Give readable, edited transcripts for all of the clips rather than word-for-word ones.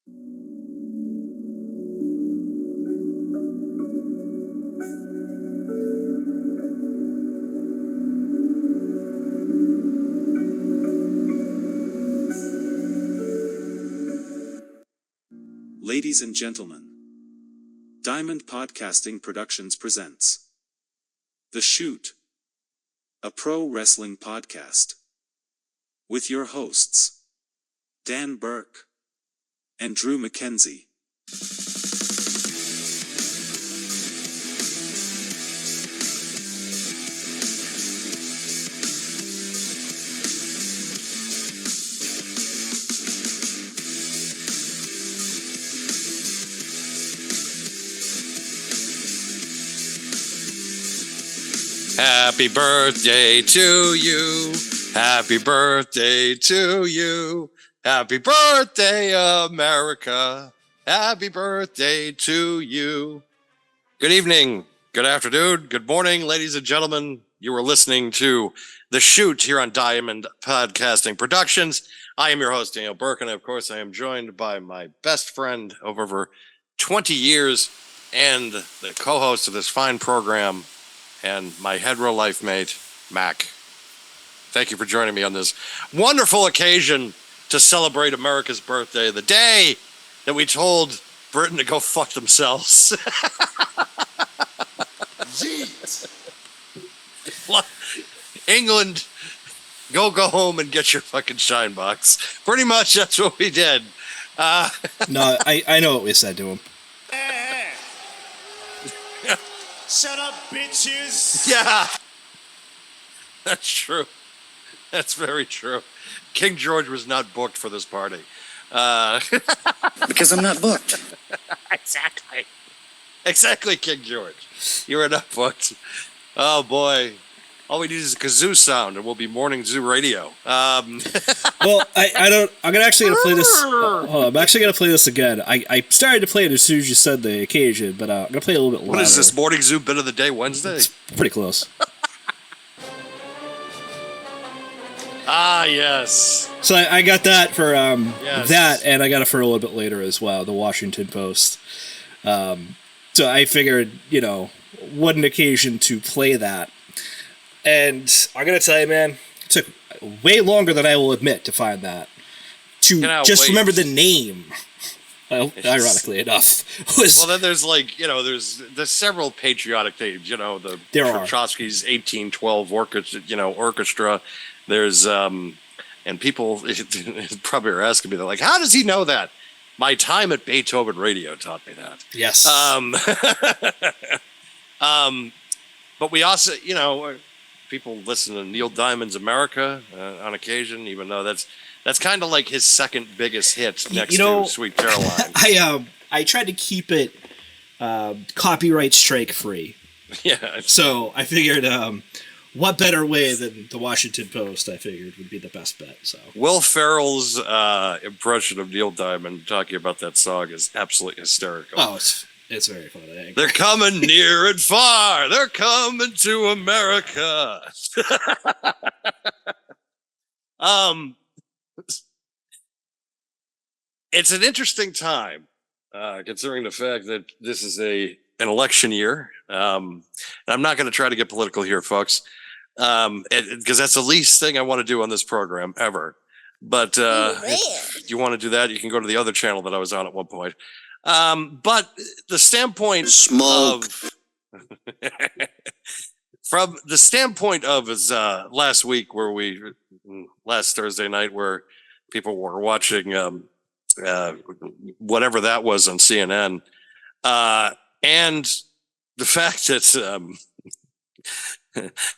Ladies and gentlemen, Diamond Podcasting Productions presents The Shoot, a pro wrestling podcast, with your hosts, Dan Burke and Drew McKenzie. Happy birthday to you. Happy birthday to you. Happy birthday, America. Happy birthday to you. Good evening, good afternoon, good morning, ladies and gentlemen. You are listening to The Shoot here on Diamond Podcasting Productions. I am your host, Daniel Burke, and of course, I am joined by my best friend of over 20 years and the co-host of this fine program, and my hetero life mate, Mac. Thank you for joining me on this wonderful occasion to celebrate America's birthday, the day that we told Britain to go fuck themselves. Jeez. England, go home and get your fucking shine box. Pretty much that's what we did. No, I know what we said to him. Shut up, bitches! Yeah, that's true. That's very true. King George was not booked for this party. Because I'm not booked. Exactly, King George. You were not booked. Oh, boy. All we need is a kazoo sound, and we'll be morning zoo radio. Well, I'm actually gonna play this. I'm actually gonna play this again. I started to play it as soon as you said the occasion, but I'm gonna play it a little bit louder. What is this, morning zoo bit of the day Wednesday? It's pretty close. Yes. So I got that for Yes. that, and I got it for a little bit later as well. The Washington Post. So I figured, what an occasion to play that. And I'm going to tell you, man, it took way longer than I will admit to find that. Remember the name, ironically enough. Well, then there's there's several patriotic names, the Trotsky's 1812 orchestra. There's, and people probably are asking me, they're like, how does he know that? My time at Beethoven Radio taught me that. Yes. But we also, people listen to Neil Diamond's America on occasion, even though that's kind of like his second biggest hit next to Sweet Caroline. I tried to keep it copyright strike free. Yeah. So I figured, what better way than the Washington Post? I figured would be the best bet. So Will Ferrell's impression of Neil Diamond talking about that song is absolutely hysterical. Oh, it's very funny. They're coming near and far. They're coming to America. It's an interesting time, considering the fact that this is an election year. And I'm not going to try to get political here, folks, because that's the least thing I want to do on this program ever. But if you want to do that, you can go to the other channel that I was on at one point. But the standpoint from the standpoint of last Thursday night, where people were watching whatever that was on CNN, and the fact that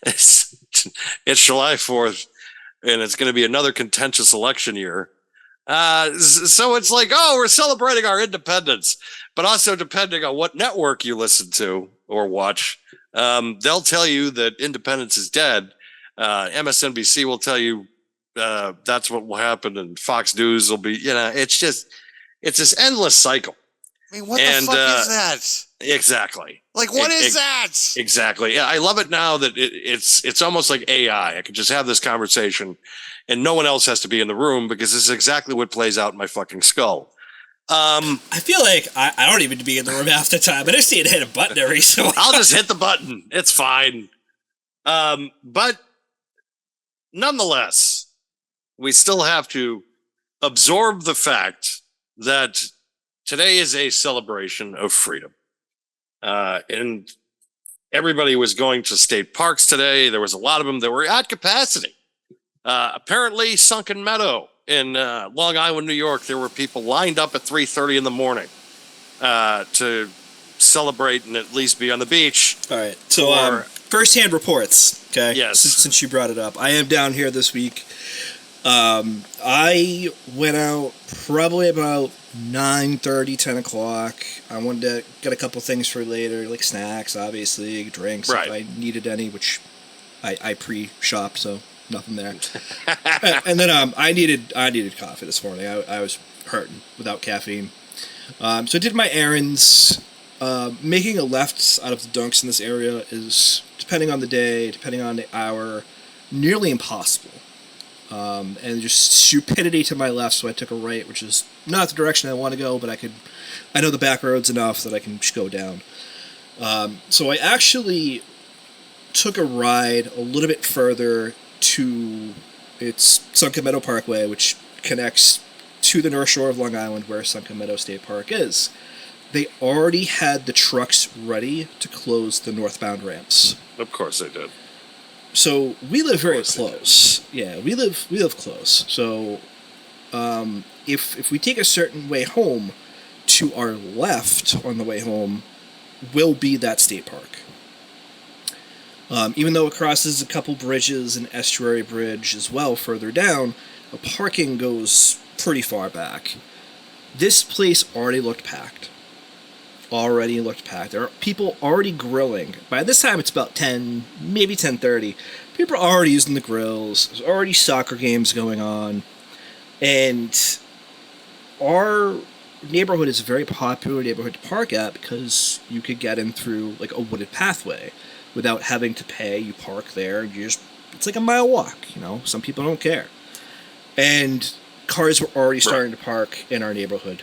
it's July 4th and it's going to be another contentious election year. So it's like, we're celebrating our independence, but also depending on what network you listen to or watch, they'll tell you that independence is dead. MSNBC will tell you that's what will happen, and Fox News will be, it's this endless cycle. I mean, what the fuck is that? Exactly. Like, what is that? Exactly. Yeah, I love it now that it's almost like AI. I could just have this conversation and no one else has to be in the room because this is exactly what plays out in my fucking skull. I feel like I don't even need to be in the room half the time. I just need to hit a button every so often. I'll just hit the button. It's fine. But nonetheless, we still have to absorb the fact that today is a celebration of freedom. And everybody was going to state parks today. There was a lot of them that were at capacity. Apparently, Sunken Meadow in Long Island, New York, there were people lined up at 3:30 in the morning to celebrate and at least be on the beach. All right. So, first-hand reports, okay? Yes. Since you brought it up. I am down here this week. I went out probably about 9:30, 10 o'clock. I wanted to get a couple things for later, like snacks, obviously, drinks, right, if I needed any, which I pre-shopped, so nothing there. And then I needed coffee this morning. I was hurting without caffeine. So I did my errands. Making a left out of the dunks in this area is, depending on the day, depending on the hour, nearly impossible. And just stupidity to my left, so I took a right, which is not the direction I want to go, but I know the back roads enough that I can just go down. So I actually took a ride a little bit further to its Sunken Meadow Parkway, which connects to the North Shore of Long Island, where Sunken Meadow State Park is. They already had the trucks ready to close the northbound ramps. Of course they did. So we live very close. Yeah, we live close. So if we take a certain way home, to our left on the way home will be that state park. Even though it crosses a couple bridges, an estuary bridge as well further down, the parking goes pretty far back. This place already looked packed. There are people already grilling. By this time, it's about 10, maybe 10:30. People are already using the grills. There's already soccer games going on. And our neighborhood is a very popular neighborhood to park at because you could get in through like a wooded pathway without having to pay. You park there. It's like a mile walk, you know. Some people don't care. And cars were already starting to park in our neighborhood.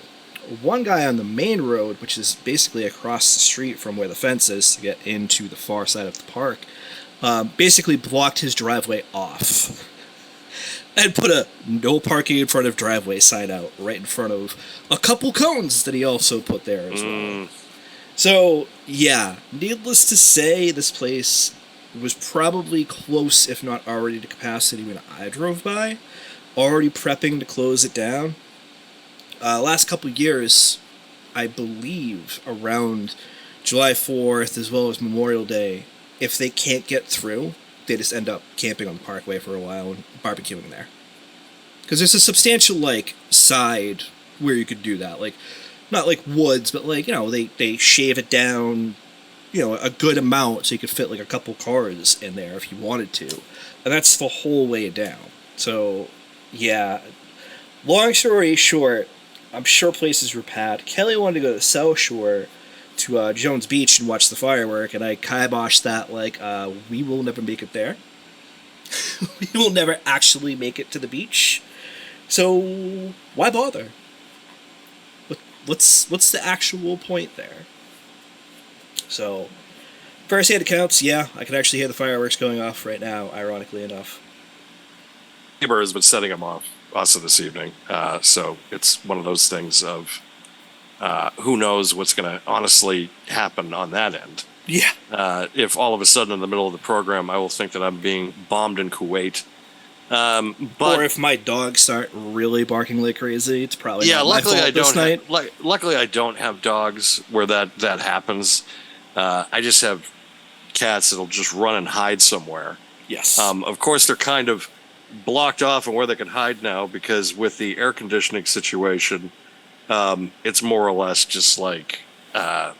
One guy on the main road, which is basically across the street from where the fence is to get into the far side of the park, basically blocked his driveway off and put a no parking in front of driveway sign out right in front of a couple cones that he also put there as well. So, yeah, needless to say, this place was probably close, if not already to capacity when I drove by, already prepping to close it down. Last couple years, I believe around July 4th as well as Memorial Day, if they can't get through, they just end up camping on the parkway for a while and barbecuing there. Because there's a substantial, side where you could do that. Not like woods, but they shave it down, a good amount so you could fit a couple cars in there if you wanted to. And that's the whole way down. So, yeah. Long story short, I'm sure places were packed. Kelly wanted to go to the South Shore to Jones Beach and watch the firework, and I kiboshed that we will never make it there. We will never actually make it to the beach. So why bother? What's the actual point there? So, first-hand accounts, yeah, I can actually hear the fireworks going off right now, ironically enough. Neighbor has been setting them off also this evening. So it's one of those things of who knows what's going to honestly happen on that end. Yeah. If all of a sudden in the middle of the program I will think that I'm being bombed in Kuwait. But or if my dogs start really barking like crazy, it's probably not luckily my fault this night. Luckily I don't have dogs where that happens. I just have cats that'll just run and hide somewhere. Yes. Of course they're kind of blocked off and where they can hide now because with the air conditioning situation, it's more or less just look, that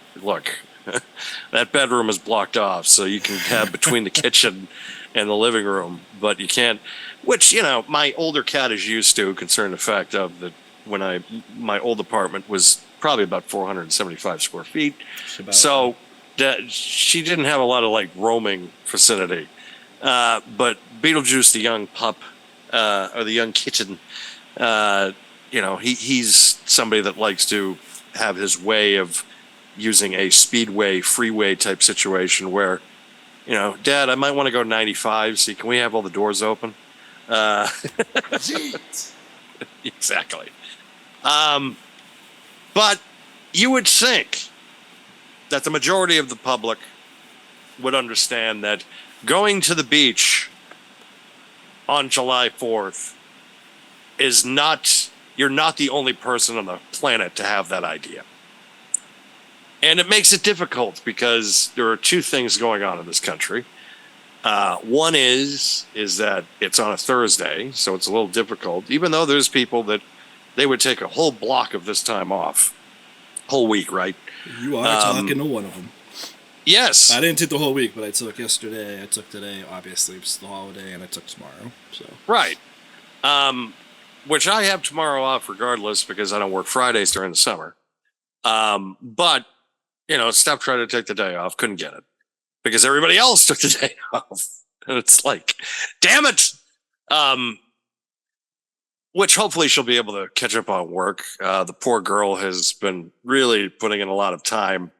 bedroom is blocked off, so you can have between the kitchen and the living room, but you can't, which, my older cat is used to, concerning the fact of that when my old apartment was probably about 475 square feet. So she didn't have a lot of roaming vicinity. But Beetlejuice, the young pup, or the young kitten, he's somebody that likes to have his way of using a speedway, freeway type situation where, Dad, I might want to go 95. See, can we have all the doors open? Exactly. But you would think that the majority of the public would understand that going to the beach on July 4th is not, you're not the only person on the planet to have that idea. And it makes it difficult because there are two things going on in this country. One is that it's on a Thursday, so it's a little difficult, even though there's people that they would take a whole block of this time off. Whole week, right? You are talking to one of them. Yes. I didn't take the whole week, but I took yesterday, I took today, obviously it's the holiday, and I took tomorrow. So Right. Which I have tomorrow off regardless because I don't work Fridays during the summer. But, stopped trying to take the day off, couldn't get it. Because everybody else took the day off. And it's like, damn it! Which hopefully she'll be able to catch up on work. The poor girl has been really putting in a lot of time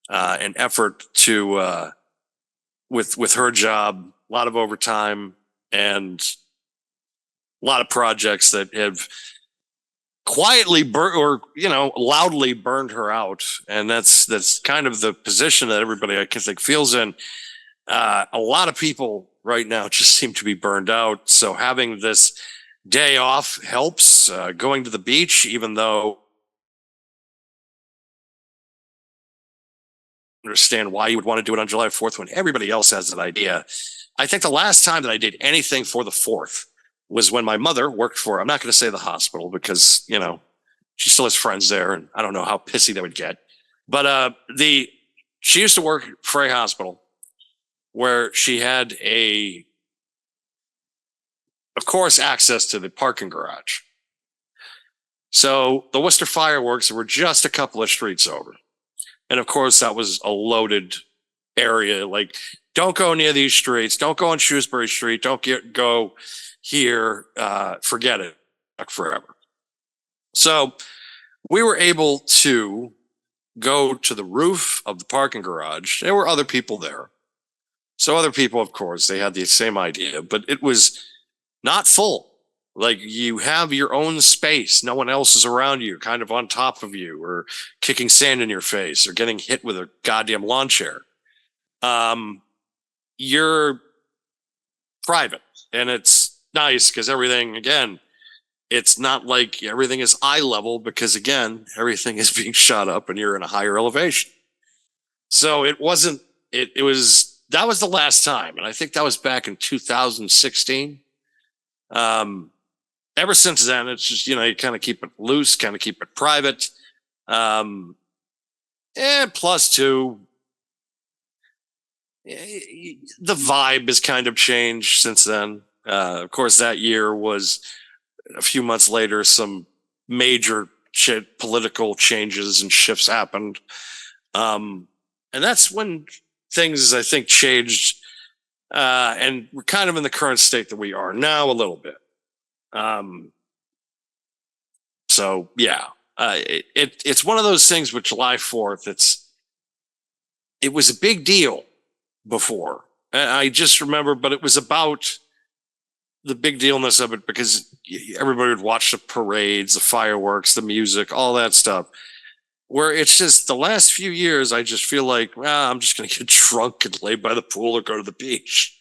and effort to with her job, a lot of overtime, and a lot of projects that have quietly loudly burned her out. And that's kind of the position that everybody I can think feels in. A lot of people right now just seem to be burned out. So having this day off helps. Going to the beach, even though I understand why you would want to do it on July 4th when everybody else has that idea. I think the last time that I did anything for the 4th was when my mother worked for, I'm not going to say the hospital because, she still has friends there and I don't know how pissy they would get. But she used to work for a hospital where she had of course, access to the parking garage. So the Worcester fireworks were just a couple of streets over. And of course, that was a loaded area. Like, don't go near these streets. Don't go on Shrewsbury Street. Don't go here. Forget it forever. So we were able to go to the roof of the parking garage. There were other people there. So other people, of course, they had the same idea, but it was not full. Like, you have your own space. No one else is around you, kind of on top of you, or kicking sand in your face, or getting hit with a goddamn lawn chair. You're private, and it's nice because everything, again, it's not like everything is eye level because, again, everything is being shot up and you're in a higher elevation. So it wasn't, it was, that was the last time. And I think that was back in 2016. Ever since then, it's just, you kind of keep it loose, kind of keep it private. And plus two, the vibe has kind of changed since then. Of course, that year was a few months later, some major political changes and shifts happened. And that's when things, I think, changed. And we're kind of in the current state that we are now a little bit. So yeah, it's one of those things with July 4th. It was a big deal before. I just remember, but it was about the big dealness of it because everybody would watch the parades, the fireworks, the music, all that stuff. Where it's just the last few years, I just feel like, I'm just going to get drunk and lay by the pool or go to the beach.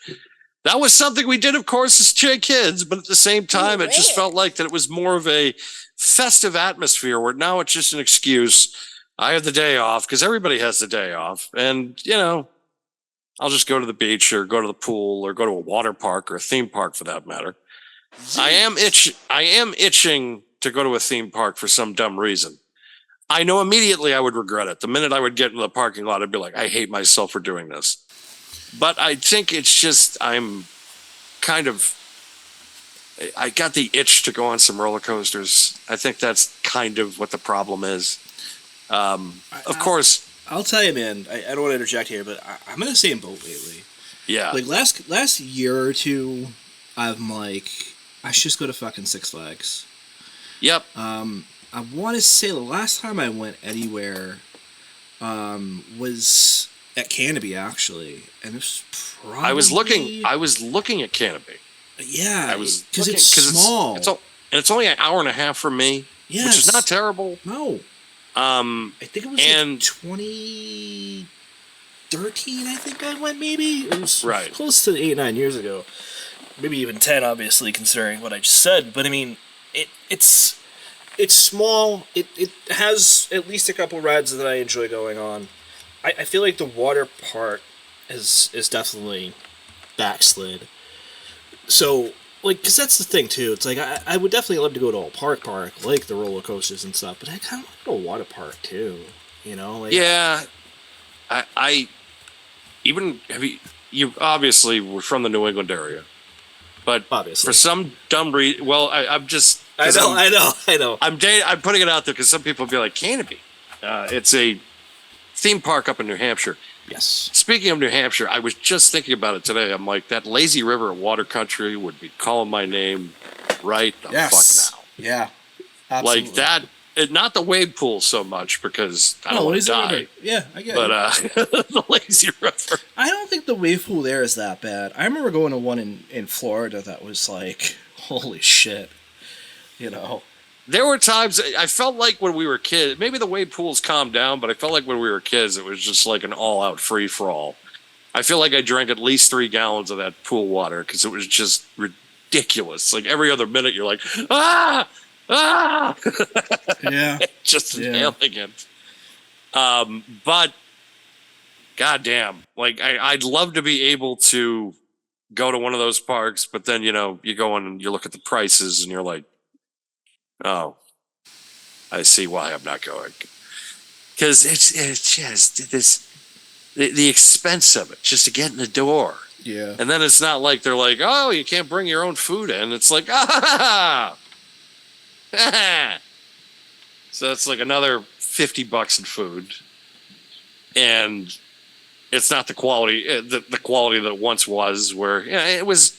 That was something we did, of course, as kids, but at the same time, it just felt like that it was more of a festive atmosphere where now it's just an excuse. I have the day off because everybody has the day off. And, I'll just go to the beach or go to the pool or go to a water park or a theme park for that matter. I am itching to go to a theme park for some dumb reason. I know immediately I would regret it. The minute I would get into the parking lot, I'd be like, I hate myself for doing this. But I think it's just, I got the itch to go on some roller coasters. I think that's kind of what the problem is. Of course. I'll tell you, man, I don't want to interject here, but I'm in the same boat lately. Yeah. Like, last year or two, I'm like, I should just go to fucking Six Flags. Yep. I I want to say the last time I went anywhere was at Canopy, actually, and it was probably... I was looking at Canopy. Yeah, because looking- it's small. It's only an hour and a half from me, Yes. which is not terrible. No. I think it was like 2013, I think I went, maybe? It was right. close to 8-9 years ago. Maybe even 10, obviously, considering what I just said. But, I mean, it's small. It has at least a couple rides that I enjoy going on. I feel like the water part is definitely backslid. So, like, because that's the thing, too. It's like, I would definitely love to go to a park, like the roller coasters and stuff, but I kind of want to go to a water park, too. You know? Like, yeah. I even, you obviously were from the New England area, but obviously. for some dumb reason, well, I'm just... I know. I'm putting it out there because some people be like, Canopy. It's a theme park up in New Hampshire. Yes. Speaking of New Hampshire, I was just thinking about it today. I'm like, that lazy river of water country would be calling my name right the fuck now. Yeah. Absolutely. Like that, not the wave pool so much because I don't want to die. River. Yeah, I get but, it. the lazy river. I don't think the wave pool there is that bad. I remember going to one in Florida that was like, holy shit. You know? There were times I felt like when we were kids, maybe the wave pools calmed down, but I felt like when we were kids, it was just like an all-out free-for-all. I feel like I drank at least 3 gallons of that pool water because it was just ridiculous. Like every other minute, you're like, ah! Yeah. Just nailing it. But, goddamn, like I'd love to be able to go to one of those parks, but then, you know, you go in and you look at the prices and you're like, oh, I see why I'm not going. Because it's just the expense of it just to get in the door. Yeah. And then it's not like they're like, oh, you can't bring your own food in. It's like, so it's like another $50 in food. And it's not the quality, the quality that it once was, where it was,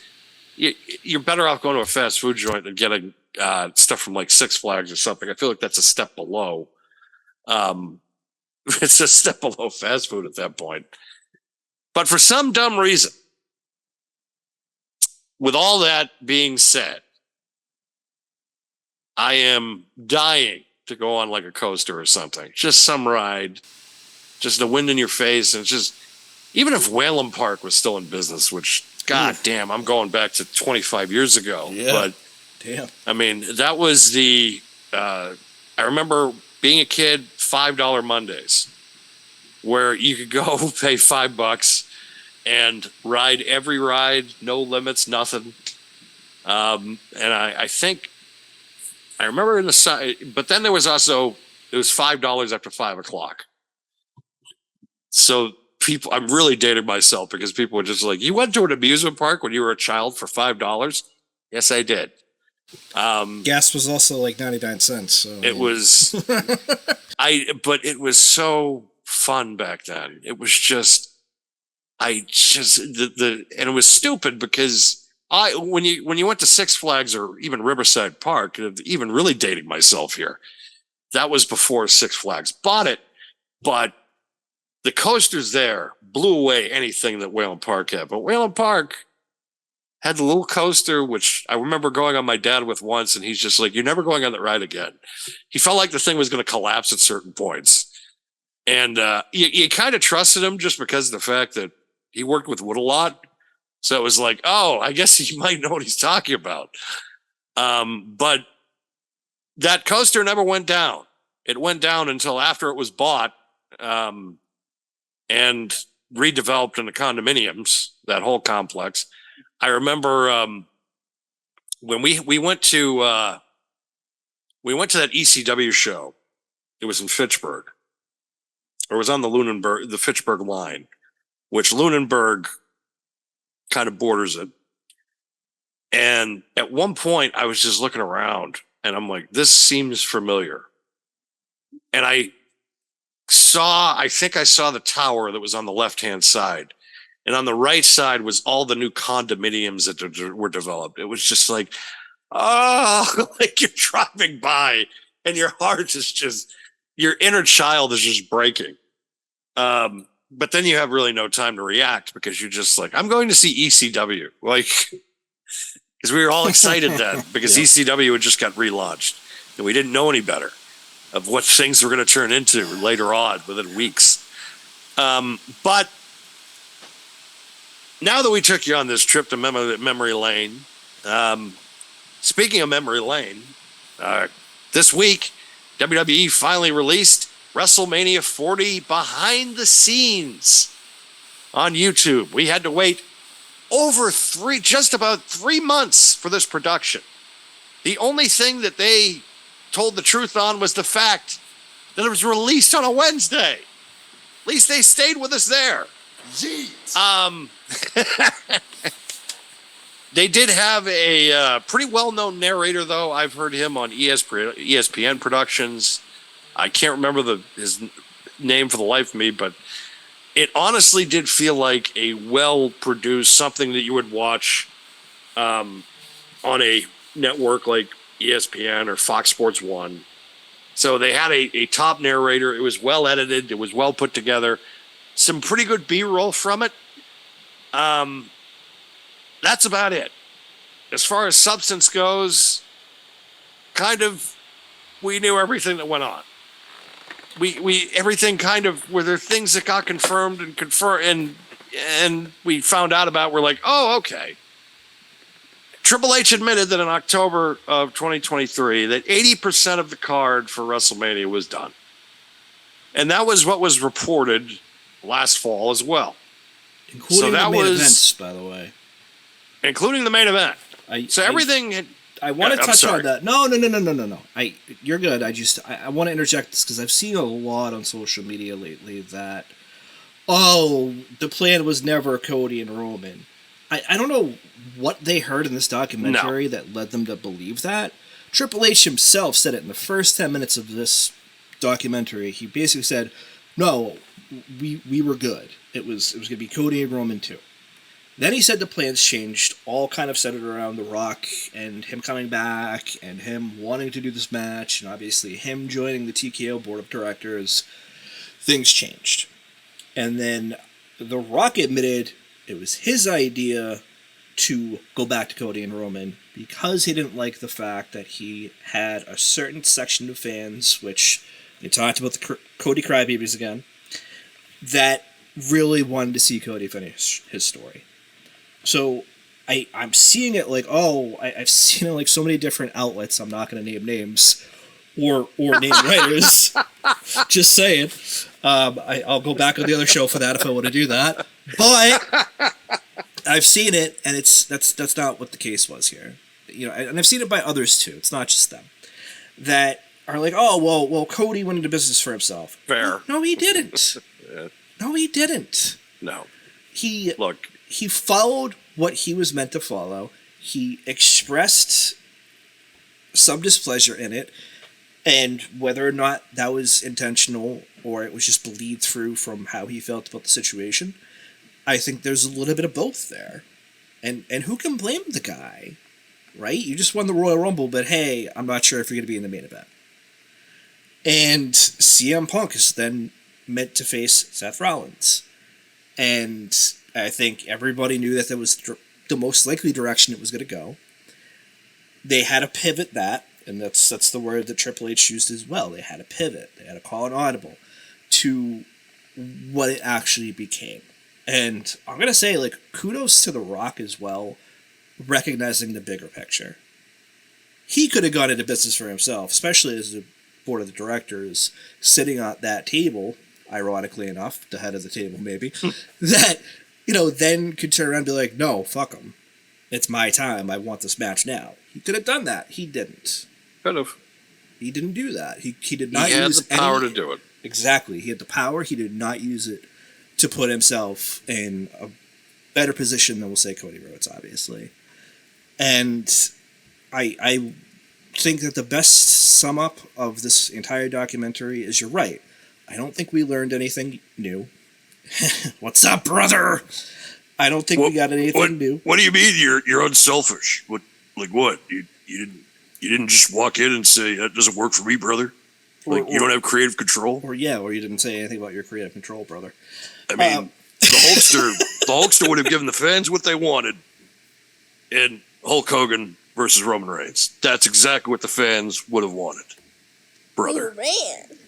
you're better off going to a fast food joint than getting stuff from like Six Flags or something. I feel like that's a step below. It's a step below fast food at that point. But for some dumb reason, with all that being said, I am dying to go on like a coaster or something. Just some ride, just the wind in your face. And it's just, even if Whalen Park was still in business, which, god damn, I'm going back to 25 years ago. Yeah. But damn. I mean, that was I remember being a kid, $5 Mondays, where you could go pay $5 and ride every ride, no limits, nothing. And I think, I remember in the side, but then there was also, it was $5 after 5 o'clock. So people, I'm really dating myself because people were just like, you went to an amusement park when you were a child for $5? Yes, I did. Gas was also like 99 cents. So it was, but it was so fun back then. It was just, and it was stupid because when you went to Six Flags or even Riverside Park, even really dating myself here, that was before Six Flags bought it, but the coasters there blew away anything that Whalen Park had. But Whalen Park had the little coaster, which I remember going on my dad with once, and he's just like, you're never going on that ride again. He felt like the thing was going to collapse at certain points. And you kind of trusted him just because of the fact that he worked with wood a lot. So it was like, oh, I guess he might know what he's talking about. But that coaster never went down. It went down until after it was bought and redeveloped into condominiums, that whole complex. I remember when we went to that ECW show. It was in Fitchburg. Or it was on the Fitchburg line, which Lunenburg kind of borders it. And at one point, I was just looking around, and I'm like, this seems familiar. And I think I saw the tower that was on the left-hand side. And on the right side was all the new condominiums that were developed. It was just like, oh, like you're driving by and your heart is just, your inner child is just breaking. But then you have really no time to react because you're just like, I'm going to see ECW. Like, because we were all excited then because ECW had just got relaunched and we didn't know any better of what things were going to turn into later on within weeks. But now that we took you on this trip to memory lane, speaking of memory lane, this week, WWE finally released WrestleMania 40 behind the scenes on YouTube. We had to wait over just about 3 months for this production. The only thing that they told the truth on was the fact that it was released on a Wednesday. At least they stayed with us there. They did have a pretty well-known narrator, though. I've heard him on ESPN Productions. I can't remember his name for the life of me, but it honestly did feel like a well-produced, something that you would watch on a network like ESPN or Fox Sports 1. So they had a top narrator. It was well-edited. It was well put together. Some pretty good B-roll from it. That's about it. As far as substance goes, kind of, we knew everything that went on. We everything kind of, were there things that got confirmed and we found out about, we're like, oh, okay. Triple H admitted that in October of 2023 that 80% of the card for WrestleMania was done. And that was what was reported last fall as well. Including the main events, by the way. Including the main event. I want to touch on that. No. You're good. I want to interject this because I've seen a lot on social media lately that, the plan was never Cody and Roman. I don't know what they heard in this documentary that led them to believe that. Triple H himself said it in the first 10 minutes of this documentary. He basically said, no, we were good. It was going to be Cody and Roman too. Then he said the plans changed, all kind of centered around The Rock and him coming back and him wanting to do this match and obviously him joining the TKO board of directors. Things changed. And then The Rock admitted it was his idea to go back to Cody and Roman because he didn't like the fact that he had a certain section of fans, which they talked about the Cody Crybabies again, that really wanted to see Cody finish his story. So I'm seeing it like, I've seen it like so many different outlets. I'm not going to name names or name writers. Just saying. I'll go back on the other show for that if I want to do that. But I've seen it, and that's not what the case was here. And I've seen it by others too. It's not just them that are like, well, Cody went into business for himself. Fair. No, he didn't. No, he didn't. No. He followed what he was meant to follow. He expressed some displeasure in it, and whether or not that was intentional or it was just bleed through from how he felt about the situation, I think there's a little bit of both there. And who can blame the guy, right? You just won the Royal Rumble, but hey, I'm not sure if you're going to be in the main event. And CM Punk is then meant to face Seth Rollins. And I think everybody knew that was the most likely direction it was going to go. They had to pivot that, and that's the word that Triple H used as well. They had to pivot. They had to call an audible to what it actually became. And I'm going to say, kudos to The Rock as well, recognizing the bigger picture. He could have gone into business for himself, especially as the board of the directors sitting at that table, ironically enough, the head of the table maybe, that, then could turn around and be like, no, fuck him. It's my time. I want this match now. He could have done that. He didn't. Could have. He didn't do that. He did not use use the power to do it. Exactly. He had the power. He did not use it to put himself in a better position than, we'll say, Cody Rhodes, obviously. And I think that the best sum up of this entire documentary is, you're right. I don't think we learned anything new. What's up, brother? I don't think we got anything new. What do you mean you're unselfish? What? You didn't? You didn't just walk in and say, that doesn't work for me, brother. Like, you don't have creative control? Or you didn't say anything about your creative control, brother. I mean, the Hulkster would have given the fans what they wanted in Hulk Hogan versus Roman Reigns. That's exactly what the fans would have wanted. Brother. Duran.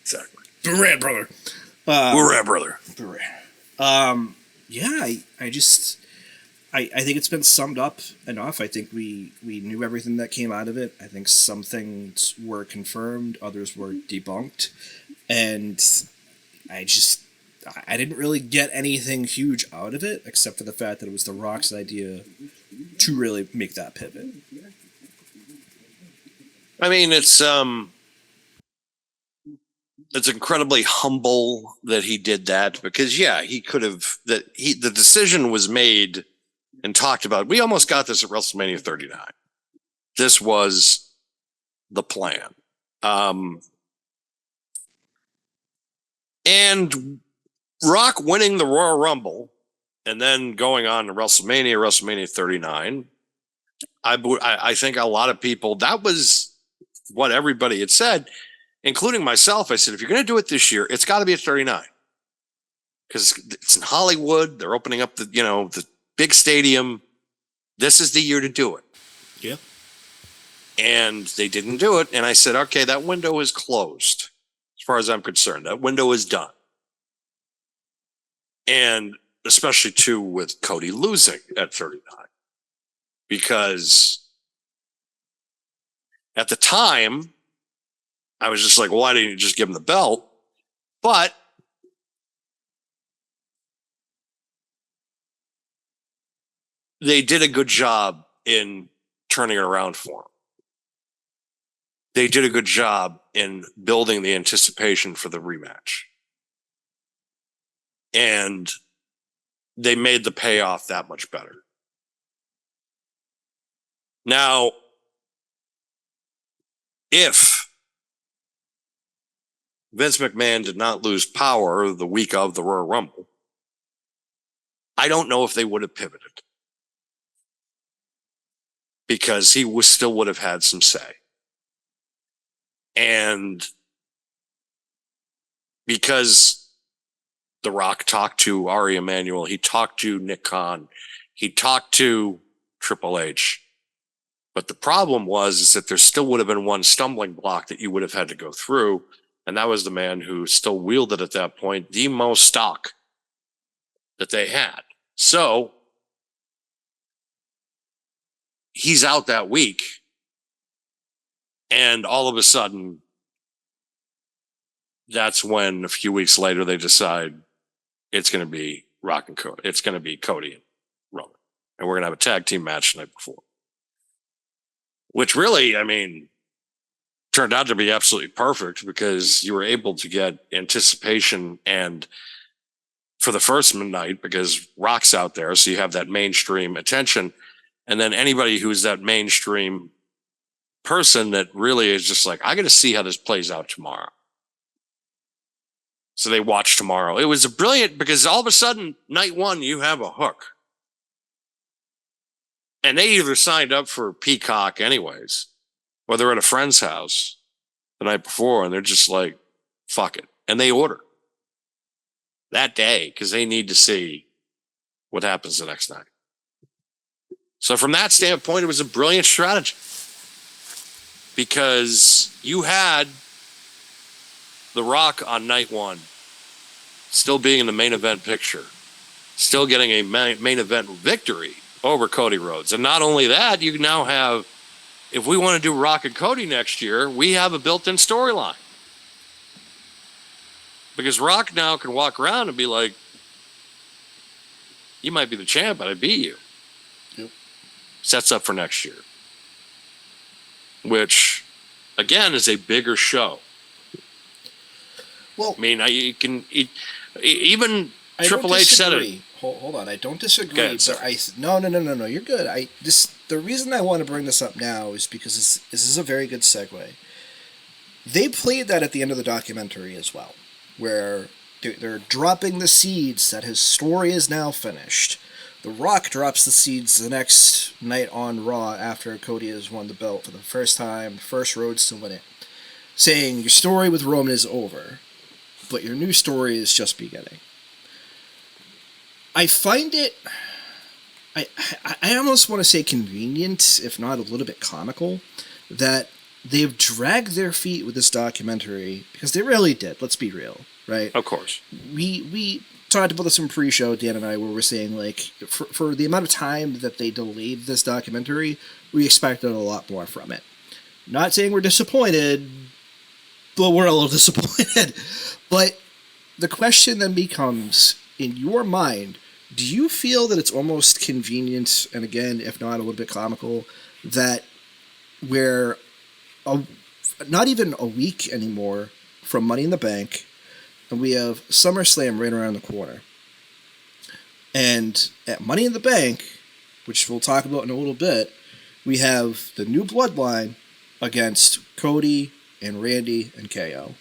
Exactly. Durant, brother. Hurrah, brother. Yeah, I think it's been summed up enough. I think we knew everything that came out of it. I think some things were confirmed, others were debunked, and I didn't really get anything huge out of it, except for the fact that it was The Rock's idea to really make that pivot. I mean, it's incredibly humble that he did that, because he could have, the decision was made and talked about. We almost got this at WrestleMania 39. This was the plan. And Rock winning the Royal Rumble and then going on to WrestleMania 39, I think a lot of people, that was what everybody had said, including myself. I said, if you're going to do it this year, it's got to be at 39. Because it's in Hollywood. They're opening up the big stadium. This is the year to do it. Yeah. And they didn't do it. And I said, okay, that window is closed. As far as I'm concerned, that window is done. And especially too with Cody losing at 39. Because at the time, I was just like, why didn't you just give him the belt? But they did a good job in turning it around for him. They did a good job in building the anticipation for the rematch. And they made the payoff that much better. Now, if Vince McMahon did not lose power the week of the Royal Rumble, I don't know if they would have pivoted. Because he still would have had some say. And because The Rock talked to Ari Emanuel, he talked to Nick Khan, he talked to Triple H. But the problem is that there still would have been one stumbling block that you would have had to go through. And that was the man who still wielded at that point the most stock that they had. So he's out that week. And all of a sudden, that's when a few weeks later they decide it's going to be Rock and Cody. It's going to be Cody and Roman. And we're going to have a tag team match the night before. Which really, I mean, turned out to be absolutely perfect, because you were able to get anticipation and for the first night, because Rock's out there. So you have that mainstream attention. And then anybody who's that mainstream person that really is just like, I got to see how this plays out tomorrow. So they watch tomorrow. It was brilliant, because all of a sudden, night one, you have a hook. And they either signed up for Peacock anyways, or they're at a friend's house the night before, and they're just like, fuck it. And they order that day because they need to see what happens the next night. So from that standpoint, it was a brilliant strategy, because you had The Rock on night one still being in the main event picture, still getting a main event victory over Cody Rhodes. And not only that, you now have, if we want to do Rock and Cody next year, we have a built-in storyline. Because Rock now can walk around and be like, you might be the champ, but I beat you. Yep. Sets up for next year. Which, again, is a bigger show. Well, I mean, even Triple H said it. Hold on, I don't disagree. Okay, but no, you're good. The reason I want to bring this up now is because this is a very good segue. They played that at the end of the documentary as well, where they're dropping the seeds that his story is now finished. The Rock drops the seeds the next night on Raw after Cody has won the belt for the first time, first Rhodes to win it, saying, your story with Roman is over, but your new story is just beginning. I find it... I almost want to say convenient, if not a little bit comical, that they've dragged their feet with this documentary, because they really did, let's be real, right? Of course. We talked about this in pre-show, Dan and I, where we're saying, like, for the amount of time that they delayed this documentary, we expected a lot more from it. Not saying we're disappointed, but we're a little disappointed. But the question then becomes, in your mind, do you feel that it's almost convenient, and again, if not a little bit comical, that we're not even a week anymore from Money in the Bank, and we have SummerSlam right around the corner? And at Money in the Bank, which we'll talk about in a little bit, we have the new Bloodline against Cody and Randy and KO.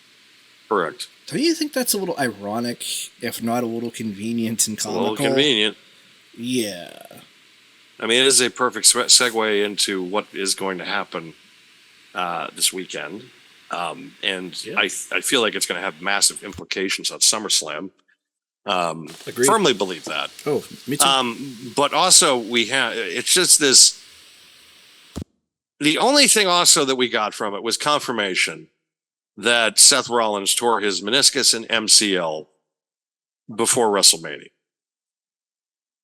Correct. Don't you think that's a little ironic, if not a little convenient and comical? A little convenient. Yeah. I mean, it is a perfect segue into what is going to happen this weekend. And yeah. I feel like it's going to have massive implications on SummerSlam. Agreed. Firmly believe that. Oh, me too. But also, it's just this... The only thing also that we got from it was confirmation that Seth Rollins tore his meniscus and MCL before WrestleMania.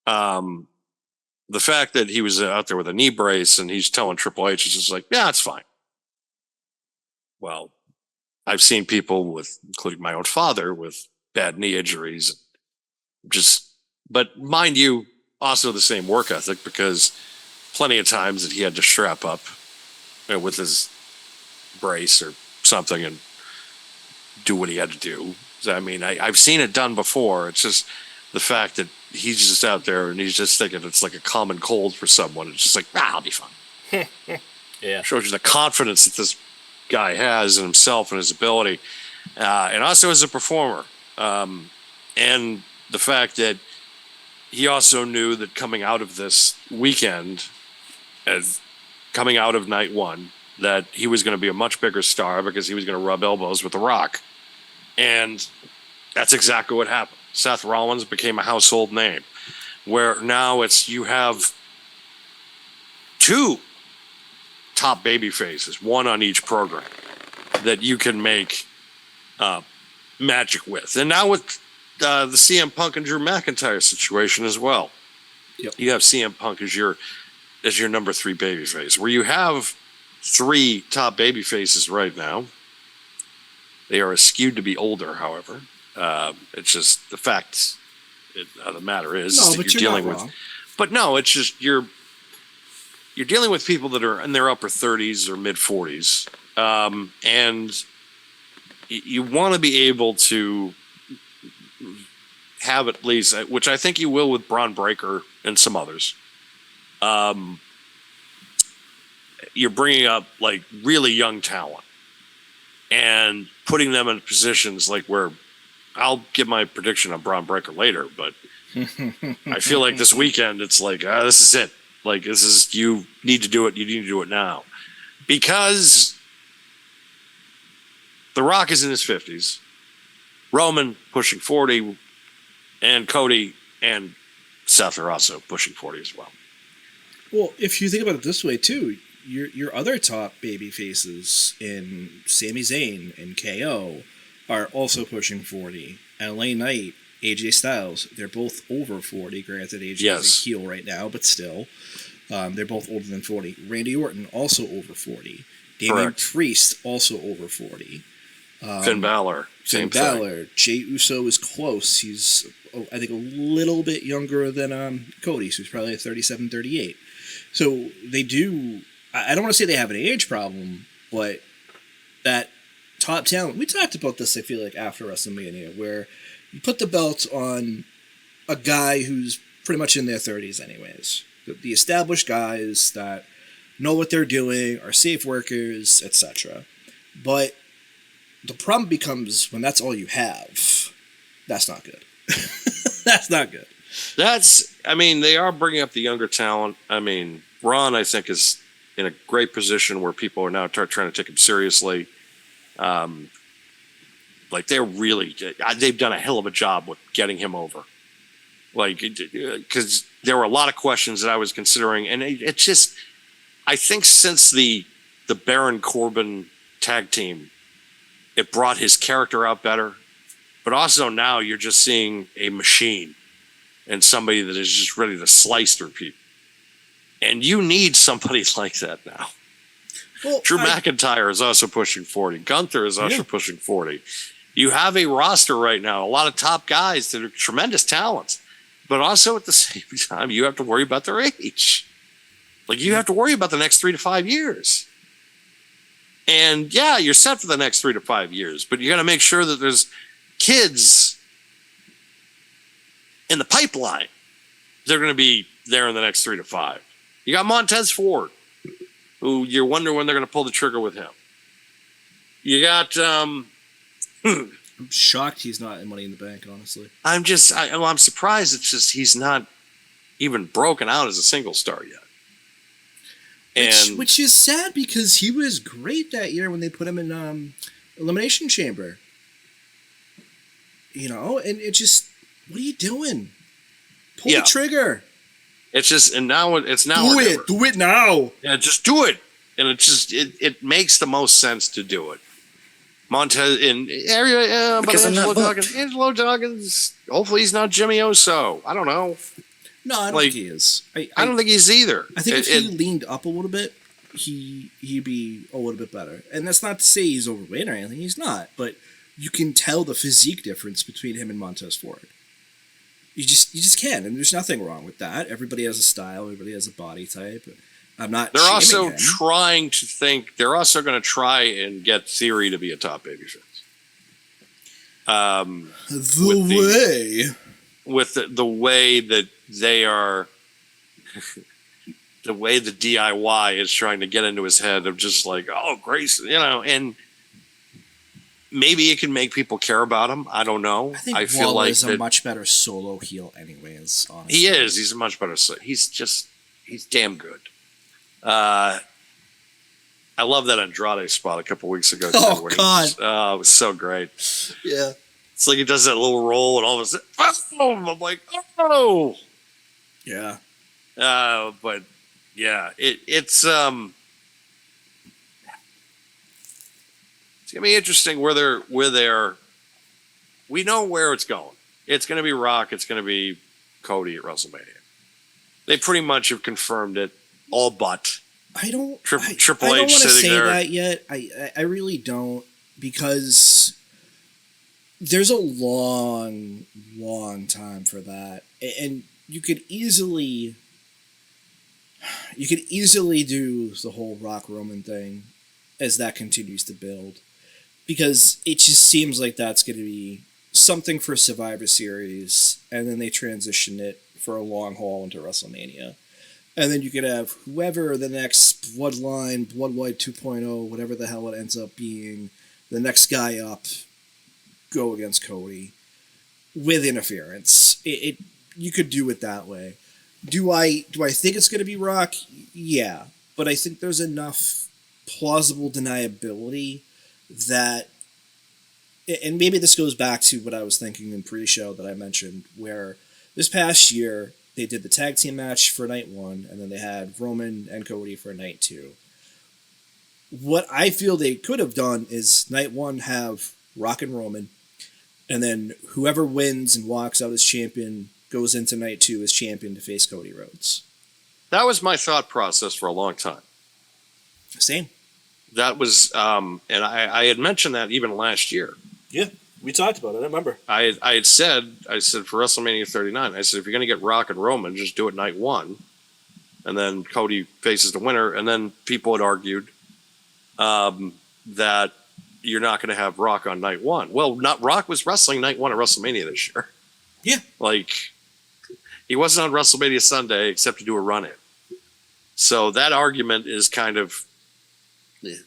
The fact that he was out there with a knee brace and he's telling Triple H, is just like, yeah, it's fine. Well, I've seen people including my own father, with bad knee injuries. But mind you, also the same work ethic, because plenty of times that he had to strap up with his brace or something and do what he had to do. So, I mean, I've seen it done before. It's just the fact that he's just out there and he's just thinking it's like a common cold for someone. It's just like, I'll be fine. Yeah. Shows you the confidence that this guy has in himself and his ability, and also as a performer. And the fact that he also knew that coming out of this weekend, as coming out of night one, that he was going to be a much bigger star because he was going to rub elbows with The Rock. And that's exactly what happened. Seth Rollins became a household name, where now you have two top baby faces, one on each program, that you can make magic with. And now with the CM Punk and Drew McIntyre situation as well. Yep. You have CM Punk as your number 3 baby face, where you have 3 top baby faces right now. They are skewed to be older, however. It's just the fact of the matter is that you're dealing with. But no, it's just you're dealing with people that are in their upper 30s or mid 40s, and you want to be able to have at least, which I think you will with Braun Breaker and some others. You're bringing up like really young talent and putting them in positions like where I'll give my prediction on Braun Breaker later, but I feel like this weekend it's like, this is it. Like, this is, you need to do it. You need to do it now. Because The Rock is in his 50s, Roman pushing 40, and Cody and Seth are also pushing 40 as well. Well, if you think about it this way, too, your other top baby faces in Sami Zayn and KO are also pushing 40. LA Knight, AJ Styles, they're both over 40. Granted, AJ is a heel right now, but still, they're both older than 40. Randy Orton, also over 40. Damian Priest, also over 40. Finn Balor, same thing. Jey Uso is close. He's, I think, a little bit younger than Cody, so he's probably a 37, 38. So they do, I don't want to say they have an age problem, but that top talent, we talked about this, I feel like, after WrestleMania, where you put the belt on a guy who's pretty much in their 30s anyways. The established guys that know what they're doing, are safe workers, etc. But the problem becomes when that's all you have, that's not good. That's not good. They are bringing up the younger talent. I mean, Ron, I think, is in a great position where people are now trying to take him seriously. Like they've done a hell of a job with getting him over. Like, because there were a lot of questions that I was considering, and it just, I think since the Baron Corbin tag team, it brought his character out better. But also now you're just seeing a machine and somebody that is just ready to slice through people. And you need somebody like that now. Well, Drew McIntyre is also pushing 40. Gunther is also pushing 40. You have a roster right now, a lot of top guys that are tremendous talents. But also at the same time, you have to worry about their age. Like, you have to worry about the next 3 to 5 years. And yeah, you're set for the next 3 to 5 years, but you got to make sure that there's kids in the pipeline. They're going to be there in the next 3 to 5. You got Montez Ford, who you're wondering when they're going to pull the trigger with him. You got, I'm shocked he's not in Money in the Bank, honestly. I'm surprised it's just he's not even broken out as a single star yet. Which is sad because he was great that year when they put him in Elimination Chamber. You know, and it just, what are you doing? Pull the trigger. It's just, and now it's now. Do it now. Yeah, just do it. And it makes the most sense to do it. Montez in area, but Angelo Dawkins, hopefully he's not Jimmy Oso. I don't know. No, I don't think he is. I don't think he's either. I think if he leaned up a little bit, he'd be a little bit better. And that's not to say he's overweight or anything. He's not. But you can tell the physique difference between him and Montez Ford. You just can, and there's nothing wrong with that. Everybody has a style. Everybody has a body type. I'm not. They're also trying to think. They're also going to try and get Theory to be a top babyface. With the way that they are, the way the DIY is trying to get into his head of just like, oh, Grace, you know, and maybe it can make people care about him. I don't know. I feel like he's a much better solo heel anyways, honestly. He is. He's a much better. He's damn good. I love that Andrade spot a couple weeks ago. Oh, God. It was so great. Yeah. It's like he does that little roll and all of a sudden, I'm like, oh. Yeah. But yeah, it's going to be interesting where we know where it's going. It's going to be Rock. It's going to be Cody at WrestleMania. They pretty much have confirmed it, all but. Triple H I don't want to say there. that yet. I really don't, because there's a long time for that, and you could easily do the whole Rock Roman thing as that continues to build, because it just seems like that's going to be something for Survivor Series, and then they transition it for a long haul into WrestleMania. And then you could have whoever the next Bloodline 2.0, whatever the hell it ends up being, the next guy up, go against Cody with interference. You could do it that way. Do I think it's going to be Rock? Yeah, but I think there's enough plausible deniability that, and maybe this goes back to what I was thinking in pre-show that I mentioned, where this past year they did the tag team match for night 1, and then they had Roman and Cody for night 2. What I feel they could have done is night 1 have Rock and Roman, and then whoever wins and walks out as champion goes into night 2 as champion to face Cody Rhodes. That was my thought process for a long time. Same. That was, and I had mentioned that even last year. Yeah, we talked about it. I remember. I said for WrestleMania 39, I said, if you're going to get Rock and Roman, just do it night 1, and then Cody faces the winner. And then people had argued that you're not going to have Rock on night 1. Well, Rock was wrestling night 1 at WrestleMania this year. Yeah, like he wasn't on WrestleMania Sunday except to do a run-in. So that argument is kind of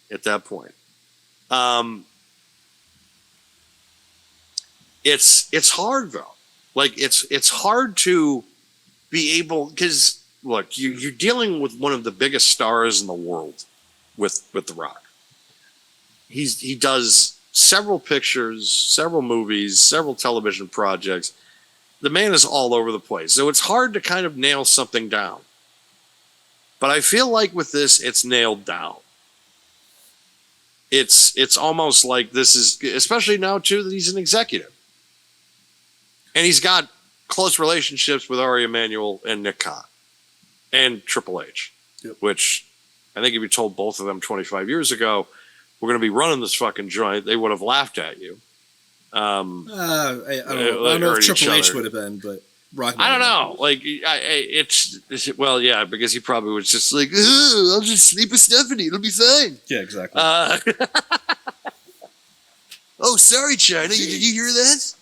at that point. It's hard though. Like it's hard to be able, because look, you're dealing with one of the biggest stars in the world with The Rock. He does several pictures, several movies, several television projects. The man is all over the place. So it's hard to kind of nail something down. But I feel like with this, it's nailed down. It's almost like this is, especially now too, that he's an executive. And he's got close relationships with Ari Emanuel and Nick Khan and Triple H, which I think if you told both of them 25 years ago, we're going to be running this fucking joint, they would have laughed at you. I don't know if Triple H would have been, but Rock. I don't know. Like, it's well, yeah, because he probably was just like, I'll just sleep with Stephanie. It'll be fine. Yeah, exactly. Oh, sorry, China. Did you hear that?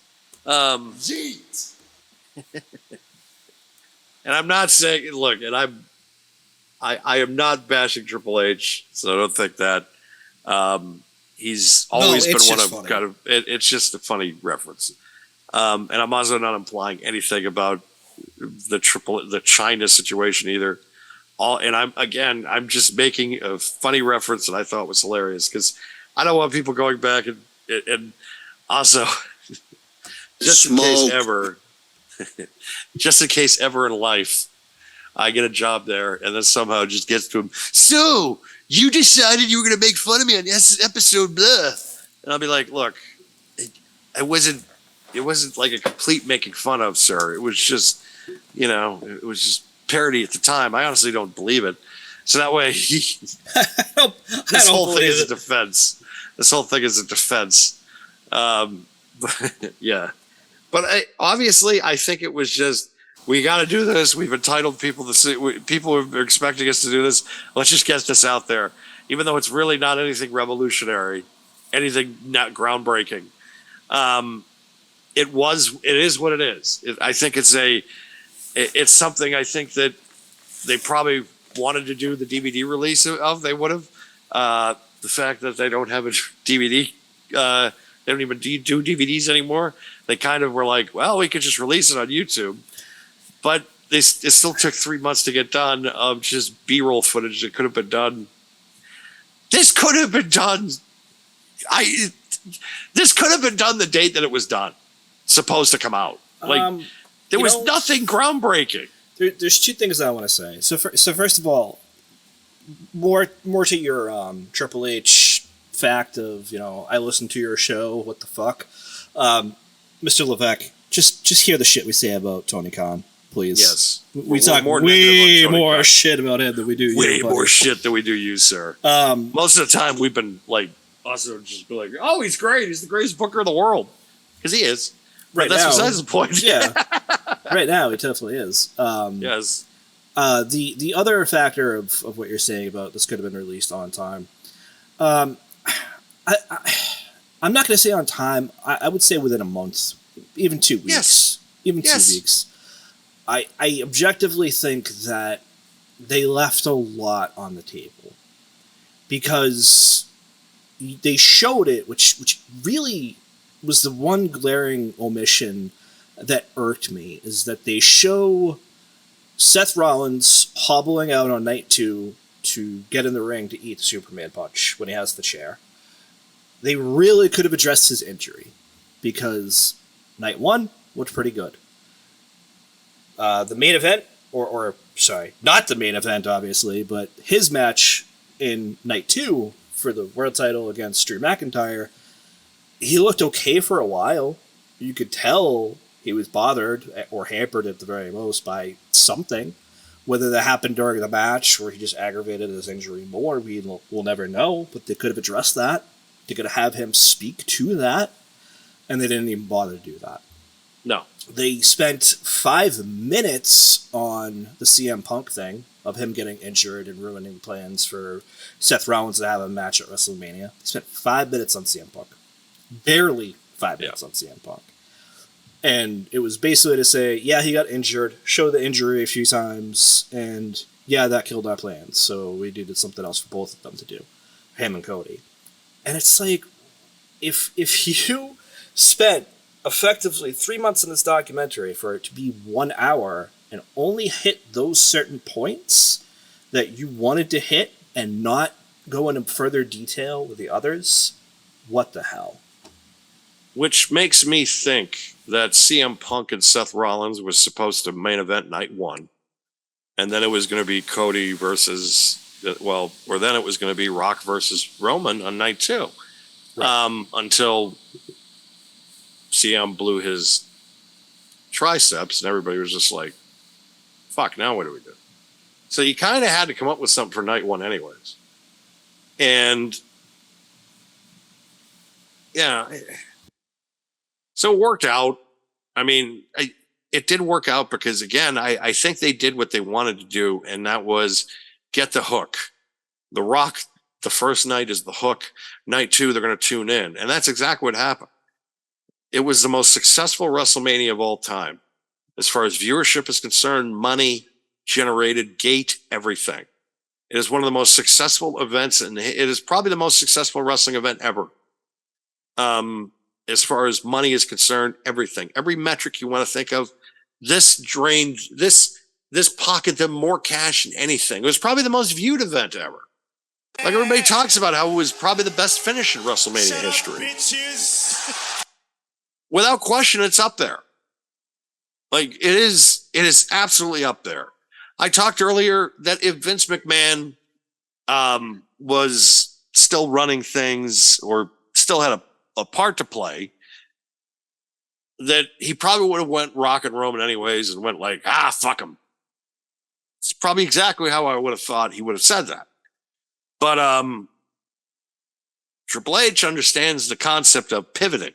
Jeez. And I'm not saying, look, and I am not bashing Triple H, so I don't think that. He's always been one of funny. Kind of. It's just a funny reference, and I'm also not implying anything about the China situation either. I'm just making a funny reference that I thought was hilarious because I don't want people going back and also just in case ever in life I get a job there and then somehow it just gets to him. So you decided you were going to make fun of me on this episode, blah. And I'll be like, look, it wasn't like a complete making fun of, sir. It was just, it was just parody at the time. I honestly don't believe it. So that way, this whole thing is a defense. This whole thing is a defense. Yeah. But obviously, I think it was just, we got to do this. We've entitled people to see. People are expecting us to do this. Let's just get this out there, even though it's really not anything revolutionary, anything not groundbreaking. It is what it is. I think it's something. I think that they probably wanted to do the DVD release of. They would have. The fact that they don't have a DVD, they don't even do DVDs anymore. They kind of were like, well, we could just release it on YouTube. But it still took 3 months to get done of just B-roll footage that could have been done. This could have been done. This could have been done the date that it was done. Supposed to come out. Like there was nothing groundbreaking. There's two things I want to say. So first of all, more to your Triple H fact of I listened to your show. What the fuck, Mr. Levesque? Just hear the shit we say about Tony Khan. Please. Yes. We talk way more shit about him than we do way more shit than we do you, sir. Most of the time we've been like also just be like, oh, he's great. He's the greatest booker in the world. Because he is. Right. That's besides the point. Yeah. Right now it definitely is. Yes. The other factor of what you're saying about this could have been released on time. I'm not going to say on time. I would say within a month, even 2 weeks. Yes. Even 2 weeks. I objectively think that they left a lot on the table because they showed it, which really was the one glaring omission that irked me, is that they show Seth Rollins hobbling out on night 2 to get in the ring to eat the Superman punch when he has the chair. They really could have addressed his injury because night 1 looked pretty good. The main event, or sorry, not the main event, obviously, but his match in night 2 for the world title against Drew McIntyre, he looked okay for a while. You could tell he was bothered or hampered at the very most by something. Whether that happened during the match or he just aggravated his injury more, we'll never know, but they could have addressed that. They could have him speak to that, and they didn't even bother to do that. No. They spent 5 minutes on the CM Punk thing of him getting injured and ruining plans for Seth Rollins to have a match at WrestleMania. They spent 5 minutes on CM Punk. Barely 5 minutes on CM Punk. And it was basically to say, yeah, he got injured, show the injury a few times, and yeah, that killed our plans. So we needed something else for both of them to do, him and Cody. And it's like, if you spent effectively 3 months in this documentary for it to be 1 hour and only hit those certain points that you wanted to hit and not go into further detail with the others, what the hell? Which makes me think that CM Punk and Seth Rollins was supposed to main event night 1. And then it was going to be Cody versus, or then it was going to be Rock versus Roman on night 2. Right. Until CM blew his triceps and everybody was just like, fuck, now what do we do? So you kind of had to come up with something for night 1 anyways. And yeah, so it worked out. I mean, it did work out because, again, I think they did what they wanted to do, and that was get the hook. The Rock, the first night is the hook. Night 2, they're going to tune in. And that's exactly what happened. It was the most successful WrestleMania of all time. As far as viewership is concerned, money generated, gate, everything. It is one of the most successful events, and it is probably the most successful wrestling event ever. As far as money is concerned, everything, every metric you want to think of, this pocketed them more cash than anything. It was probably the most viewed event ever. Like everybody talks about how it was probably the best finish in WrestleMania history. Without question, it's up there. Like it is absolutely up there. I talked earlier that if Vince McMahon was still running things or still had a part to play, that he probably would have went Rock and Roman anyways and went like, fuck him. It's probably exactly how I would have thought he would have said that. But Triple H understands the concept of pivoting.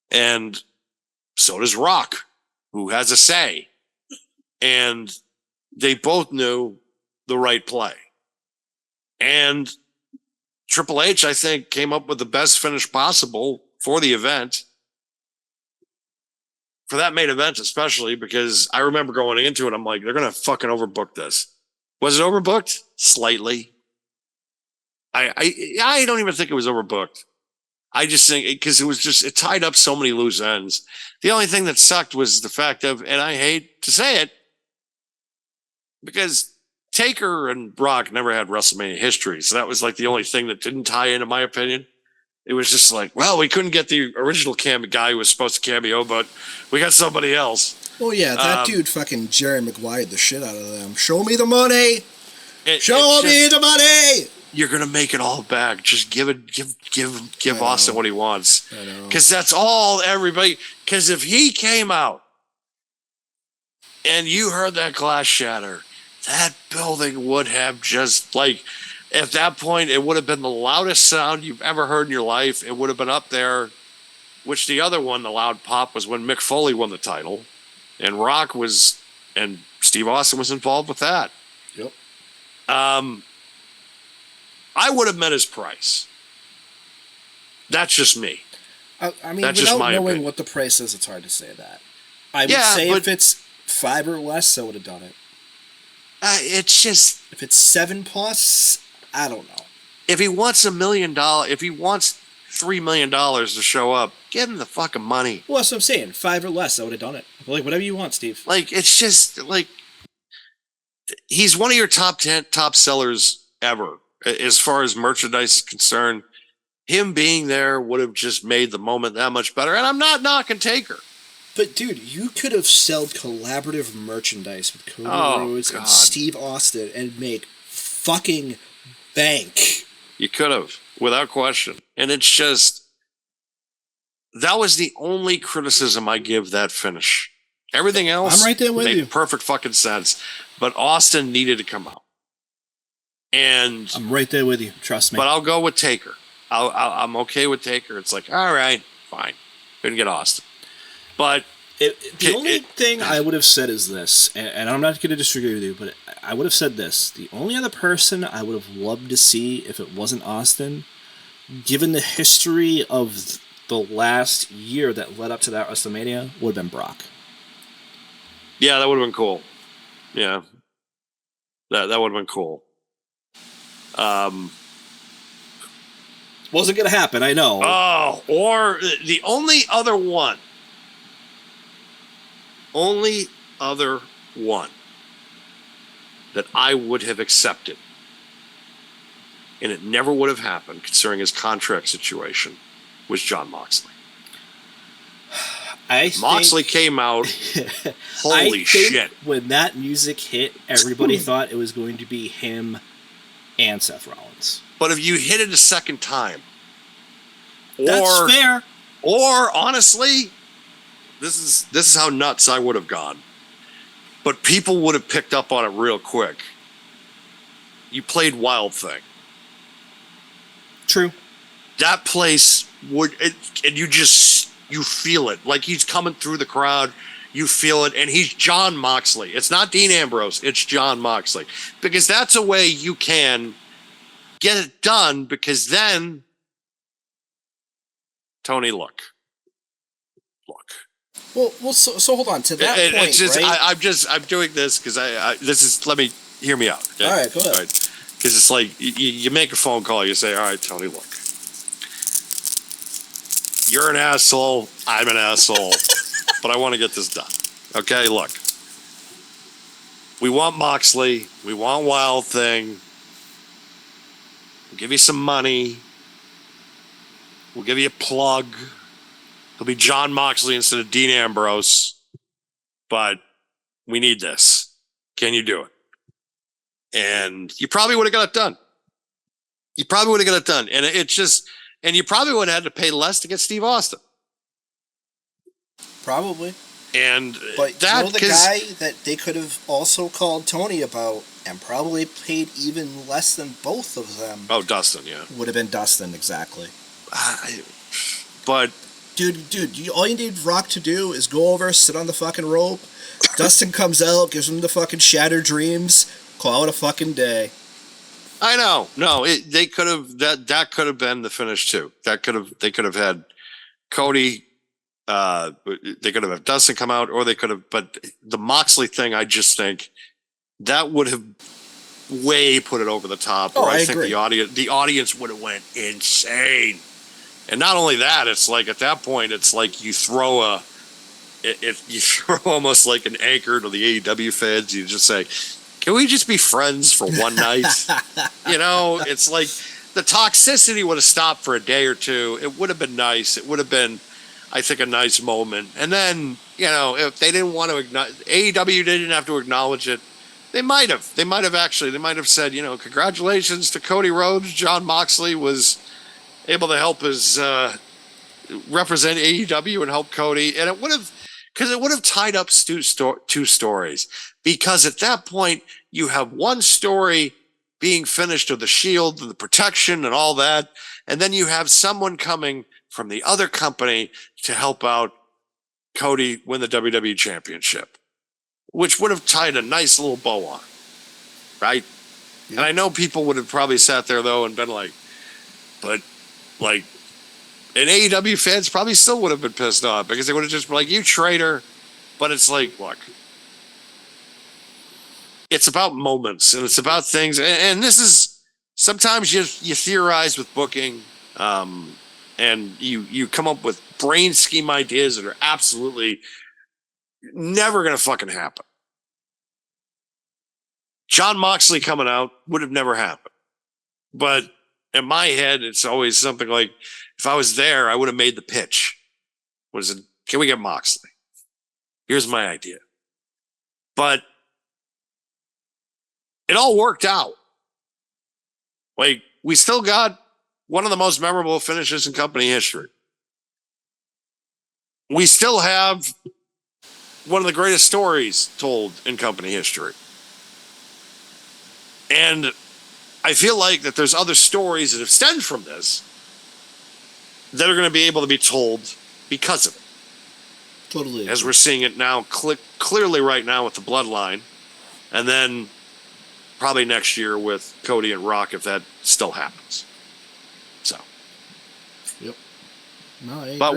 And so does Rock, who has a say. And they both knew the right play. And Triple H, I think, came up with the best finish possible for the event. For that main event, especially, because I remember going into it, I'm like, they're going to fucking overbook this. Was it overbooked? Slightly. I don't even think it was overbooked. I just think, because it tied up so many loose ends. The only thing that sucked was the fact of, and I hate to say it, because Taker and Brock never had WrestleMania history. So that was like the only thing that didn't tie in my opinion. It was just like, well, we couldn't get the original guy who was supposed to cameo, but we got somebody else. Oh, yeah, that dude fucking Jerry Maguire the shit out of them. Show me the money! Show me the money! You're going to make it all back. Just give Austin what he wants. I know. Because that's all everybody... Because if he came out and you heard that glass shatter, that building would have just, like, at that point, it would have been the loudest sound you've ever heard in your life. It would have been up there, which the other one, the loud pop, was when Mick Foley won the title. And Rock was, and Steve Austin was involved with that. Yep. I would have met his price. That's just me. I mean, That's without just my knowing opinion. what the price is, it's hard to say that. I would say if it's 5 or less, I would have done it. It's just... If it's 7+, I don't know. If he wants $1 million, if he wants $3 million to show up, give him the fucking money. Well, that's what I'm saying. 5 or less, I would have done it. Like, whatever you want, Steve. Like, it's just, like... He's one of your top 10 top sellers ever, as far as merchandise is concerned. Him being there would have just made the moment that much better. And I'm not knocking Taker. But, dude, you could have sold collaborative merchandise with Cody Rhodes and Steve Austin and make fucking bank. You could have, without question. And it's just, that was the only criticism I give that finish. Everything else I'm right there with made you. Perfect fucking sense. But Austin needed to come out. And I'm right there with you. Trust me. But I'll go with Taker. I'm okay with Taker. It's like, all right, fine. Couldn't get Austin. But the only thing I would have said is this, and I'm not going to disagree with you, but I would have said this. The only other person I would have loved to see if it wasn't Austin, given the history of the last year that led up to that WrestleMania, would have been Brock. Yeah, that would have been cool. Yeah. That would have been cool. Wasn't going to happen, I know. Oh, or the only other one only other one that I would have accepted, and it never would have happened considering his contract situation, was Jon Moxley. Moxley came out, holy shit. When that music hit, everybody thought it was going to be him and Seth Rollins. But if you hit it a second time, that's fair. Or honestly, this is how nuts I would have gone. But people would have picked up on it real quick. You played Wild Thing. True. That place would, and you feel it. Like he's coming through the crowd. You feel it. And he's Jon Moxley. It's not Dean Ambrose. It's Jon Moxley. Because that's a way you can get it done, because then, Tony, look. Well, so hold on to that point, it's just, right? I'm doing this because let me hear me out. Okay? All right, go ahead. Because it's like you make a phone call, you say, all right, Tony, look, you're an asshole, I'm an asshole, but I want to get this done. Okay, look, we want Moxley, we want Wild Thing, we'll give you some money, we'll give you a plug. It'll be Jon Moxley instead of Dean Ambrose, but we need this. Can you do it? And you probably would have got it done. And you probably would have had to pay less to get Steve Austin. Probably. But the guy that they could have also called Tony about and probably paid even less than both of them. Oh, Dustin, yeah. Would have been Dustin, exactly. But... Dude, all you need Rock to do is go over, sit on the fucking rope. Dustin comes out, gives him the fucking shattered dreams, call it a fucking day. I know. No, they could have that could have been the finish too. They could have had Cody. They could have had Dustin come out, or they could have. But the Moxley thing, I just think that would have way put it over the top. Oh, I agree. think the audience would have went insane. And not only that, it's like at that point, it's like you throw you throw almost like an anchor to the AEW fans. You just say, "Can we just be friends for one night?" It's like the toxicity would have stopped for a day or two. It would have been nice. It would have been, I think, a nice moment. And then, if they didn't want to AEW didn't have to acknowledge it, they might have. They might have said, congratulations to Cody Rhodes. Jon Moxley was able to help his represent AEW and help Cody, and it would have tied up two stories, because at that point you have one story being finished of the Shield and the protection and all that, and then you have someone coming from the other company to help out Cody win the WWE Championship, which would have tied a nice little bow on, right? Yeah. And I know people would have probably sat there though and been like, but. Like, and AEW fans probably still would have been pissed off, because they would have just been like, you traitor. But it's like, look, it's about moments, and it's about things. And this is, sometimes you theorize with booking, and you come up with brain scheme ideas that are absolutely never going to fucking happen. Jon Moxley coming out would have never happened. But in my head, it's always something like, if I was there, I would have made the pitch. Can we get Moxley? Here's my idea. But it all worked out. Like, we still got one of the most memorable finishes in company history. We still have one of the greatest stories told in company history. And I feel like that there's other stories that have stemmed from this that are going to be able to be told because of it. Totally. As we're seeing it now clearly right now with the Bloodline, and then probably next year with Cody and Rock, if that still happens. So. Yep. No, I agree. But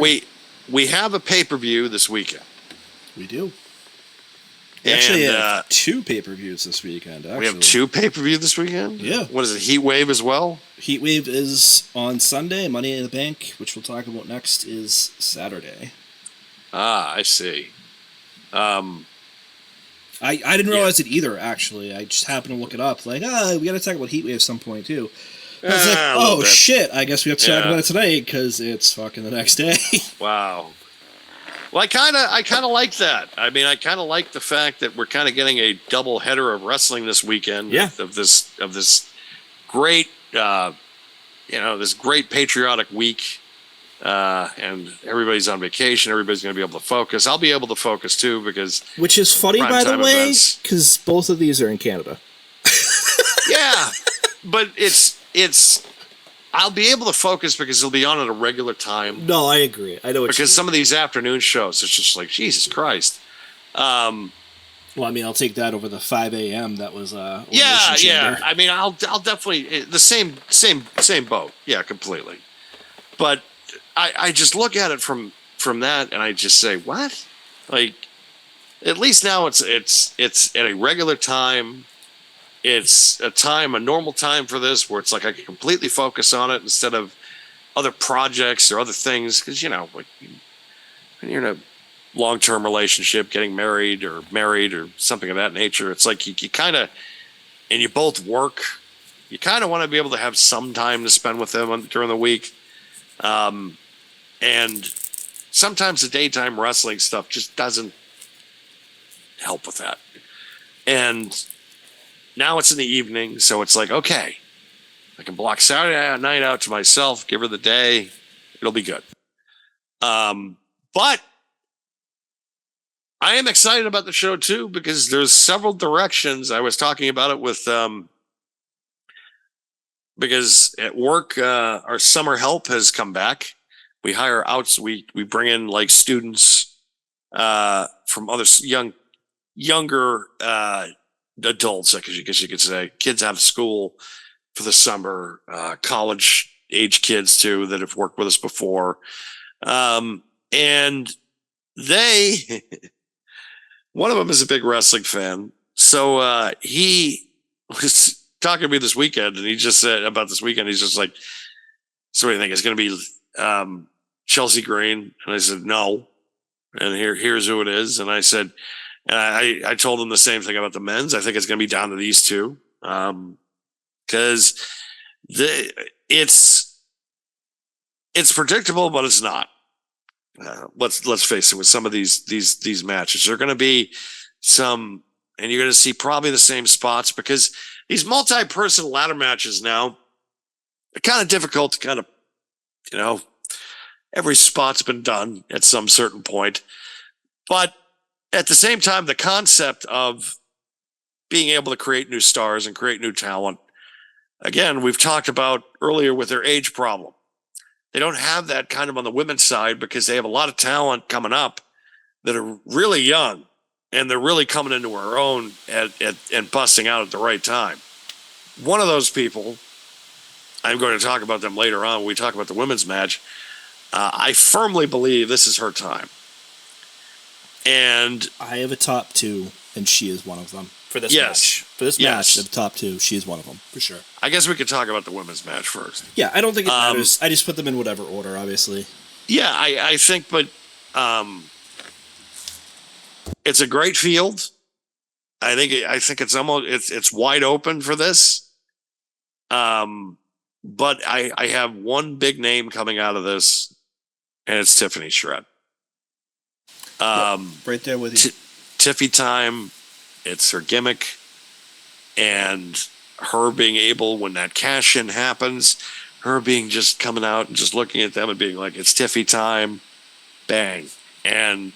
we have a pay-per-view this weekend. We do. We actually have two pay-per-views this weekend, actually. We have two pay-per-views this weekend? Yeah. What is it, Heatwave as well? Heatwave is on Sunday. Money in the Bank, which we'll talk about next, is Saturday. Ah, I see. I didn't realize it either, actually. I just happened to look it up. Like, we got to talk about Heatwave at some point, too. I was like, oh, shit, I guess we have to talk about it today, because it's fucking the next day. Wow. Well, I kind of like that. I mean, I kind of like the fact that we're kind of getting a double header of wrestling this weekend. Yeah. Of this great, this great patriotic week. And everybody's on vacation. Everybody's going to be able to focus. I'll be able to focus too because Which is funny, by the primetime way, events. because both of these are in Canada. Yeah, but it's I'll be able to focus because it'll be on at a regular time. No, I agree. I know what Because some of these afternoon shows, it's just like Jesus Christ. Well, I mean, I'll take that over the 5 a.m. That was Yeah. Chamber. I mean, I'll definitely the same boat. Yeah, completely. But I just look at it from that, and I just say, what? Like, at least now it's at a regular time. It's a normal time for this, where it's like I can completely focus on it instead of other projects or other things. Because like when you're in a long-term relationship, getting married or something of that nature, it's like you kind of, and you both work. You kind of want to be able to have some time to spend with them during the week. And sometimes the daytime wrestling stuff just doesn't help with that. And now it's in the evening, so it's like, okay, I can block Saturday night out to myself, give her the day. It'll be good. But I am excited about the show too, because there's several directions. I was talking about it with, because at work, our summer help has come back. We hire outs. We bring in like students from other younger adults, I guess you could say, kids out of school for the summer, college age kids too that have worked with us before, and they, one of them is a big wrestling fan, so he was talking to me this weekend, and he just said about this weekend, he's just like, so what do you think? It's going to be Chelsea Green? And I said, no. And here's who it is. And I said, and I told him the same thing about the men's. I think it's going to be down to these two. Because it's predictable, but it's not. Let's face it, with some of these matches, there are going to be some, and you're going to see probably the same spots, because these multi-person ladder matches now are kind of difficult to kind of, every spot's been done at some certain point. But at the same time, the concept of being able to create new stars and create new talent, again, we've talked about earlier with their age problem. They don't have that kind of on the women's side, because they have a lot of talent coming up that are really young, and they're really coming into our own and busting out at the right time. One of those people, I'm going to talk about them later on when we talk about the women's match. I firmly believe this is her time. And I have a top two, and she is one of them. For this Yes. match. For this Yes. match, the top two, she is one of them, for sure. I guess we could talk about the women's match first. Yeah, I don't think it matters. I just put them in whatever order, obviously. Yeah, I think, but it's a great field. I think it's almost it's wide open for this. But I have one big name coming out of this, and it's Tiffany Shred. Right there with you. Tiffy time. It's her gimmick, and her being able, when that cash in happens, her being just coming out and just looking at them and being like, it's Tiffy time, bang, and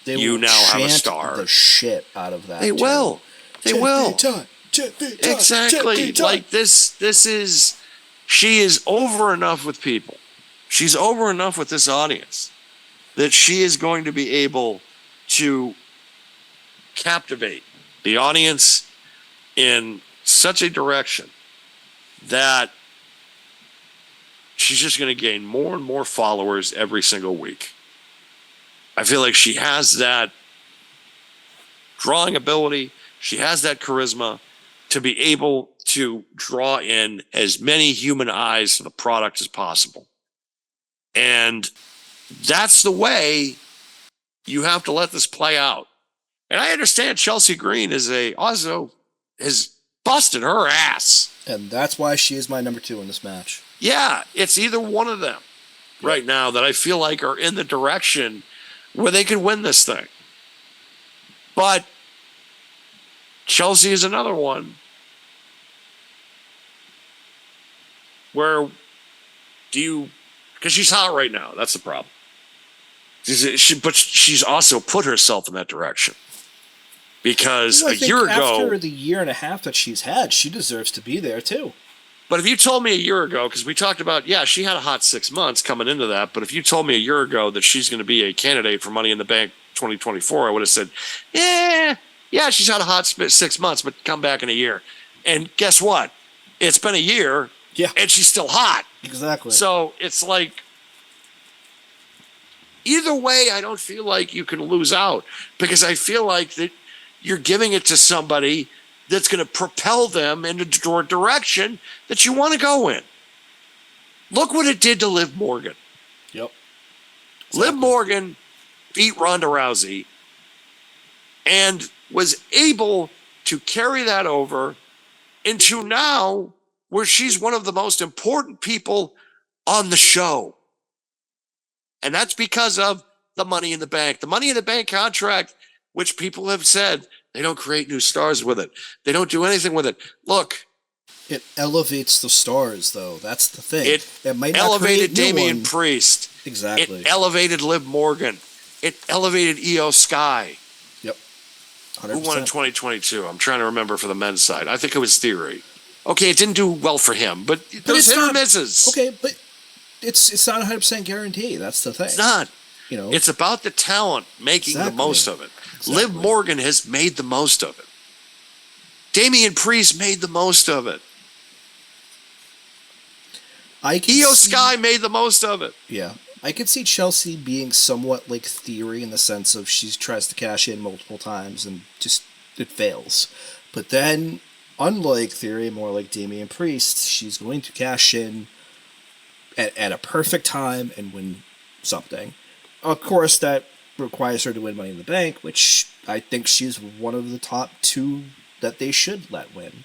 you now have a star. The shit out of that. They will. They will. Time. Exactly. Like this is, she is over enough with people. She's over enough with this audience that she is going to be able to captivate the audience in such a direction that she's just going to gain more and more followers every single week. I feel like she has that drawing ability. She has that charisma to be able to draw in as many human eyes to the product as possible. And that's the way you have to let this play out. And I understand Chelsea Green also has busted her ass. And that's why she is my number 2 in this match. Yeah, it's either one of them right now that I feel like are in the direction where they could win this thing. But Chelsea is another one where because she's hot right now. That's the problem. But she's also put herself in that direction. Because Well, a year ago, after the year and a half that she's had, she deserves to be there too. but if you told me a year ago, because we talked about, she had a hot 6 months coming into that, but if you told me a year ago that she's going to be a candidate for Money in the Bank 2024, I would have said, she's had a hot 6 months, but come back in a year. And guess what? It's been a year, and she's still hot. Exactly. So it's like, either way, I don't feel like you can lose out, because I feel like that you're giving it to somebody that's going to propel them in a direction that you want to go in. Look what it did to Liv Morgan. Yep. Exactly. Liv Morgan beat Ronda Rousey and was able to carry that over into now where she's one of the most important people on the show. And that's because of the Money in the Bank. The Money in the Bank contract, which people have said they don't create new stars with it. They don't do anything with it. Look. It elevates the stars, though. That's the thing. It might not elevated Damian Priest. Exactly. It elevated Liv Morgan. It elevated Io Sky. Yep. 100%. Who won in 2022? I'm trying to remember for the men's side. I think it was Theory. Okay, it didn't do well for him, but those hit or misses. Okay, but it's not 100% guarantee. That's the thing. It's not. You know, it's about the talent making the most of it. Exactly. Liv Morgan has made the most of it. Damian Priest made the most of it. Io Sky made the most of it. Yeah. I could see Chelsea being somewhat like Theory in the sense of she tries to cash in multiple times and just it fails. But then, unlike Theory, more like Damian Priest, she's going to cash in at a perfect time and win something. Of course, that requires her to win Money in the Bank, which I think she's one of the top 2 that they should let win.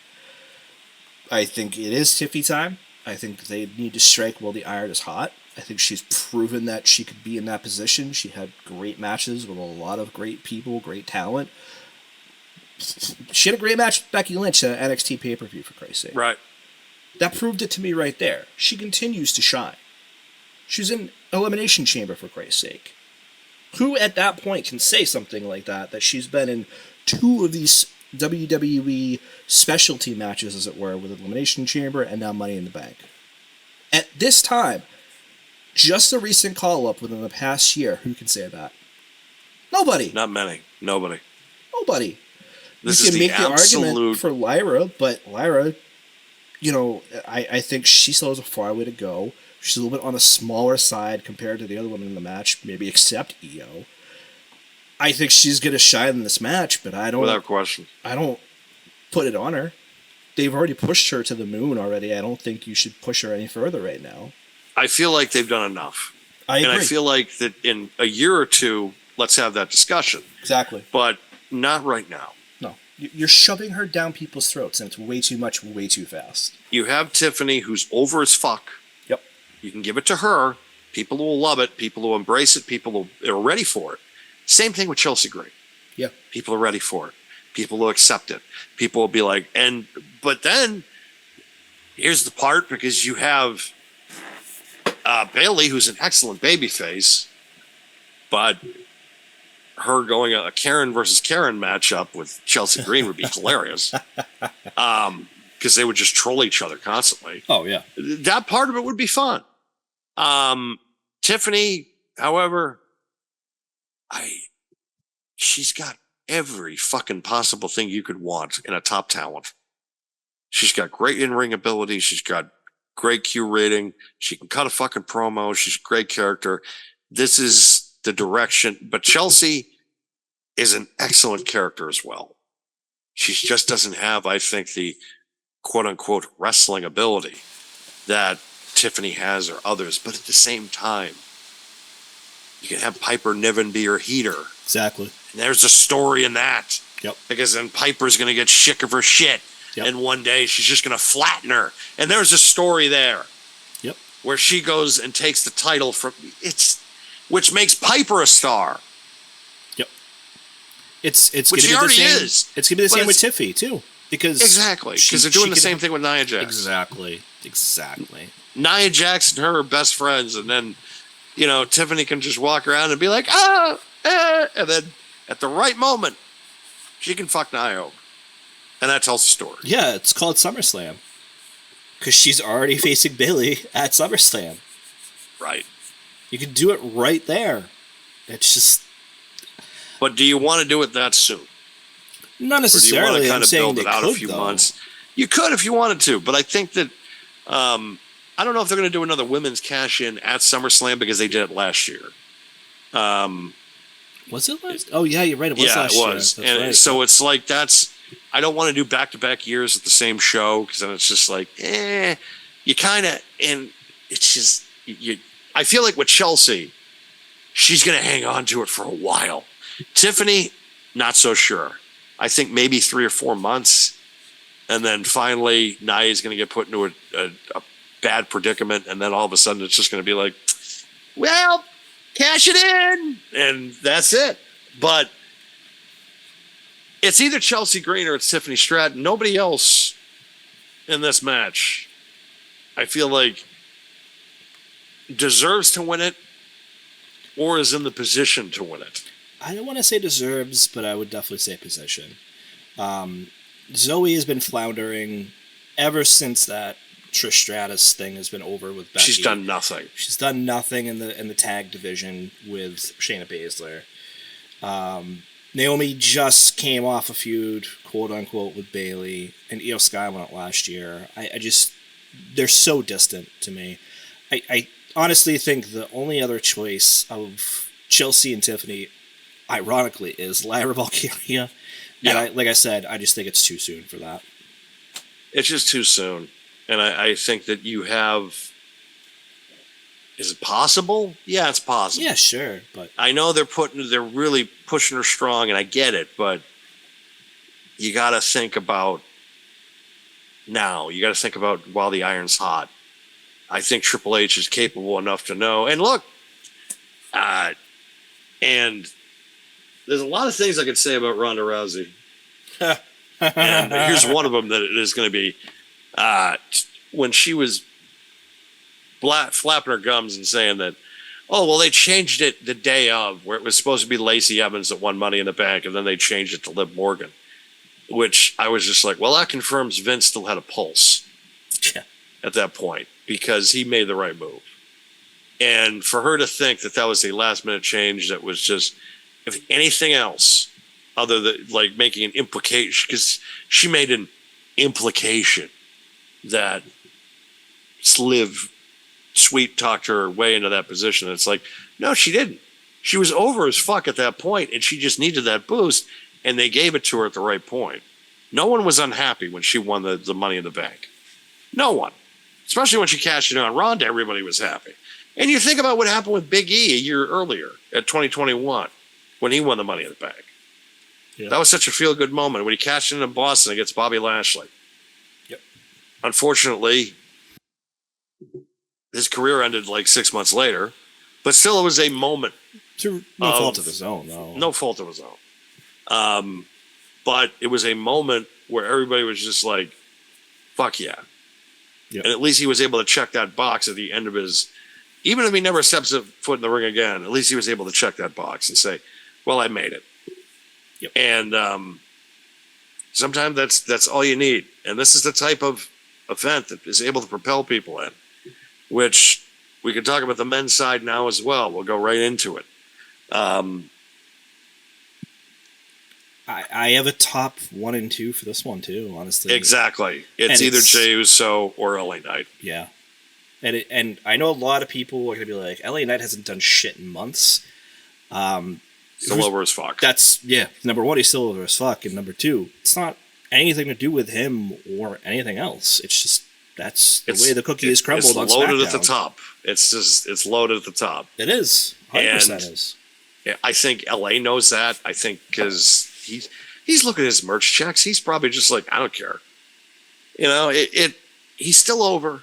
I think it is Tiffy time. I think they need to strike while the iron is hot. I think she's proven that she could be in that position. She had great matches with a lot of great people, great talent. She had a great match with Becky Lynch at NXT pay-per-view, for Christ's sake. Right. That proved it to me right there. She continues to shine. She's in Elimination Chamber, for Christ's sake. Who at that point can say something like that she's been in 2 of these WWE specialty matches, as it were, with Elimination Chamber and now Money in the Bank? At this time, just a recent call-up within the past year, who can say that? Nobody. Not many. Nobody. Nobody. This you can is make the argument for Lyra, but Lyra, I think she still has a far way to go. She's a little bit on the smaller side compared to the other women in the match, maybe except Io. I think she's going to shine in this match, but I don't... Without question. I don't put it on her. They've already pushed her to the moon already. I don't think you should push her any further right now. I feel like they've done enough. I agree. And I feel like that in a year or 2, let's have that discussion. Exactly. But not right now. No. You're shoving her down people's throats, and it's way too much, way too fast. You have Tiffany, who's over as fuck. Yep. You can give it to her. People will love it. People will embrace it. People are ready for it. Same thing with Chelsea Green. Yeah. People are ready for it. People will accept it. People will be like, but then here's the part, because you have Bailey, who's an excellent babyface, but her going a Karen versus Karen matchup with Chelsea Green would be hilarious. Because they would just troll each other constantly. Oh, yeah. That part of it would be fun. Tiffany, however, she's got every fucking possible thing you could want in a top talent. She's got great in-ring ability. She's got great Q rating. She can cut a fucking promo. She's a great character. This is the direction. But Chelsea is an excellent character as well. She just doesn't have, I think, the quote-unquote wrestling ability that Tiffany has or others. But at the same time, you can have Piper Niven be your heater. Exactly. And there's a story in that. Yep. Because then Piper's going to get sick of her shit. Yep. And one day she's just going to flatten her. And there's a story there. Yep. Where she goes and takes the title from which makes Piper a star. Yep. It's which gonna she be the already same. is. It's gonna be the But same with it's- Tiffy too. Because Exactly. Because they're doing the same thing with Nia Jax. Exactly. Nia Jax and her are best friends, and then, Tiffany can just walk around and be like, and then at the right moment, she can fuck Nia over. And that tells the story. Yeah, it's called SummerSlam. Because she's already facing Bayley at SummerSlam. Right. You can do it right there. It's just But do you want to do it that soon? not Or do you want necessarily. to kind I'm of saying build they it out could, a few though. months? You could if you wanted to, but I think that I don't know if they're going to do another women's cash-in at SummerSlam because they did it last year. Was it last? Oh yeah, you're right. It was last it year. was. That's And right. so it's like I don't want to do back-to-back years at the same show because then it's just like, you kind of, and it's just, I feel like with Chelsea, she's going to hang on to it for a while. Tiffany, not so sure. I think maybe 3 or 4 months. And then finally, Nia's going to get put into a bad predicament. And then all of a sudden, it's just going to be like, well, cash it in. And that's it. But it's either Chelsea Green or it's Tiffany Stratton. Nobody else in this match, I feel like, deserves to win it or is in the position to win it. I don't want to say deserves, but I would definitely say position. Zoe has been floundering ever since that Trish Stratus thing has been over with Becky. She's done nothing. She's done nothing in the tag division with Shayna Baszler. Naomi just came off a feud, quote unquote, with Bayley, and Io Sky went out last year. I just, they're so distant to me. I honestly think the only other choice of Chelsea and Tiffany, ironically, is Lyra Valkyria. Yeah. And like I said, I just think it's too soon for that. It's just too soon. And I think that you have... Is it possible? Yeah, it's possible. Yeah, sure, but I know they're really pushing her strong, and I get it, but you got to think about now. You got to think about while the iron's hot. I think Triple H is capable enough to know. And look, and there's a lot of things I could say about Ronda Rousey. And here's one of them that it is going to be when she was flapping her gums and saying that, oh, well, they changed it the day of, where it was supposed to be Lacey Evans that won Money in the Bank, and then they changed it to Liv Morgan, which I was just like, well, that confirms Vince still had a pulse at that point because he made the right move. And for her to think that that was a last-minute change that was just, if anything else, other than like making an implication, because she made an implication that Liv sweet talked her way into that position. It's like, no, she didn't. She was over as fuck at that point, and she just needed that boost, and they gave it to her at the right point. No one was unhappy when she won the Money in the Bank. No one. Especially when she cashed it on Ronda, everybody was happy. And you think about what happened with Big E a year earlier at 2021 when he won the Money in the Bank. Yeah. That was such a feel-good moment when he cashed in Boston against Bobby Lashley. Yep. Unfortunately, his career ended like 6 months later, but still it was a moment. No fault of his own, though. No fault of his own. But it was a moment where everybody was just like, fuck yeah. Yep. And at least he was able to check that box at the end of his, even if he never steps a foot in the ring again, at least he was able to check that box and say, well, I made it. Yep. And sometimes that's all you need. And this is the type of event that is able to propel people in, which we can talk about the men's side now as well. We'll go right into it. I have a top 1 and 2 for this one too, honestly. Exactly. It's either Jey Uso or LA Knight. Yeah. And I know a lot of people are going to be like, LA Knight hasn't done shit in months. Still over as fuck. That's, yeah. Number 1, he's still over as fuck. And number 2, it's not anything to do with him or anything else. It's just, that's the way the cookie is crumbled on SmackDown. It's loaded at the top. It's loaded at the top. It is. 100% is. I think LA knows that. I think because he's looking at his merch checks. He's probably just like, I don't care. He's still over.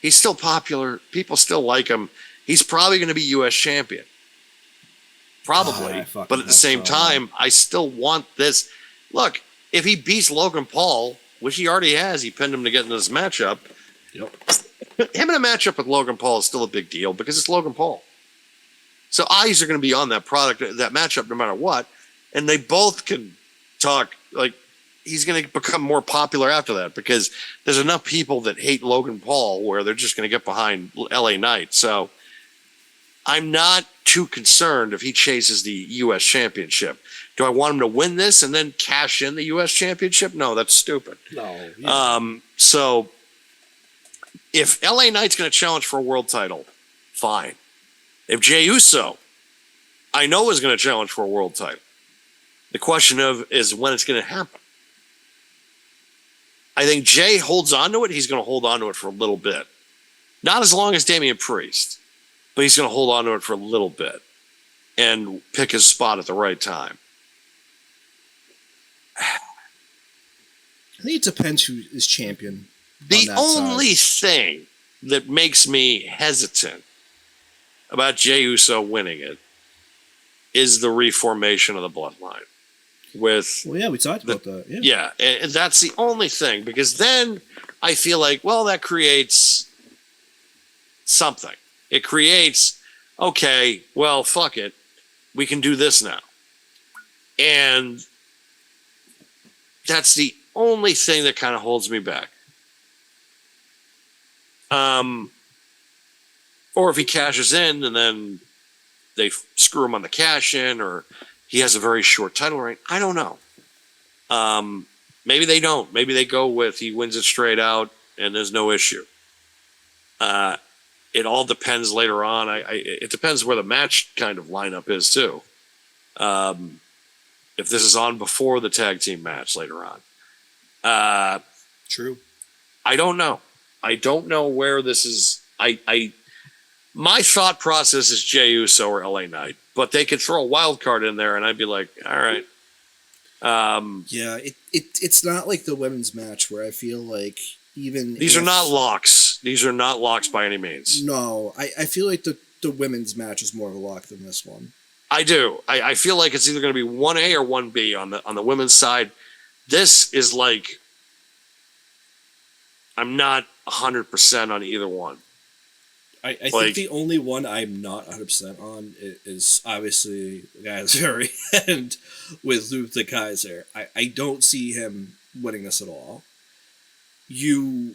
He's still popular. People still like him. He's probably going to be U.S. champion. Probably. But at the same time, I still want this. Look, if he beats Logan Paul, which he already has, he pinned him to get in this matchup. Yep. Him in a matchup with Logan Paul is still a big deal because it's Logan Paul. So eyes are going to be on that matchup, no matter what. And they both can talk. Like, he's going to become more popular after that because there's enough people that hate Logan Paul where they're just going to get behind LA Knight. So I'm not too concerned if he chases the U.S. championship. Do I want him to win this and then cash in the U.S. championship? No, that's stupid. No. Yeah. So if LA Knight's going to challenge for a world title, fine. If Jey Uso, I know, is going to challenge for a world title, the question is when it's going to happen. I think Jey holds on to it. He's going to hold on to it for a little bit. Not as long as Damian Priest, but he's going to hold on to it for a little bit and pick his spot at the right time. I think it depends who is champion. The only thing that makes me hesitant about Jey Uso winning it is the reformation of the bloodline. We talked about that. Yeah, and that's the only thing, because then I feel like, well, that creates something. It creates, okay, well, fuck it. We can do this now. And that's the only thing that kind of holds me back. Or if he cashes in and then they screw him on the cash in, or he has a very short title reign. I don't know. Maybe they don't. Maybe they go with he wins it straight out and there's no issue. It all depends later on. It depends where the match kind of lineup is too. If this is on before the tag team match later on. True. I don't know. I don't know where this is. My thought process is Jey Uso or LA Knight, but they could throw a wild card in there, and I'd be like, all right. It's not like the women's match where I feel like these are not locks. These are not locks by any means. No, I feel like the women's match is more of a lock than this one. I do. I feel like it's either going to be 1A or 1B on the women's side. This is like, I'm not 100% on either one. I think the only one I'm not 100% on is obviously the guy's very end with Luke the Kaiser. I don't see him winning this at all. You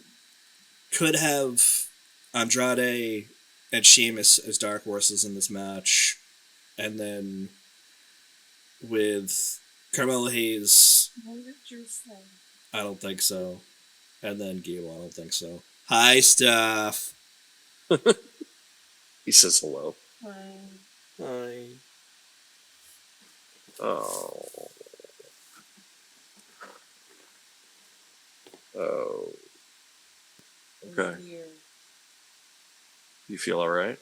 could have Andrade and Sheamus as dark horses in this match, and then with Carmelo Hayes, I don't think so, and then Gable, I don't think so. Hi, Steph. He says hello. Hi. Oh. Okay. You feel all right?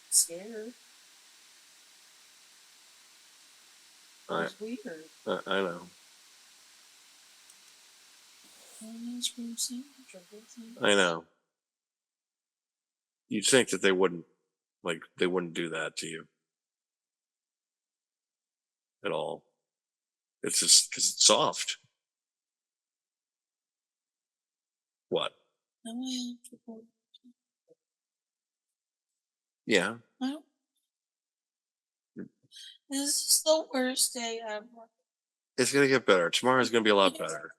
Scared. It's weird. I know. I know. You'd think that they wouldn't do that to you at all. It's just because it's soft. What? Yeah. This is the worst day ever. It's gonna get better. Tomorrow's gonna be a lot better.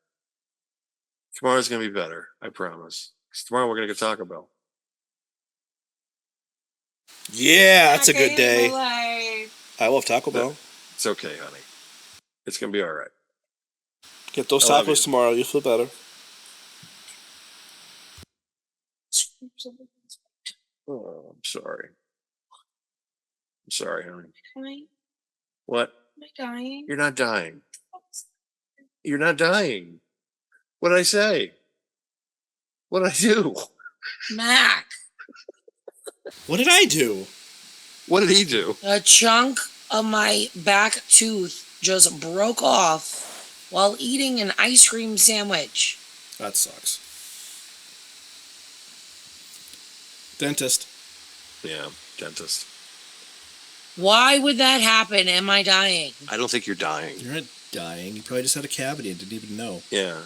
Tomorrow's gonna be better. I promise. 'Cause tomorrow we're gonna get Taco Bell. Yeah, that's a good day. I love Taco Bell. It's okay, honey. It's gonna be all right. Get those tacos tomorrow. You'll feel better. Oh, I'm sorry. I'm sorry, honey. Dying? What? Am I dying? You're not dying. You're not dying. What did I say? What did I do? Mac. What did I do? What did he do? A chunk of my back tooth just broke off while eating an ice cream sandwich. That sucks. Dentist. Yeah, dentist. Why would that happen? Am I dying? I don't think you're dying. You're not dying. You probably just had a cavity and didn't even know. Yeah.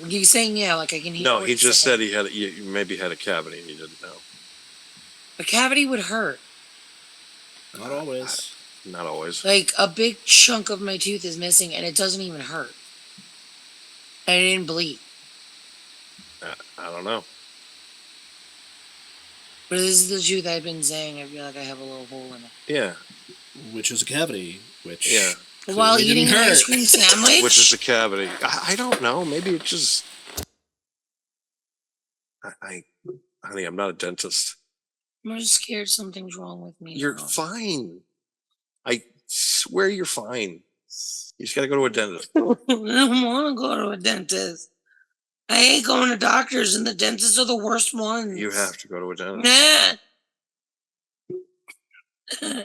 You're saying yeah, like I can hear. No, what he you're just saying. said he had you maybe had a cavity and you didn't know. A cavity would hurt. Not always. Not always. Like a big chunk of my tooth is missing and it doesn't even hurt. And it didn't bleed. I don't know. But this is the truth I've been saying. I feel like I have a little hole in it. Yeah. Which is a cavity. Which Yeah. While clearly eating didn't an hurt. ice cream sandwich? Which is a cavity. I don't know. Maybe it just. Honey, I'm not a dentist. I'm just scared something's wrong with me. You're now. fine. I swear you're fine. You just got to go to a dentist. I don't want to go to a dentist. I hate going to doctors, and the dentists are the worst ones. You have to go to a dentist. Nah.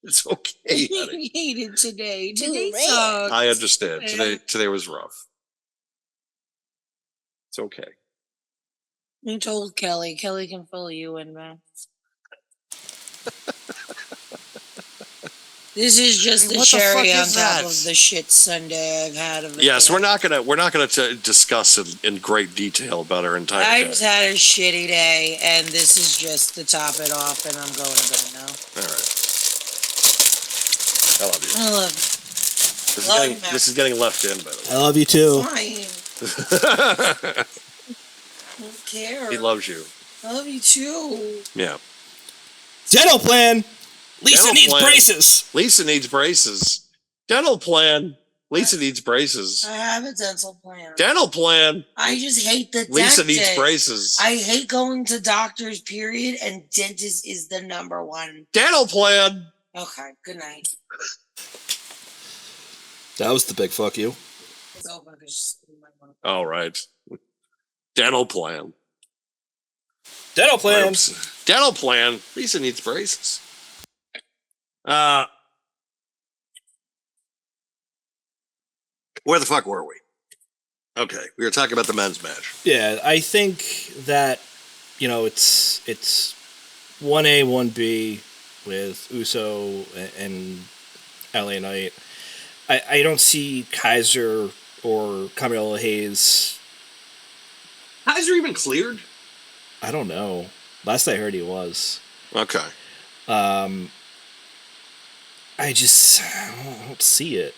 It's okay. I honey. hated today. Today sucked. I understand. Today was rough. It's okay. I told Kelly. Kelly can fill you in, man. This is just the what the cherry fuck on is top that? of the shit Sunday I've had of it. Yes, we're not gonna discuss in great detail about our entire I day. just had a shitty day, and this is just to top it off, and I'm going to bed now. All right. I love you. I love This is getting left in, by I love you too. you. Fine. the way. I don't care. He loves you. I love you too. Yeah. Dental plan. Lisa Dental needs plan. braces. Lisa needs braces. Dental plan. Lisa needs braces. I have a dental plan. Dental plan. I just hate the Lisa dentist. needs braces. I hate going to doctors, period, and dentist is the number one. Dental plan. Okay, good night. That was the big fuck you. It's over. Just leave my phone. All right. Dental plan. Dental plan. Oops. Dental plan. Lisa needs braces. Where the fuck were we? Okay, we were talking about the men's match. Yeah, I think that it's 1A, 1B with Uso and LA Knight. I don't see Kaiser or Carmelo Hayes. Kaiser even cleared? I don't know. Last I heard, he was. Okay. I don't see it.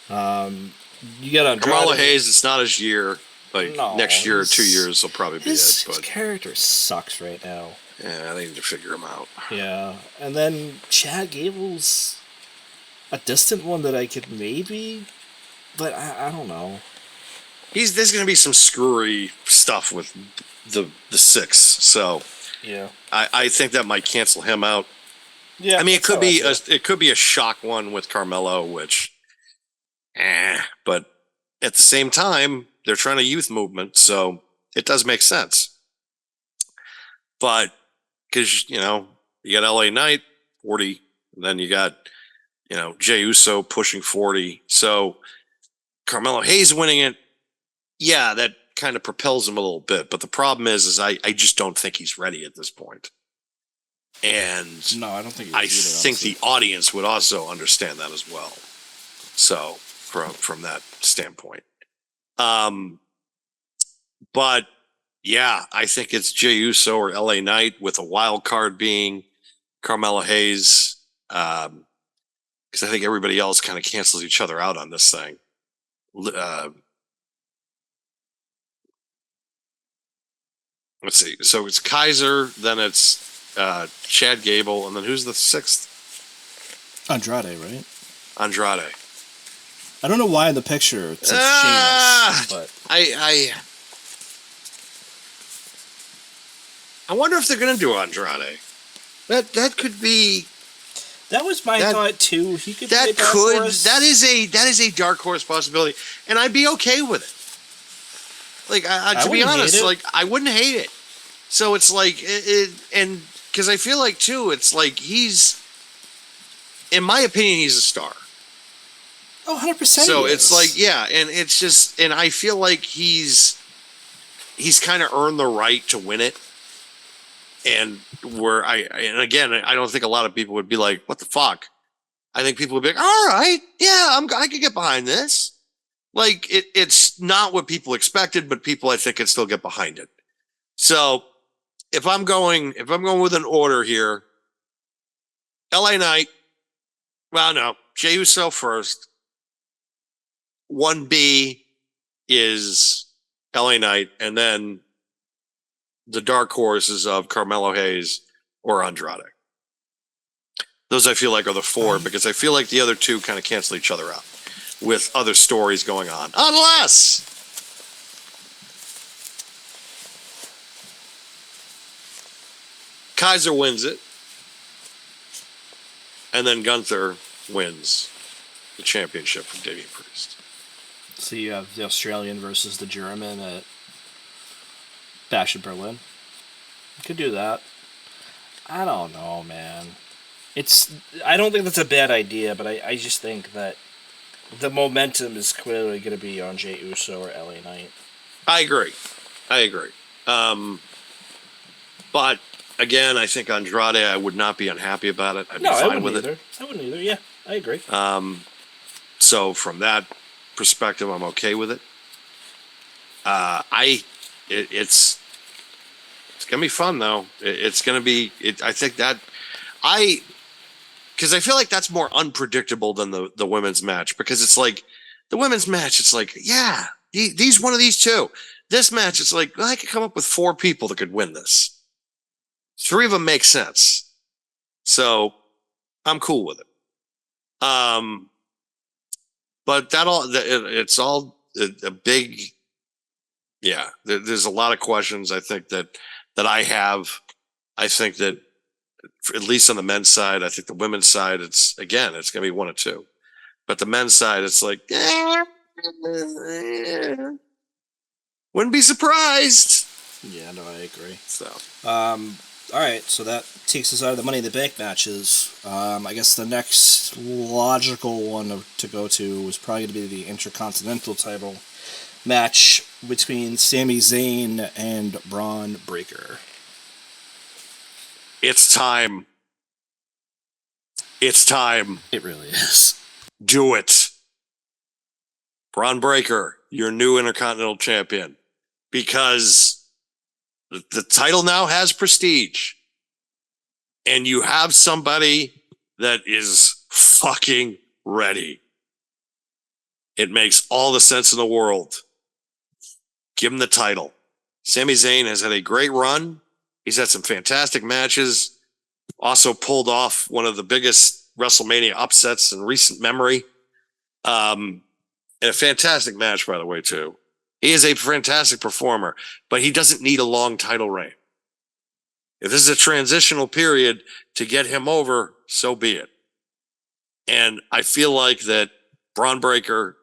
You got Andrade. Kamala Hayes, it's not his year. Like No, next year or his- 2 years will probably be His it. But character sucks right now. yeah, they need to figure him out. Yeah, and then Chad Gable's a distant one that I could maybe, but I don't know. There's going to be some screwy stuff with the six, so Yeah, I think that might cancel him out. yeah. I mean, that's how I feel. it could be a shock one with Carmelo, which, but at the same time, they're trying to youth movement, so it does make sense. But because you got LA Knight 40, and then you got Jey Uso pushing 40, so Carmelo Hayes winning it, yeah, that kind of propels him a little bit. But the problem is I just don't think he's ready at this point. And No, I don't think. I think the audience would also understand that as well. So from that standpoint, but yeah, I think it's Jey Uso or LA Knight with a wild card being Carmelo Hayes, because I think everybody else kind of cancels each other out on this thing. Let's see. So it's Kaiser, then it's Chad Gable, and then who's the sixth? Andrade, right? Andrade. I don't know why in the picture it says Ah! Sheamus, but I wonder if they're going to do Andrade. That could be. that was my That- thought too. He could. That play Dark could. Horse. That is a dark horse possibility, and I'd be okay with it. Like to be wouldn't hate honest, it. like I wouldn't hate it. So it's like and because I feel like too, it's like in my opinion, he's a star. Oh, 100%. So it's like, yeah, and it's just, and I feel like he's kind of earned the right to win it. And and again, I don't think a lot of people would be like, what the fuck? I think people would be like, all right, yeah, I could get behind this. Like, it's not what people expected, but people, I think, can still get behind it. So if I'm going with an order here, LA Knight, well, no, Jey Uso first. 1B is LA Knight, and then the dark horses of Carmelo Hayes or Andrade. Those I feel like are the four, because I feel like the other two kind of cancel each other out with other stories going on. Unless Kaiser wins it, and then Gunther wins the championship from Damian Priest. So you have the Australian versus the German at Bash in Berlin. You could do that. I don't know, man. I don't think that's a bad idea, but I just think that the momentum is clearly going to be on Jey Uso or LA Knight. I agree. But again, I think Andrade, I would not be unhappy about it. I'd be fine with it. I wouldn't either. Yeah, I agree. So from that perspective, I'm okay with it. It's gonna be fun though. It's gonna be. I think that because I feel like that's more unpredictable than the women's match, because it's like the women's match. It's like, yeah, these one of these two. This match, it's like, well, I could come up with 4 people that could win this. 3 of them make sense. So I'm cool with it. But it's all a big, yeah. There's a lot of questions I think that I have. I think that at least on the men's side, I think the women's side, it's going to be 1 or 2. But the men's side, it's like, wouldn't be surprised. Yeah, no, I agree. So, all right, so that takes us out of the Money in the Bank matches. I guess the next logical one to go to was probably going to be the Intercontinental title match between Sami Zayn and Braun Breaker. it's time. It's time. It really is. Do it. Braun Breaker, your new Intercontinental Champion. Because the title now has prestige. And you have somebody that is fucking ready. It makes all the sense in the world. Give him the title. Sami Zayn has had a great run. He's had some fantastic matches. Also pulled off one of the biggest WrestleMania upsets in recent memory. And a fantastic match, by the way, too. He is a fantastic performer, but he doesn't need a long title reign. If this is a transitional period to get him over, so be it. And I feel like that Braun Breaker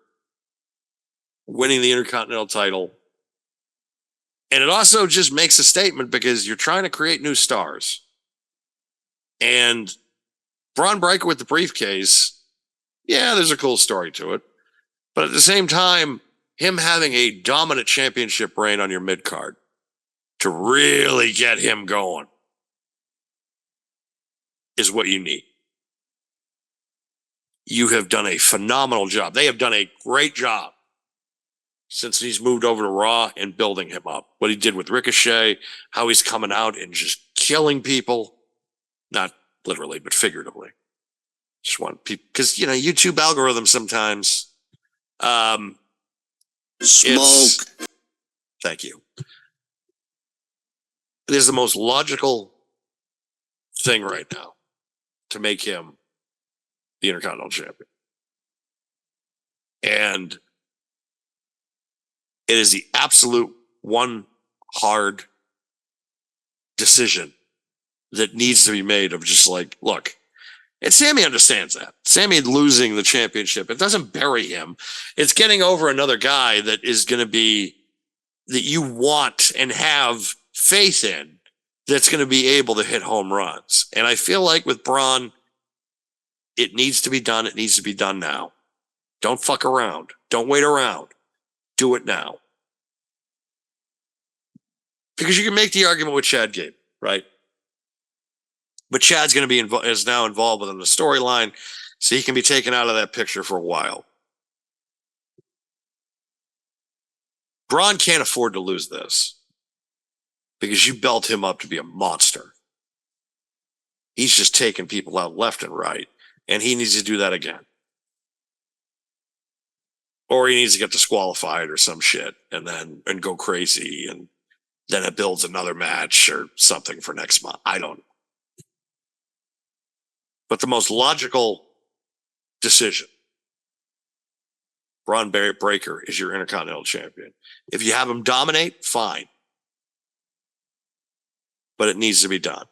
winning the Intercontinental title, and it also just makes a statement because you're trying to create new stars. And Braun Breaker with the briefcase, yeah, there's a cool story to it. But at the same time, him having a dominant championship reign on your mid-card to really get him going is what you need. You have done a phenomenal job. They have done a great job since he's moved over to Raw and building him up. What he did with Ricochet, how he's coming out and just killing people. Not literally, but figuratively. Just want people, because, you know, YouTube algorithms sometimes. Smoke. Thank you. It is the most logical thing right now to make him the Intercontinental Champion. And it is the absolute one hard decision that needs to be made of just like, look, and Sammy understands that. Sammy losing the championship, it doesn't bury him. It's getting over another guy that is going to be, that you want and have faith in that's going to be able to hit home runs. And I feel like with Braun, it needs to be done. It needs to be done now. Don't fuck around. Don't wait around. Do it now. Because you can make the argument with Chad Gable, right? But Chad's going to be is now involved within the storyline, so he can be taken out of that picture for a while. Braun can't afford to lose this because you built him up to be a monster. He's just taking people out left and right, and he needs to do that again. Or he needs to get disqualified or some shit and go crazy, and then it builds another match or something for next month. I don't know. But the most logical decision, Braun Breaker is your Intercontinental Champion. If you have him dominate, fine. But it needs to be done.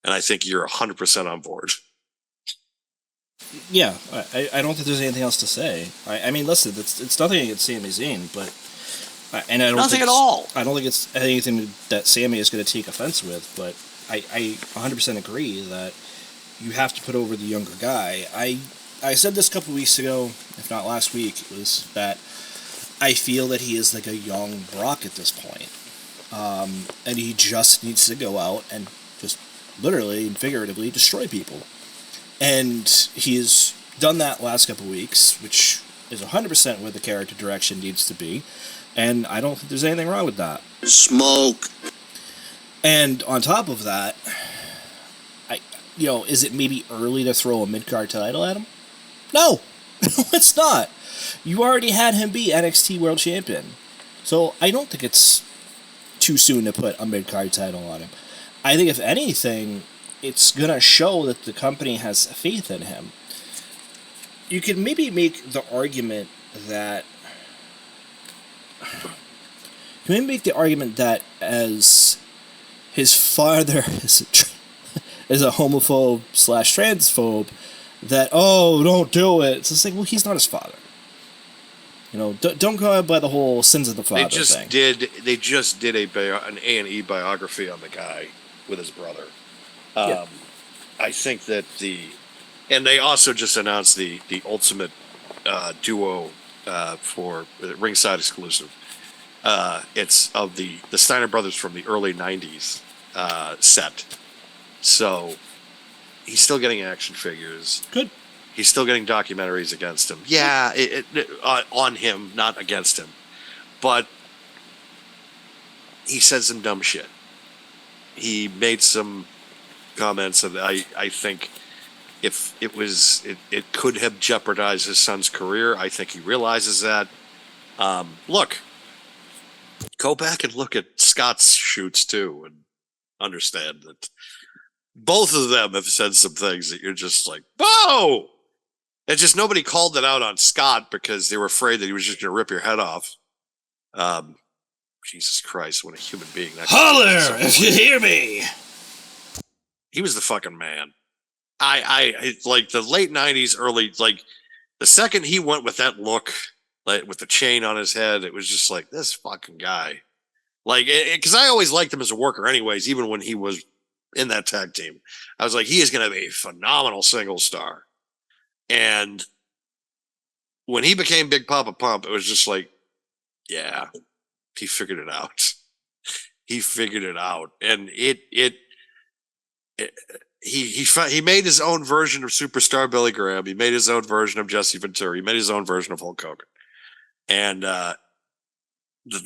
And I think you're 100% on board. Yeah, I don't think there's anything else to say. I mean, listen, it's nothing against Sami Zayn, but I don't nothing at all. I don't think it's anything that Sami is going to take offense with. But I 100% agree that you have to put over the younger guy. I said this a couple weeks ago, if not last week, it was that I feel that he is like a young Brock at this point, and he just needs to go out and just literally and figuratively destroy people. And he's done that last couple weeks, which is 100% where the character direction needs to be. And I don't think there's anything wrong with that. Smoke. And on top of that, is it maybe early to throw a mid-card title at him? No, it's not. You already had him be NXT World Champion. So I don't think it's too soon to put a mid-card title on him. I think if anything, it's going to show that the company has faith in him. You could maybe make the argument that as his father is a homophobe / transphobe, that, don't do it. It's just like, well, he's not his father. Don't go by the whole sins of the father thing. They just did an A&E biography on the guy with his brother. Yeah. I think that and they also just announced the Ultimate Duo for ringside exclusive. It's of the Steiner brothers from the early 90s set. So he's still getting action figures. Good. He's still getting documentaries against him. Yeah, on him, not against him. But he said some dumb shit. He made some comments that I think if it could have jeopardized his son's career. I think he realizes that. Look, go back and look at Scott's shoots too and understand that both of them have said some things that you're just like, whoa! It's just nobody called it out on Scott because they were afraid that he was just going to rip your head off. Jesus Christ, what a human being. Holler if you hear me. He was the fucking man. I like the late 90s, early, like the second he went with that look, like with the chain on his head, it was just like, this fucking guy. Like, because I always liked him as a worker anyways, even when he was in that tag team. I was like, he is going to be a phenomenal single star. And when he became Big Papa Pump, it was just like, yeah, he figured it out. He figured it out. And he made his own version of Superstar Billy Graham. He made his own version of Jesse Ventura. He made his own version of Hulk Hogan. And the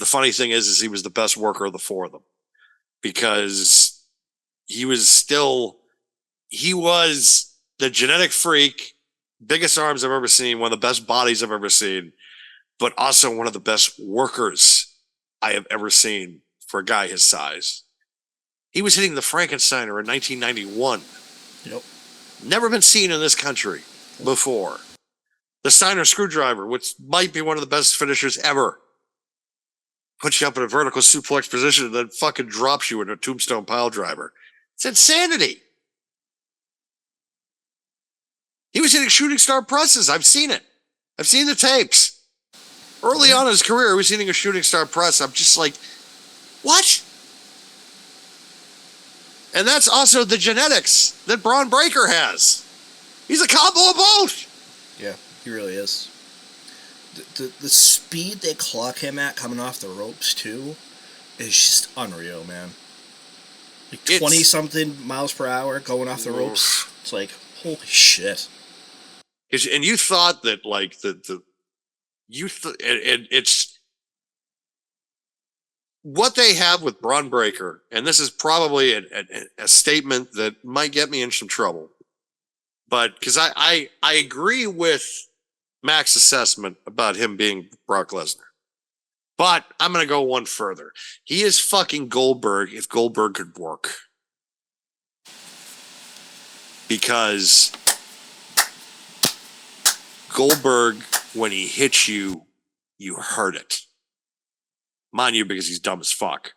funny thing is he was the best worker of the four of them because he was the genetic freak, biggest arms I've ever seen, one of the best bodies I've ever seen, but also one of the best workers I have ever seen for a guy his size. He was hitting the Frankensteiner in 1991. Yep. Never been seen in this country before. The Steiner screwdriver, which might be one of the best finishers ever. Puts you up in a vertical suplex position and then fucking drops you in a tombstone pile driver. It's insanity. He was hitting shooting star presses. I've seen it. I've seen the tapes. Early on in his career, he was hitting a shooting star press. I'm just like, what? And that's also the genetics that Braun Breaker has. He's a combo of both. Yeah, he really is. The speed they clock him at coming off the ropes, too, is just unreal, man. Like 20-something miles per hour going off the ropes. It's like, holy shit. And you thought that, like, it's what they have with Braun Breaker, and this is probably a statement that might get me in some trouble. But because I agree with Mac's assessment about him being Brock Lesnar. But I'm going to go one further. He is fucking Goldberg if Goldberg could work. Because Goldberg, when he hits you, you hurt it. Mind you, because he's dumb as fuck.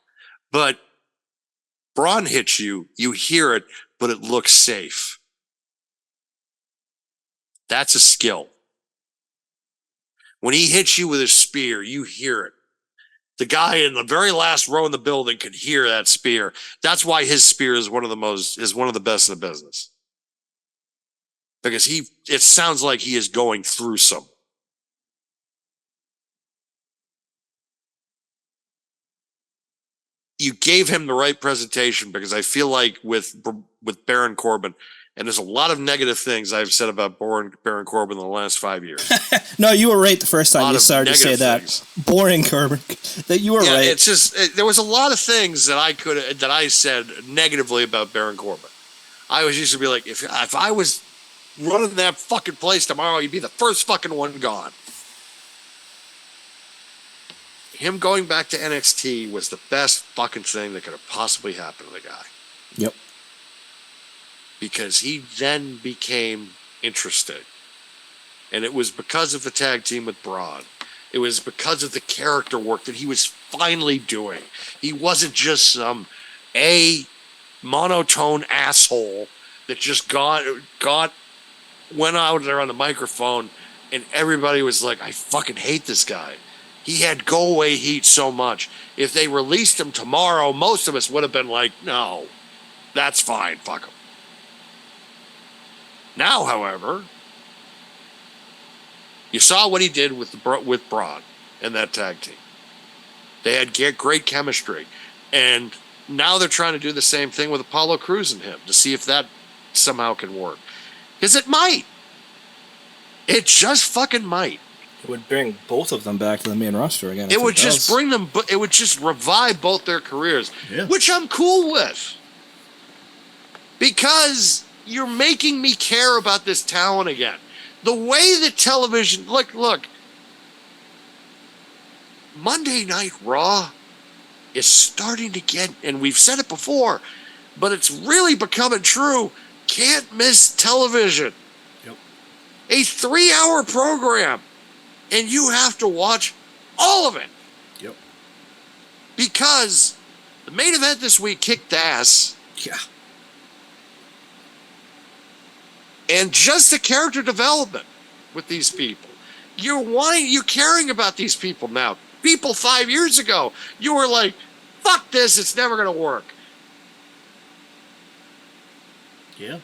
But Braun hits you, you hear it, but it looks safe. That's a skill. When he hits you with a spear, you hear it. The guy in the very last row in the building could hear that spear. That's why his spear is one of the best in the business. Because it sounds like he is going through some. You gave him the right presentation, because I feel like with Baron Corbin, and there's a lot of negative things I've said about Baron Corbin in the last 5 years. No, you were right the first time you started to say things. that. Boring Corbin. That you were right. It's just there was a lot of things that I said negatively about Baron Corbin. I was used to be like, if I was running that fucking place tomorrow, you'd be the first fucking one gone. Him going back to NXT was the best fucking thing that could have possibly happened to the guy. Yep. Because he then became interested. And it was because of the tag team with Braun. It was because of the character work that he was finally doing. He wasn't just some monotone asshole that just went out there on the microphone and everybody was like, I fucking hate this guy. He had go-away heat so much. If they released him tomorrow, most of us would have been like, no, that's fine, fuck him. Now, however, you saw what he did with Braun and that tag team. They had great chemistry. And now they're trying to do the same thing with Apollo Crews and him to see if that somehow can work. Because it might. It just fucking might. It would bring both of them back to the main roster again. It would just bring them, it would just revive both their careers, which I'm cool with. Because you're making me care about this talent again. The way that television, look, Monday Night Raw is starting to get, and we've said it before, but it's really becoming true, can't miss television. Yep. A 3-hour program. And you have to watch all of it. Yep. Because the main event this week kicked ass. Yeah. And just the character development with these people. You're caring about these people now. People 5 years ago, you were like, fuck this, it's never going to work. Yeah.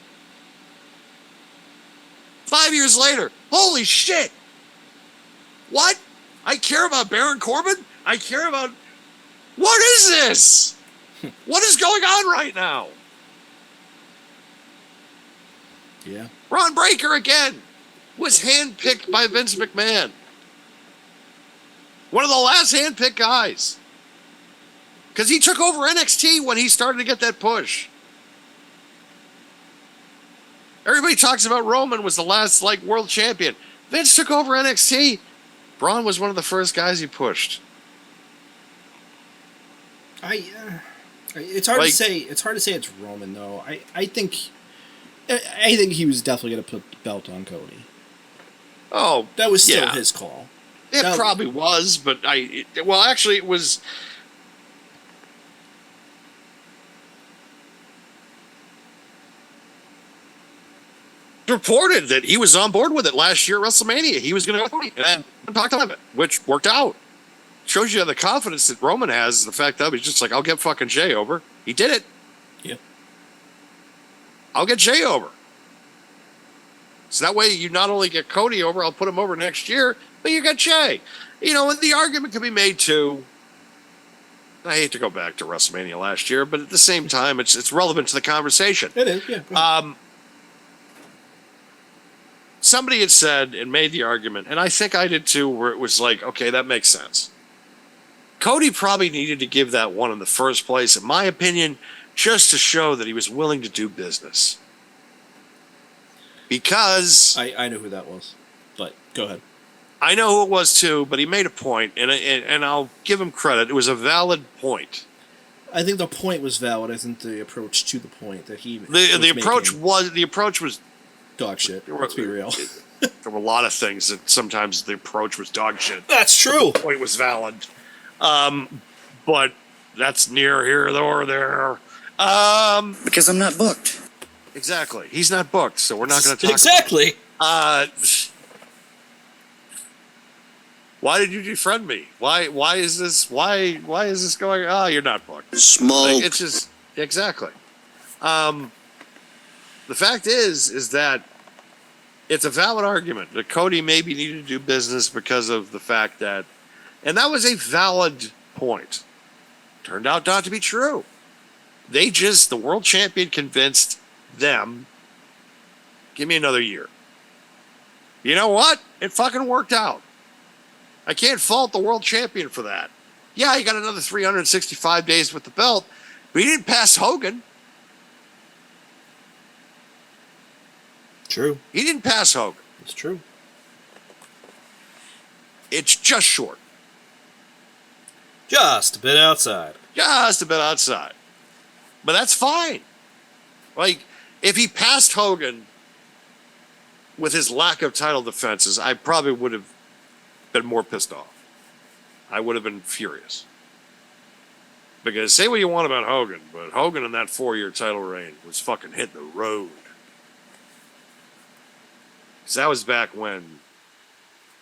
5 years later, holy shit. What? I care about Baron Corbin? I care about... What is this? What is going on right now? Yeah. Braun Breaker again was handpicked by Vince McMahon. One of the last handpicked guys. Because he took over NXT when he started to get that push. Everybody talks about Roman was the last world champion. Vince took over NXT. Braun was one of the first guys he pushed. It's hard to say. It's hard to say it's Roman though. I think he was definitely going to put the belt on Cody. Oh, that was still his call. It probably was, but actually, it was. Reported that he was on board with it last year at WrestleMania. He was going to go and talk to him, which worked out. Shows you the confidence that Roman has, the fact that he's just like, I'll get fucking Jay over. He did it. Yeah. I'll get Jay over. So that way you not only get Cody over, I'll put him over next year, but you got Jay. You know, and the argument could be made too. I hate to go back to WrestleMania last year, but at the same time, it's relevant to the conversation. It is, yeah. Somebody had said and made the argument, and I think I did too, where it was like, okay, that makes sense. Cody probably needed to give that one in the first place, in my opinion, just to show that he was willing to do business. Because I know who that was, but go ahead. I know who it was too, but he made a point, and I'll give him credit. It was a valid point. I think the point was valid. I think the approach to the point that he the approach was dog shit. Let's be real. There were a lot of things that sometimes the approach was dog shit. That's true. The point was valid, but that's near here or there. Because I'm not booked. Exactly. He's not booked, so we're not going to talk exactly. About it. Why did you defriend me? Why is this going? Oh, you're not booked. Smoke. Like, it's just exactly. The fact is that it's a valid argument that Cody maybe needed to do business because of the fact that, and that was a valid point. Turned out not to be true. The world champion convinced them, give me another year. You know what? It fucking worked out. I can't fault the world champion for that. Yeah, he got another 365 days with the belt, but he didn't pass Hogan. True. He didn't pass Hogan. It's true. It's just short. Just a bit outside. Just a bit outside. But that's fine. Like, if he passed Hogan with his lack of title defenses, I probably would have been more pissed off. I would have been furious. Because say what you want about Hogan, but Hogan in that 4-year title reign was fucking hitting the road. Because that was back when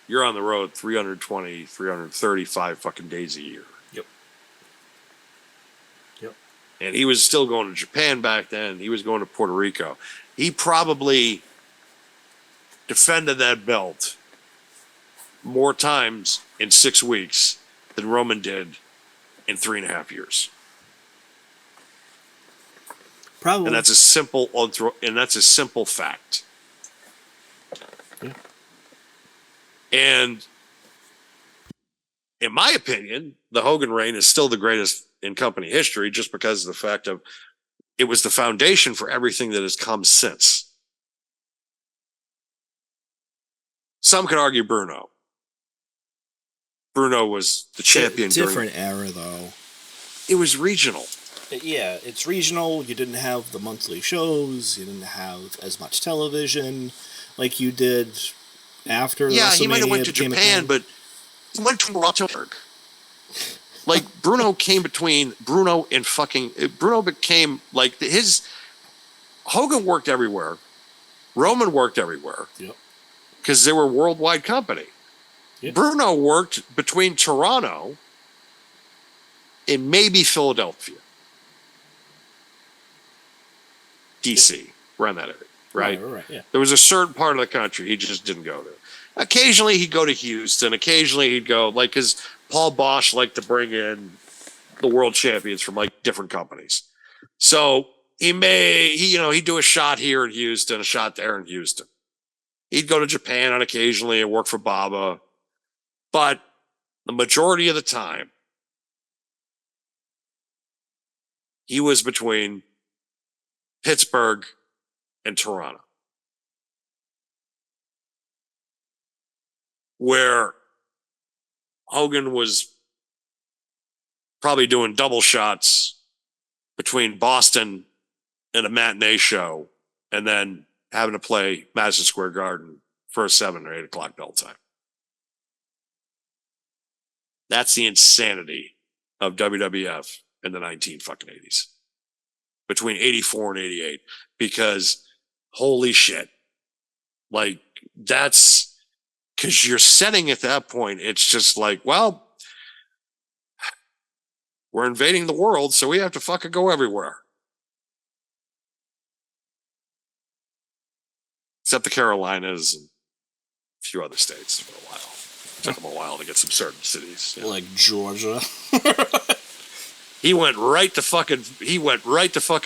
you're on the road 320, 335 fucking days a year. Yep. And he was still going to Japan back then. He was going to Puerto Rico. He probably defended that belt more times in 6 weeks than Roman did in 3.5 years. Probably. And that's a simple fact. Yeah. And in my opinion, the Hogan reign is still the greatest in company history just because of the fact of it was the foundation for everything that has come since. Some could argue Bruno. Bruno was the champion. Different era, though. It was regional. Yeah, it's regional. You didn't have the monthly shows. You didn't have as much television like you did after. Yeah, WrestleMania he might have went to Japan, but he went to Toronto. Like Bruno came between Bruno and fucking Bruno became like his Hogan worked everywhere. Roman worked everywhere. Yep. Because they were a worldwide company. Yep. Bruno worked between Toronto and maybe Philadelphia. DC, around that area, right? Right, yeah. There was a certain part of the country he just didn't go to. Occasionally he'd go to Houston. Occasionally he'd go, like, because Paul Bosch liked to bring in the world champions from like different companies. So he'd do a shot here in Houston, a shot there in Houston. He'd go to Japan on occasionally and work for Baba. But the majority of the time, he was between Pittsburgh and Toronto, where Hogan was probably doing double shots between Boston and a matinee show and then having to play Madison Square Garden for a 7 or 8 o'clock bell time. That's the insanity of WWF in the 1980s. Between 84 and 88. Because holy shit. Like, that's because you're setting at that point, it's just like, well, we're invading the world, so we have to fucking go everywhere. except the Carolinas and a few other states for a while. Took him a while to get some certain cities. Like Georgia. He went right to fucking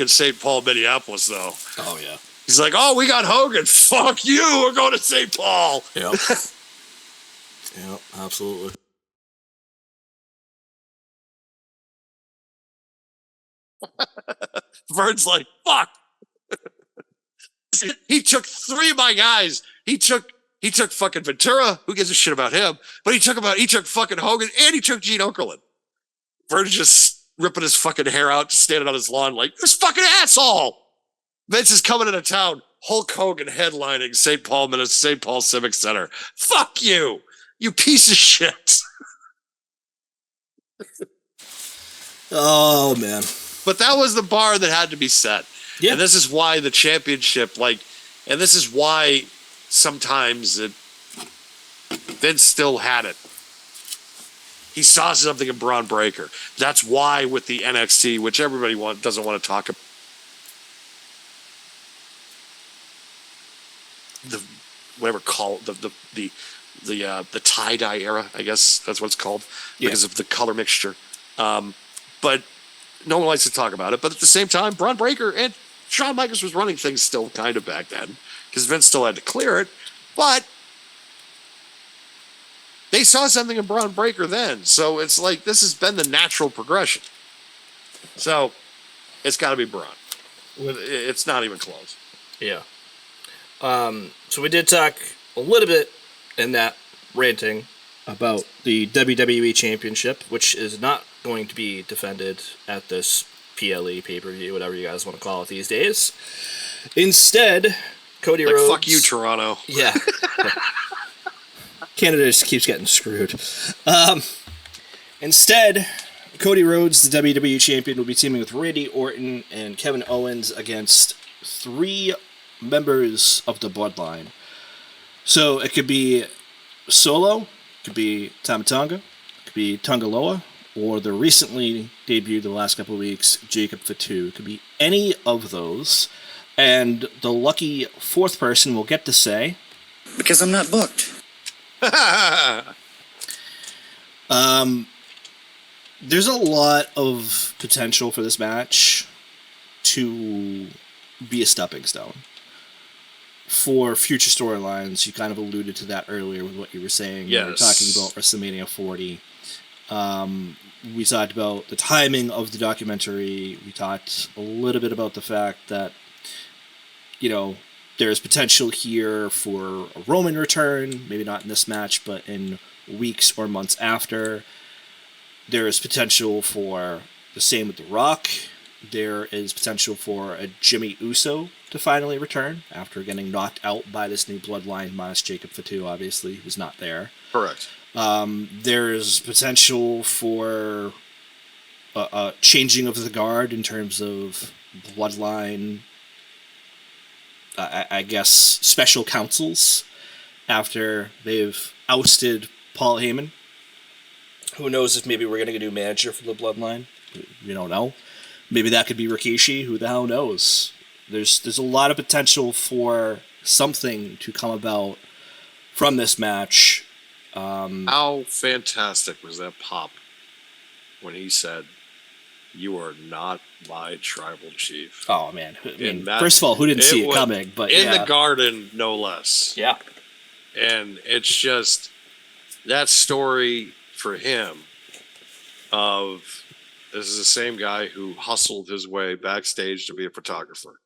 St. Paul, Minneapolis, though. Oh, yeah. He's like, oh, we got Hogan. Fuck you. We're going to St. Paul. Yep. Yep, absolutely. Vern's like, fuck. He took 3 of my guys. He took fucking Ventura. Who gives a shit about him? But he took fucking Hogan and he took Gene Okerlund. Vern's just ripping his fucking hair out, standing on his lawn like, this fucking asshole. Vince is coming into town. Hulk Hogan headlining St. Paul Civic Center. Fuck you, you piece of shit. Oh, man. But that was the bar that had to be set. Yeah. And this is why the championship, and this is why sometimes Vince still had it. He saw something in Braun Breaker. That's why with the NXT, which everybody doesn't want to talk about, the tie-dye era, I guess that's what it's called, because of the color mixture. But no one likes to talk about it. But at the same time, Braun Breaker and Shawn Michaels was running things still kind of back then, because Vince still had to clear it. But they saw something in Braun Breaker then. So it's like this has been the natural progression. So it's got to be Braun. It's not even close. Yeah. So we did talk a little bit in that ranting about the WWE Championship, which is not going to be defended at this PLE pay-per-view, whatever you guys want to call it these days. Instead, Cody Rhodes... Fuck you, Toronto. Yeah. Canada just keeps getting screwed. Instead, Cody Rhodes, the WWE Champion, will be teaming with Randy Orton and Kevin Owens against 3 members of the Bloodline. So it could be Solo, it could be Tama Tonga, it could be Tongaloa, or the recently debuted the last couple of weeks, Jacob Fatu. It could be any of those. And the lucky 4th person will get to say... Because I'm not booked. There's a lot of potential for this match to be a stepping stone for future storylines. You kind of alluded to that earlier with what you were saying. Yes. You were talking about WrestleMania 40. We talked about the timing of the documentary. We talked a little bit about the fact that, there's potential here for a Roman return, maybe not in this match, but in weeks or months after. There is potential for the same with The Rock. There is potential for a Jimmy Uso to finally return after getting knocked out by this new bloodline, minus Jacob Fatu, obviously, who's not there. Correct. There's potential for a changing of the guard in terms of bloodline, I guess, special counsels after they've ousted Paul Heyman. Who knows if maybe we're going to get a new manager for the bloodline? We don't know. Maybe that could be Rikishi. Who the hell knows? There's a lot of potential for something to come about from this match. How fantastic was that pop when he said, "You are not my tribal chief"? Oh man! First of all, who didn't see it coming? But in the Garden, no less. Yeah. And it's just that story for him of this is the same guy who hustled his way backstage to be a photographer,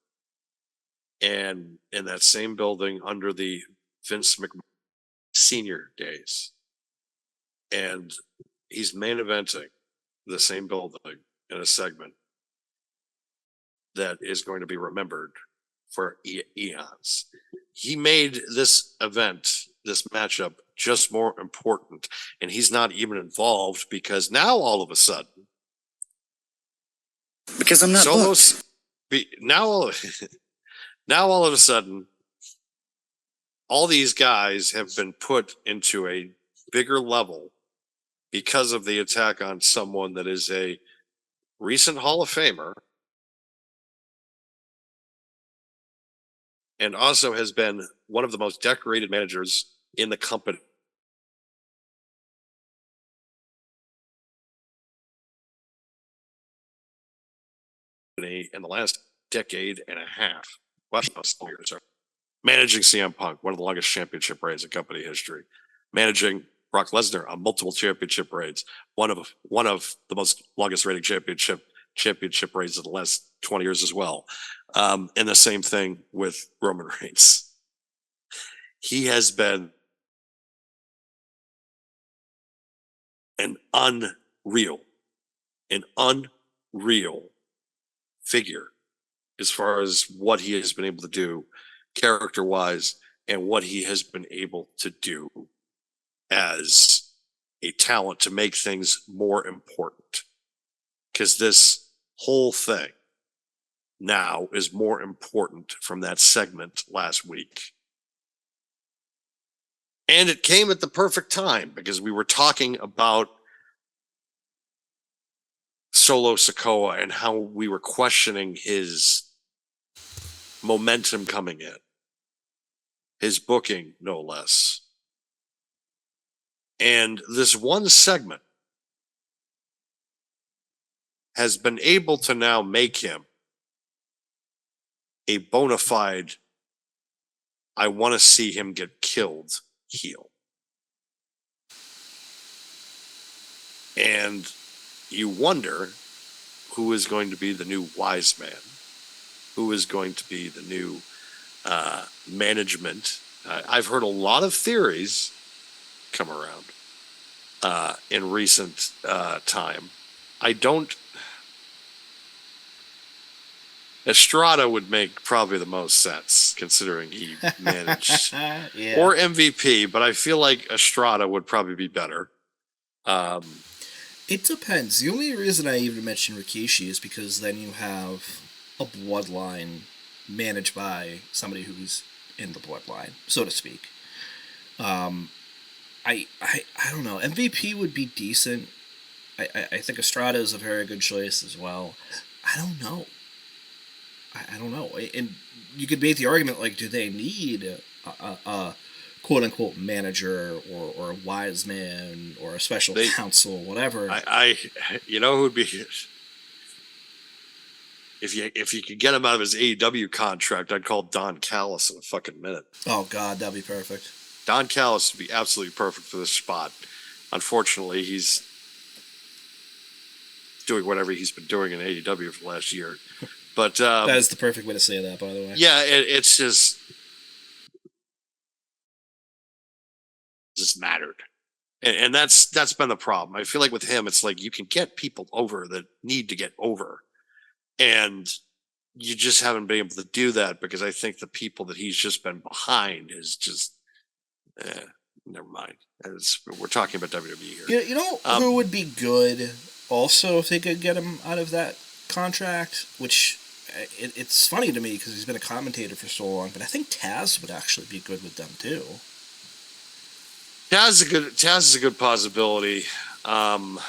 and in that same building under the Vince McMahon senior days, and he's main eventing the same building in a segment that is going to be remembered for eons. He made this event, this matchup, just more important, and he's not even involved because now all of a sudden, because I'm not booked. Now all of a sudden, all these guys have been put into a bigger level because of the attack on someone that is a recent Hall of Famer and also has been one of the most decorated managers in the company. In the last decade and a half, managing CM Punk, one of the longest championship reigns in company history, managing Brock Lesnar on multiple championship reigns, one of the most longest reigning championship reigns of the last 20 years as well, and the same thing with Roman Reigns. He has been an unreal figure as far as what he has been able to do character-wise and what he has been able to do as a talent to make things more important. Because this whole thing now is more important from that segment last week. And it came at the perfect time because we were talking about Solo Sikoa and how we were questioning his momentum coming in, his booking, no less. And this one segment has been able to now make him a bona fide, I want to see him get killed heel. And you wonder who is going to be the new wise man, who is going to be the new management. I've heard a lot of theories come around in recent time. Estrada would make probably the most sense considering he managed Yeah. or MVP, but I feel like Estrada would probably be better. It depends. The only reason I even mention Rikishi is because then you have a bloodline managed by somebody who's in the bloodline, so to speak. I don't know. MVP would be decent. I think Estrada is a very good choice as well. I don't know. I don't know. And you could make the argument, like, do they need a quote-unquote manager or a wise man or a special counsel, whatever? You know who would be... If you could get him out of his AEW contract, I'd call Don Callis in a fucking minute. Oh, God, that'd be perfect. Don Callis would be absolutely perfect for this spot. Unfortunately, he's doing whatever he's been doing in AEW for the last year. But that is the perfect way to say that, by the way. Yeah, it's just mattered, and that's been the problem. I feel like with him, it's like you can get people over that need to get over, and you just haven't been able to do that because I think the people that he's just been behind is just, never mind. We're talking about WWE here. You know who would be good also if they could get him out of that contract, which it's funny to me because he's been a commentator for so long, but I think Taz would actually be good with them too. Taz is a good possibility. Well,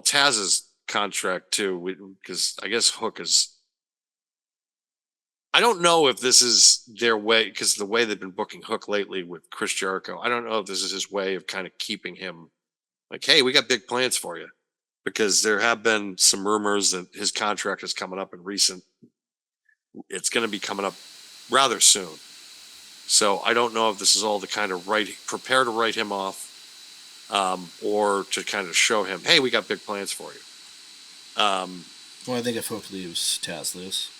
Taz's contract too, because I guess Hook is. I don't know if this is their way, because the way they've been booking Hook lately with Chris Jericho, I don't know if this is his way of kind of keeping him like, hey, we got big plans for you. Because there have been some rumors that his contract is coming up it's going to be coming up rather soon. So I don't know if this is all to kind of prepare to write him off, or to kind of show him, hey, we got big plans for you. Well, I think if Hook leaves, Taz leaves.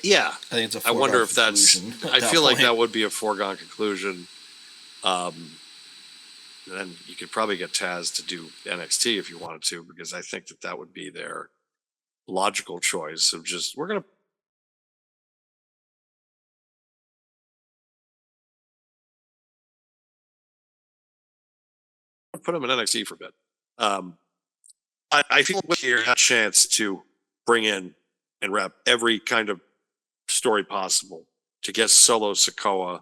Yeah. I think it's a I wonder if conclusion I feel like that would be a foregone conclusion. Then you could probably get Taz to do NXT if you wanted to, because I think that would be their logical choice of just, we're going to put him in NXT for a bit. I feel like here had a chance to bring in and wrap every kind of story possible to get Solo Sikoa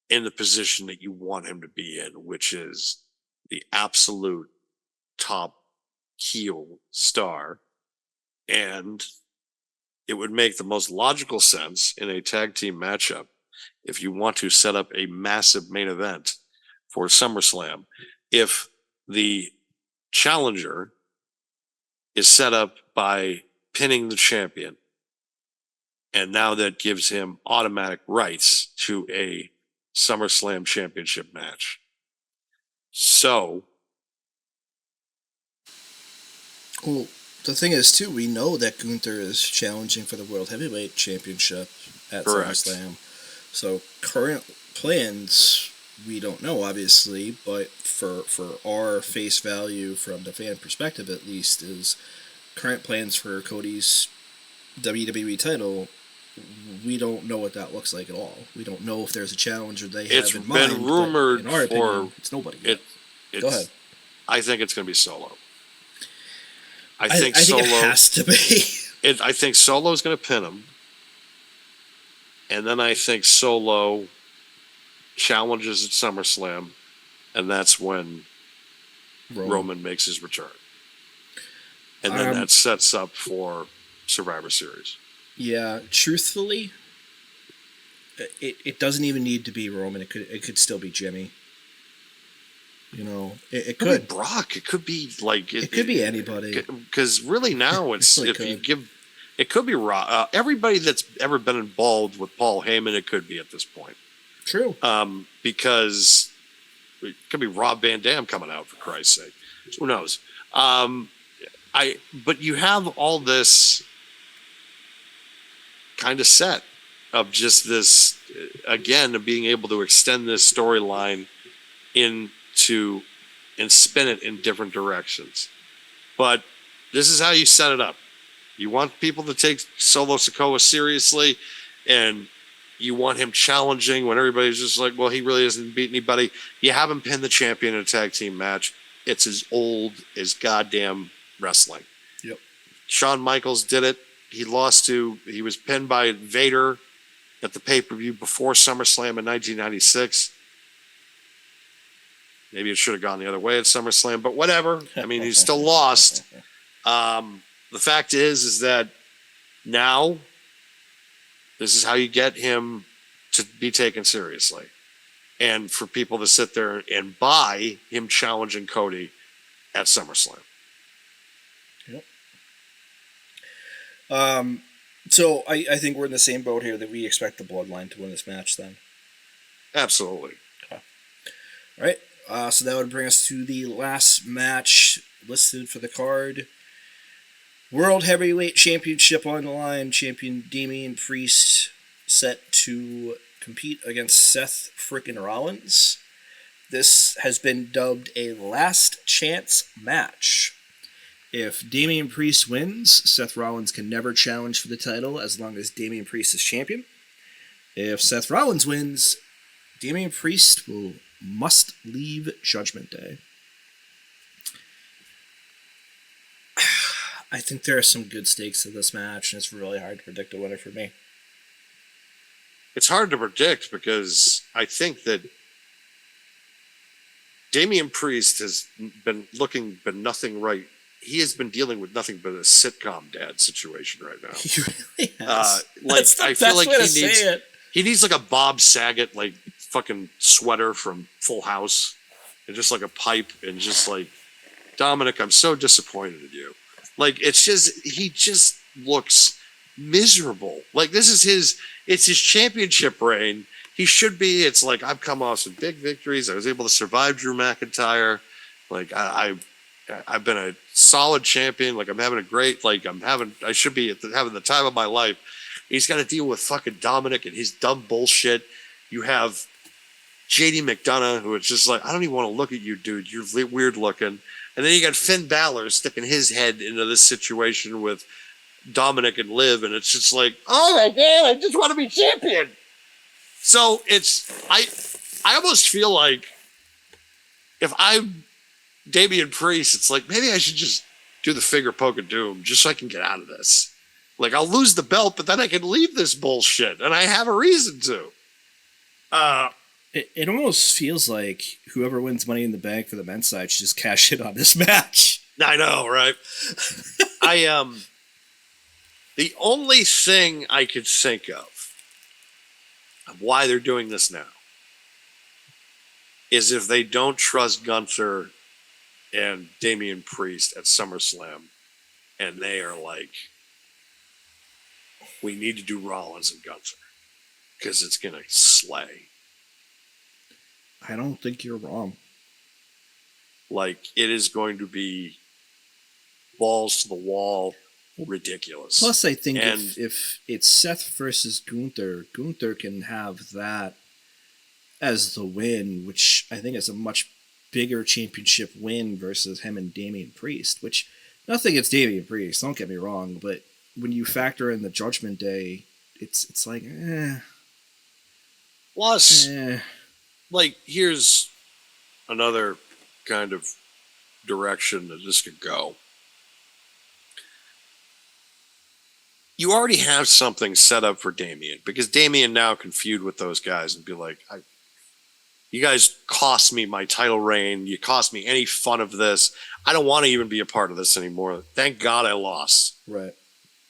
in the position that you want him to be in, which is the absolute top heel star. And it would make the most logical sense in a tag team matchup if you want to set up a massive main event for SummerSlam. If the challenger is set up by pinning the champion, and now that gives him automatic rights to a SummerSlam championship match. So, Well, the thing is, too, we know that Gunther is challenging for the World Heavyweight Championship at correct. SummerSlam. So, current plans, we don't know, obviously, but for our face value, from the fan perspective at least, is current plans for Cody's WWE title. We don't know what that looks like at all. We don't know if there's a challenger they have in mind. It's been rumored in our opinion, for it's nobody yet. Go ahead. I think it's going to be Solo. I think Solo it has to be. I think Solo's going to pin him, and then I think Solo challenges at SummerSlam, and that's when Roman makes his return, and then that sets up for Survivor Series. Yeah, truthfully, it doesn't even need to be Roman. It could still be Jimmy. You know, it could be Brock. It could be like it could be anybody. Because really now it's really if you give, it could be everybody that's ever been involved with Paul Heyman. It could be at this point. True. Because it could be Rob Van Dam coming out, for Christ's sake. Who knows? But you have all this kind of set of just this, again, of being able to extend this storyline into and spin it in different directions. But this is how you set it up. You want people to take Solo Sikoa seriously, and you want him challenging when everybody's just like, well, he really hasn't beat anybody. You have him pin the champion in a tag team match. It's as old as goddamn wrestling. Yep. Shawn Michaels did it. He was pinned by Vader at the pay-per-view before SummerSlam in 1996. Maybe it should have gone the other way at SummerSlam, but whatever. I mean, he still lost. The fact is that now this is how you get him to be taken seriously. And for people to sit there and buy him challenging Cody at SummerSlam. Yep. So I think we're in the same boat here, that we expect the Bloodline to win this match then. Absolutely. Okay. All right. So that would bring us to the last match listed for the card. World Heavyweight Championship on the line. Champion Damian Priest set to compete against Seth frickin' Rollins. This has been dubbed a last chance match. If Damian Priest wins, Seth Rollins can never challenge for the title as long as Damian Priest is champion. If Seth Rollins wins, Damian Priest must leave Judgment Day. I think there are some good stakes to this match, and it's really hard to predict a winner for me. It's hard to predict because I think that Damian Priest has been nothing right. He has been dealing with nothing but a sitcom dad situation right now. He really has. I feel like he needs like a Bob Saget like fucking sweater from Full House, and just like a pipe, and just like, Dominic, I'm so disappointed in you. Like, it's just, he just looks miserable. Like, it's his championship reign. He should be. It's like, I've come off some big victories. I was able to survive Drew McIntyre. Like, I've been a solid champion. Like, I'm having a great, like, I should be having the time of my life. He's got to deal with fucking Dominic and his dumb bullshit. You have JD McDonough, who is just like, I don't even want to look at you, dude. You're weird looking. And then you got Finn Balor sticking his head into this situation with Dominic and Liv, and it's just like, oh my God, I just want to be champion. So I almost feel like if I'm Damian Priest, it's like, maybe I should just do the finger poke of doom just so I can get out of this. Like, I'll lose the belt, but then I can leave this bullshit, and I have a reason to. It almost feels like whoever wins Money in the Bank for the men's side should just cash in on this match. I know, right? The only thing I could think of why they're doing this now is if they don't trust Gunther and Damian Priest at SummerSlam, and they are like, we need to do Rollins and Gunther because it's going to slay. I don't think you're wrong. Like, it is going to be balls to the wall, ridiculous. Plus, I think if it's Seth versus Gunther, Gunther can have that as the win, which I think is a much bigger championship win versus him and Damian Priest, which nothing against Damian Priest, don't get me wrong, but when you factor in the Judgment Day, it's like, Plus, like, here's another kind of direction that this could go. You already have something set up for Damian, because Damian now can feud with those guys and be like, you guys cost me my title reign. You cost me any fun of this. I don't want to even be a part of this anymore. Thank God I lost. Right.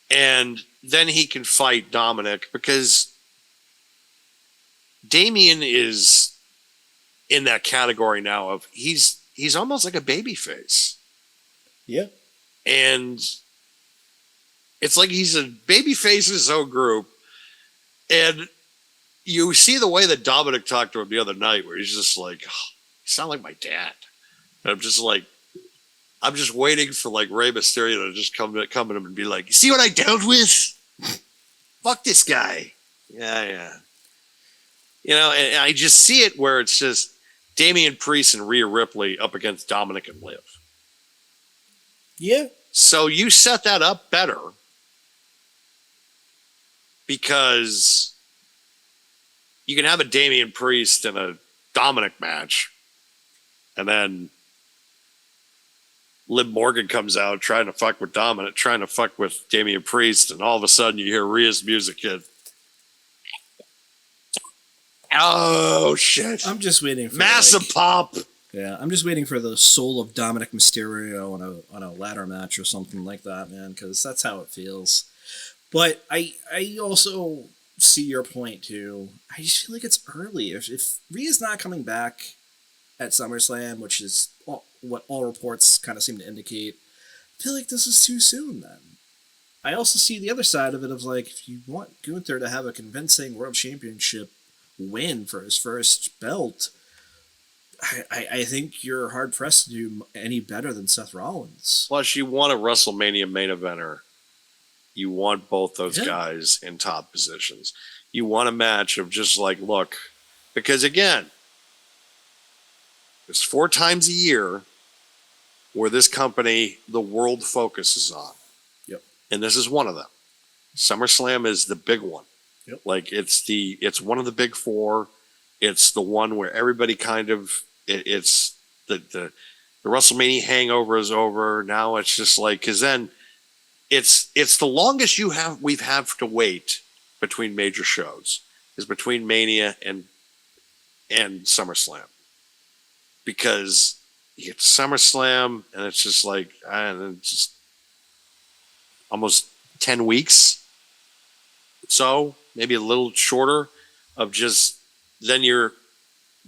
And then he can fight Dominic, because Damian is in that category now of he's almost like a baby face. Yeah. And it's like he's a baby face in his own group. And you see the way that Dominic talked to him the other night, where he's just like, oh, you sound like my dad. And I'm just like, I'm just waiting for like Rey Mysterio to just come to him and be like, you see what I dealt with? Fuck this guy. Yeah. You know, and I just see it where it's just Damian Priest and Rhea Ripley up against Dominic and Liv. Yeah. So you set that up better, because you can have a Damian Priest and a Dominic match, and then Liv Morgan comes out trying to fuck with Dominic, trying to fuck with Damian Priest, and all of a sudden you hear Rhea's music hit. Oh, shit. I'm just waiting for massive pop. Yeah, I'm just waiting for the soul of Dominic Mysterio on a ladder match or something like that, man, because that's how it feels. But I also see your point, too. I just feel like it's early. If Rhea's not coming back at SummerSlam, which is what all reports kind of seem to indicate, I feel like this is too soon, then. I also see the other side of it of, like, if you want Gunther to have a convincing World Championship win for his first belt, I think you're hard-pressed to do any better than Seth Rollins. Plus, you want a WrestleMania main eventer. You want both those guys in top positions. You want a match of just like, look, because again, it's 4 times a year where this company, the world focuses on. Yep. And this is one of them. SummerSlam is the big one. Yep. Like it's one of the big 4. It's the one where everybody kind of, it's the WrestleMania hangover is over. Now it's just like, because then it's the longest we've had to wait between major shows is between Mania and SummerSlam, because you get SummerSlam and it's just like, and it's just almost 10 weeks, so maybe a little shorter of just, then you're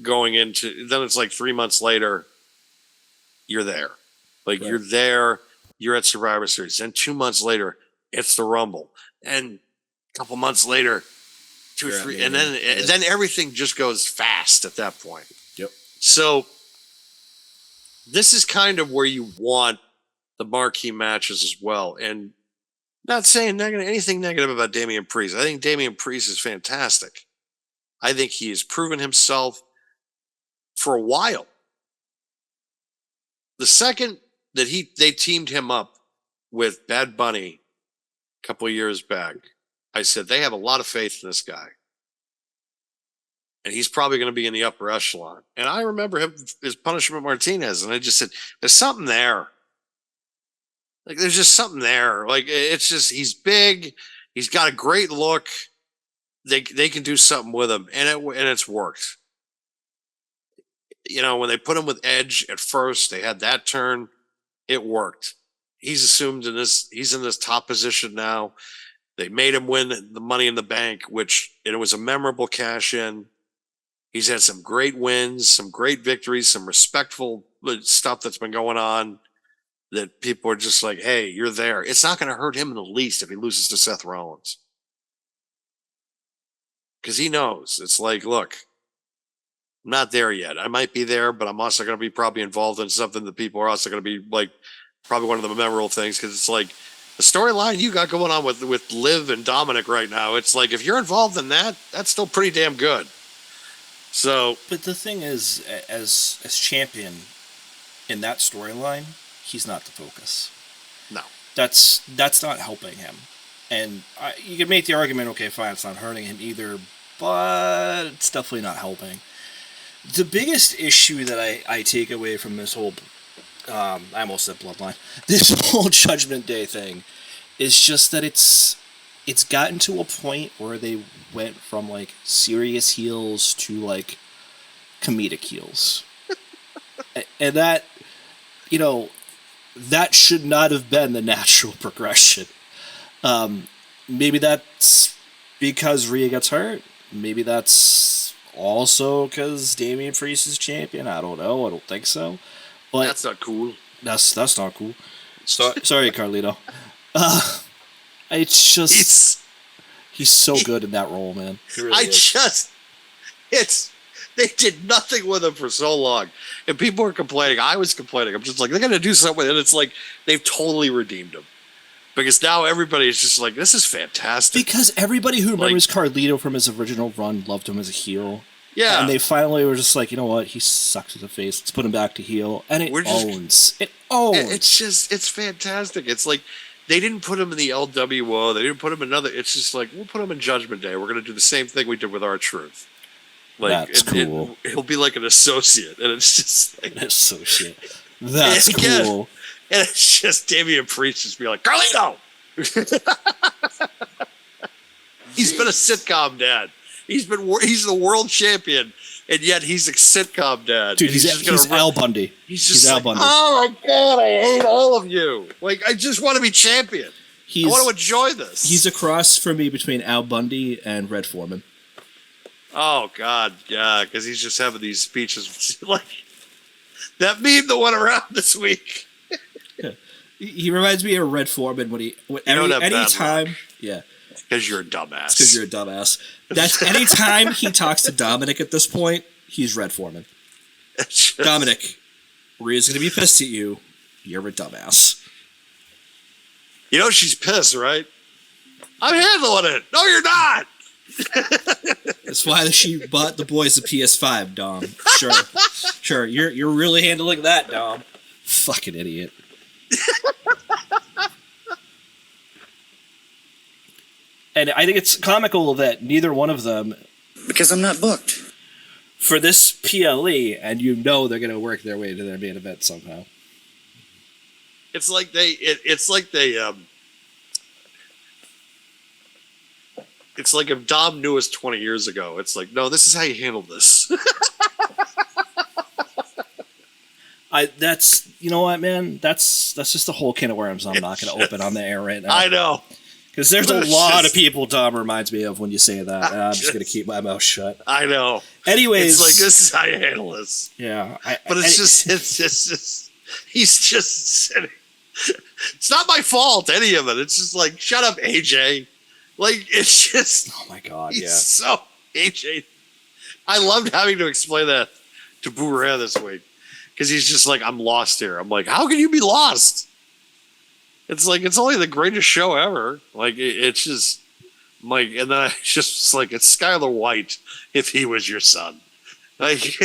going into, then it's like 3 months later, you're there. Like, you're there, you're at Survivor Series. Then 2 months later, it's the Rumble. And a couple months later, 2 or 3, and then everything just goes fast at that point. Yep. So this is kind of where you want the marquee matches as well. And not saying anything negative about Damian Priest. I think Damian Priest is fantastic. I think he has proven himself for a while. The second that they teamed him up with Bad Bunny a couple of years back, I said they have a lot of faith in this guy. And he's probably going to be in the upper echelon. And I remember him as Punishment Martinez, and I just said, there's something there. Like, there's just something there. Like, it's just, he's big. He's got a great look. They can do something with him, and it's worked. You know, when they put him with Edge at first, they had that turn. It worked. He's assumed he's in this top position now. They made him win the Money in the Bank, and it was a memorable cash in. He's had some great wins, some great victories, some respectful stuff that's been going on that people are just like, hey, you're there. It's not going to hurt him in the least if he loses to Seth Rollins. Because he knows. It's like, look, I'm not there yet. I might be there, but I'm also going to be probably involved in something that people are also going to be like, probably one of the memorable things, because it's like the storyline you got going on with Liv and Dominic right now. It's like, if you're involved in that, that's still pretty damn good. So, but the thing is, as champion in that storyline, he's not the focus. No, that's not helping him. And you can make the argument, okay, fine, it's not hurting him either, but it's definitely not helping. The biggest issue that I take away from this whole, I almost said bloodline, this whole Judgment Day thing, is just that it's gotten to a point where they went from, like, serious heels to, like, comedic heels. And that, that should not have been the natural progression. Maybe that's because Rhea gets hurt. Maybe that's also because Damian Priest is champion. I don't know. I don't think so. But that's not cool. That's not cool. Sorry, Carlito. It's just he's so good in that role, man. He really is. They did nothing with him for so long, and people were complaining. I was complaining. I'm just like, they're gonna do something, and it's like they've totally redeemed him. Because now everybody is just like, this is fantastic. Because everybody who remembers Carlito from his original run loved him as a heel. Yeah. And they finally were just like, you know what? He sucks as a face. Let's put him back to heel. And it owns. It's fantastic. It's like, they didn't put him in the LWO. They didn't put him in another. It's just like, we'll put him in Judgment Day. We're going to do the same thing we did with R-Truth. Like, that's cool. He'll be like an associate. And it's just like. An associate. That's cool. And it's just Damian Priest just be like, Carlito! He's been a sitcom dad. He's the world champion, and yet he's a sitcom dad. Dude, he's Al Bundy. He's Al Bundy. Oh my God, I hate all of you. Like, I just want to be champion. I want to enjoy this. He's a cross for me between Al Bundy and Red Foreman. Oh God, yeah, because he's just having these speeches like that meme that went around this week. He reminds me of Red Foreman anytime. Yeah. Because you're a dumbass. Because you're a dumbass. That's anytime he talks to Dominic at this point, he's Red Foreman. Dominic, Rhea's going to be pissed at you. You're a dumbass. You know she's pissed, right? I'm handling it. No, you're not. That's why she bought the boys a PS5, Dom. Sure. You're really handling that, Dom. Fucking idiot. And I think it's comical that neither one of them, because I'm not booked for this PLE, and they're going to work their way to their main event somehow. It's like if Dom knew us 20 years ago. It's like, no, this is how you handle this. You know what, man? That's just a whole can of worms I'm not going to open on the air right now. I know. Because there's a lot of people Dom reminds me of when you say that, and I'm just going to keep my mouth shut. I know. Anyways. It's like, this is how you handle this. Yeah. But it's just, he's just sitting. It's not my fault, any of it. It's just like, shut up, AJ. Like, it's just. Oh my God, he's so, AJ. I loved having to explain that to Boomerang this week. Because he's just like, I'm lost here. I'm like, how can you be lost? It's like, it's only the greatest show ever. Like, it's just, like, and then I just like, it's Skylar White if he was your son. Like,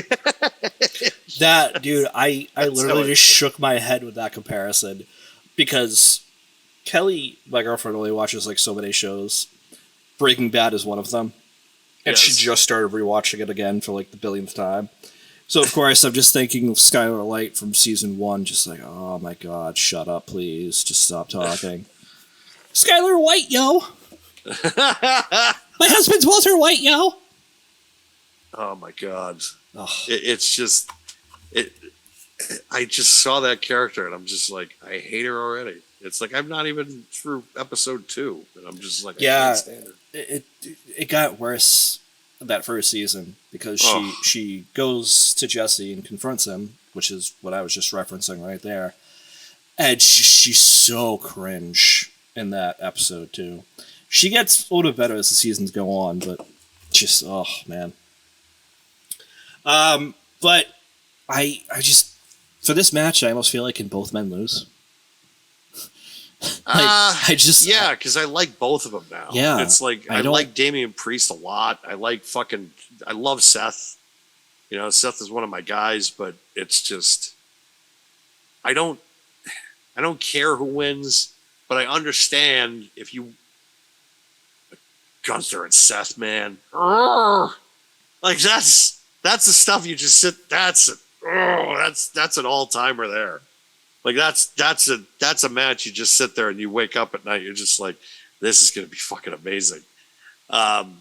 that, dude, I literally just shook my head with that comparison. Because Kelly, my girlfriend, only watches like so many shows. Breaking Bad is one of them. And she just started rewatching it again for like the billionth time. So, of course, I'm just thinking of Skylar Light from season 1, just like, oh my God, shut up, please. Just stop talking. Skylar White, yo! My husband's Walter White, yo! Oh my God. Oh. It's just, I just saw that character and I'm just like, I hate her already. It's like I'm not even through episode 2, and I'm just like, I Yeah, can't stand it. it got worse that first season because she goes to Jesse and confronts him, which is what I was just referencing right there. And she's so cringe in that episode too. She gets a little bit better as the seasons go on, but just oh man. But I just for this match I almost feel like can both men lose. Because I like both of them now. Yeah, it's like I like Damian Priest a lot. I love Seth. You know, Seth is one of my guys, but it's just I don't care who wins, but I understand if you Gunther and Seth, man. Like that's the stuff you just sit. That's an all timer there. Like that's a match you just sit there and you wake up at night. You're just like, this is going to be fucking amazing. And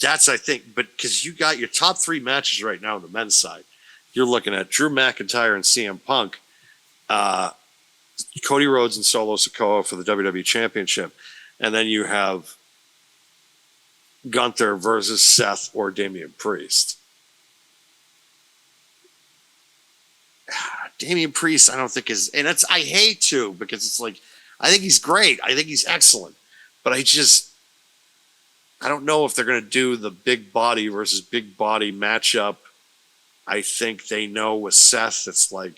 that's I think, but because you got your top 3 matches right now on the men's side, you're looking at Drew McIntyre and CM Punk, Cody Rhodes and Solo Sikoa for the WWE Championship, and then you have Gunther versus Seth or Damian Priest. Damian Priest, I don't think is, and I hate to because it's like, I think he's great. I think he's excellent, but I don't know if they're going to do the big body versus big body matchup. I think they know with Seth, it's like,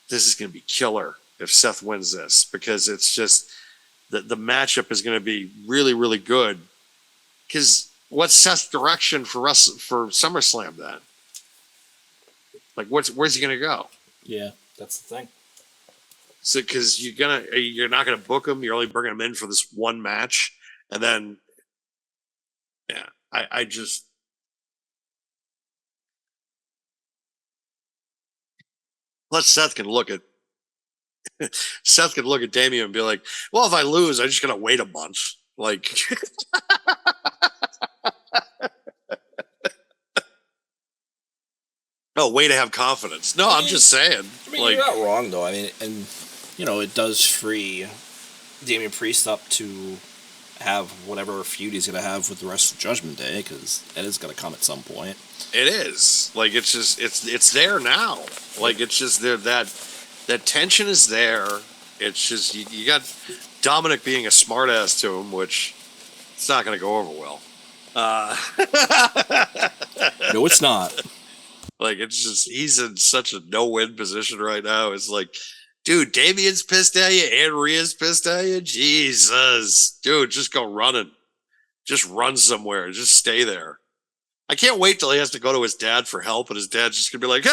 this is going to be killer if Seth wins this because it's just the matchup is going to be really, really good. Because what's Seth's direction for SummerSlam then? Like, where's he gonna go? Yeah, that's the thing. So, because you're not gonna book him. You're only bringing him in for this one match, and then, yeah, I just Seth can look at Damian and be like, well, if I lose, I'm just gonna wait a month. Like, oh, way to have confidence. No, I'm just saying. I mean, you're not wrong, though. I mean, and, you know, it does free Damian Priest up to have whatever feud he's going to have with the rest of Judgment Day, because it is going to come at some point. It is. Like, it's just, it's there now. Like, it's just there, that tension is there. It's just, you got Dominic being a smartass to him, which it's not going to go over well. No, it's not. Like, it's just, he's in such a no-win position right now. It's like, dude, Damian's pissed at you, and Rhea's pissed at you. Jesus. Dude, just go running. Just run somewhere. Just stay there. I can't wait till he has to go to his dad for help, and his dad's just going to be like,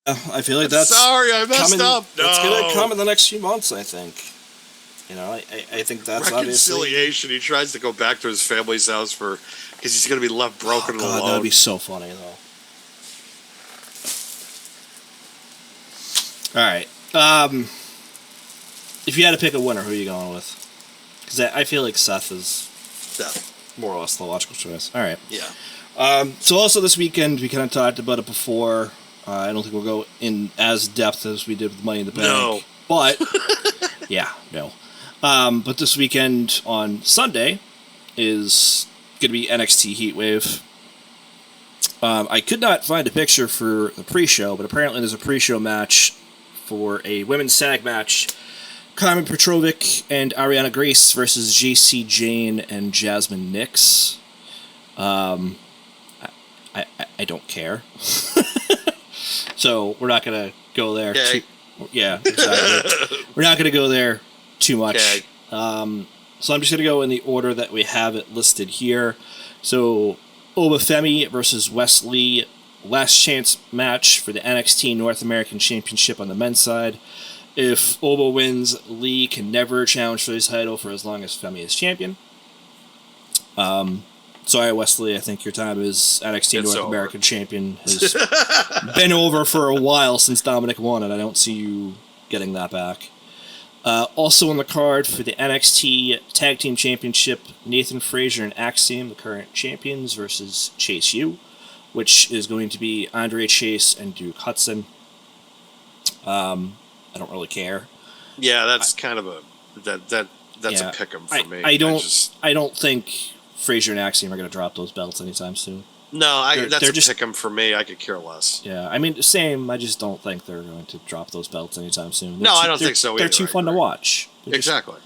I feel like that's sorry, I messed up. No. That's going to come in the next few months, I think. You know, I think that's reconciliation. He tries to go back to his family's house because he's going to be left broken and alone. That would be so funny, though. All right. If you had to pick a winner, who are you going with? Because I feel like Seth is more or less the logical choice. All right. Yeah. So also this weekend, we kind of talked about it before. I don't think we'll go in as depth as we did with Money in the Bank. No. But, yeah, no. But this weekend on Sunday is going to be NXT Heatwave. I could not find a picture for the pre-show, but apparently there's a pre-show match for a women's tag match. Carmen Petrovic and Ariana Grace versus JC Jane and Jasmine Nix. I don't care. So we're not going to go there. Okay. Yeah, exactly. We're not going to go there too much. Okay. So I'm just going to go in the order that we have it listed here. So Obafemi versus Wesley, last chance match for the NXT North American Championship on the men's side. If Oba wins, Lee can never challenge for his title for as long as Femi is champion. Sorry, Wesley, I think your time as NXT North American Champion has been over for a while since Dominic won, and I don't see you getting that back. Also on the card for the NXT Tag Team Championship, Nathan Frazier and Axiom, the current champions, versus Chase U, which is going to be Andre Chase and Duke Hudson. I don't really care. Yeah, that's kind of a that's Yeah, a pick'em for me. I don't think Frazier and Axiom are going to drop those belts anytime soon. That's a pick'em for me. I could care less. Yeah, I mean, same. I just don't think they're going to drop those belts anytime soon. I don't think so either. They're too fun to watch. Exactly.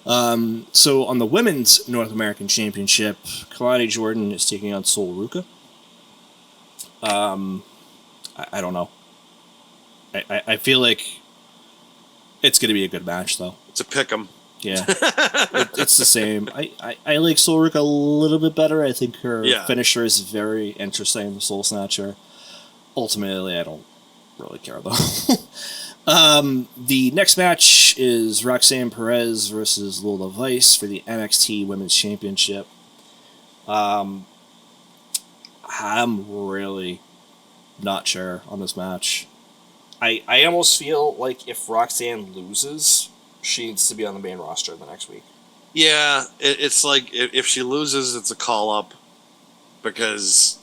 So on the women's North American Championship, Kalani Jordan is taking on Sol Ruka. I don't know. I feel like it's going to be a good match, though. It's a pick'em. Yeah, it's the same. I like Sol Ruka a little bit better. I think her finisher is very interesting, the Soul Snatcher. Ultimately, I don't really care, though. The next match is Roxanne Perez versus Lola Vice for the NXT Women's Championship. I'm really not sure on this match. I almost feel like if Roxanne loses, she needs to be on the main roster the next week. Yeah, it's like if she loses, it's a call-up because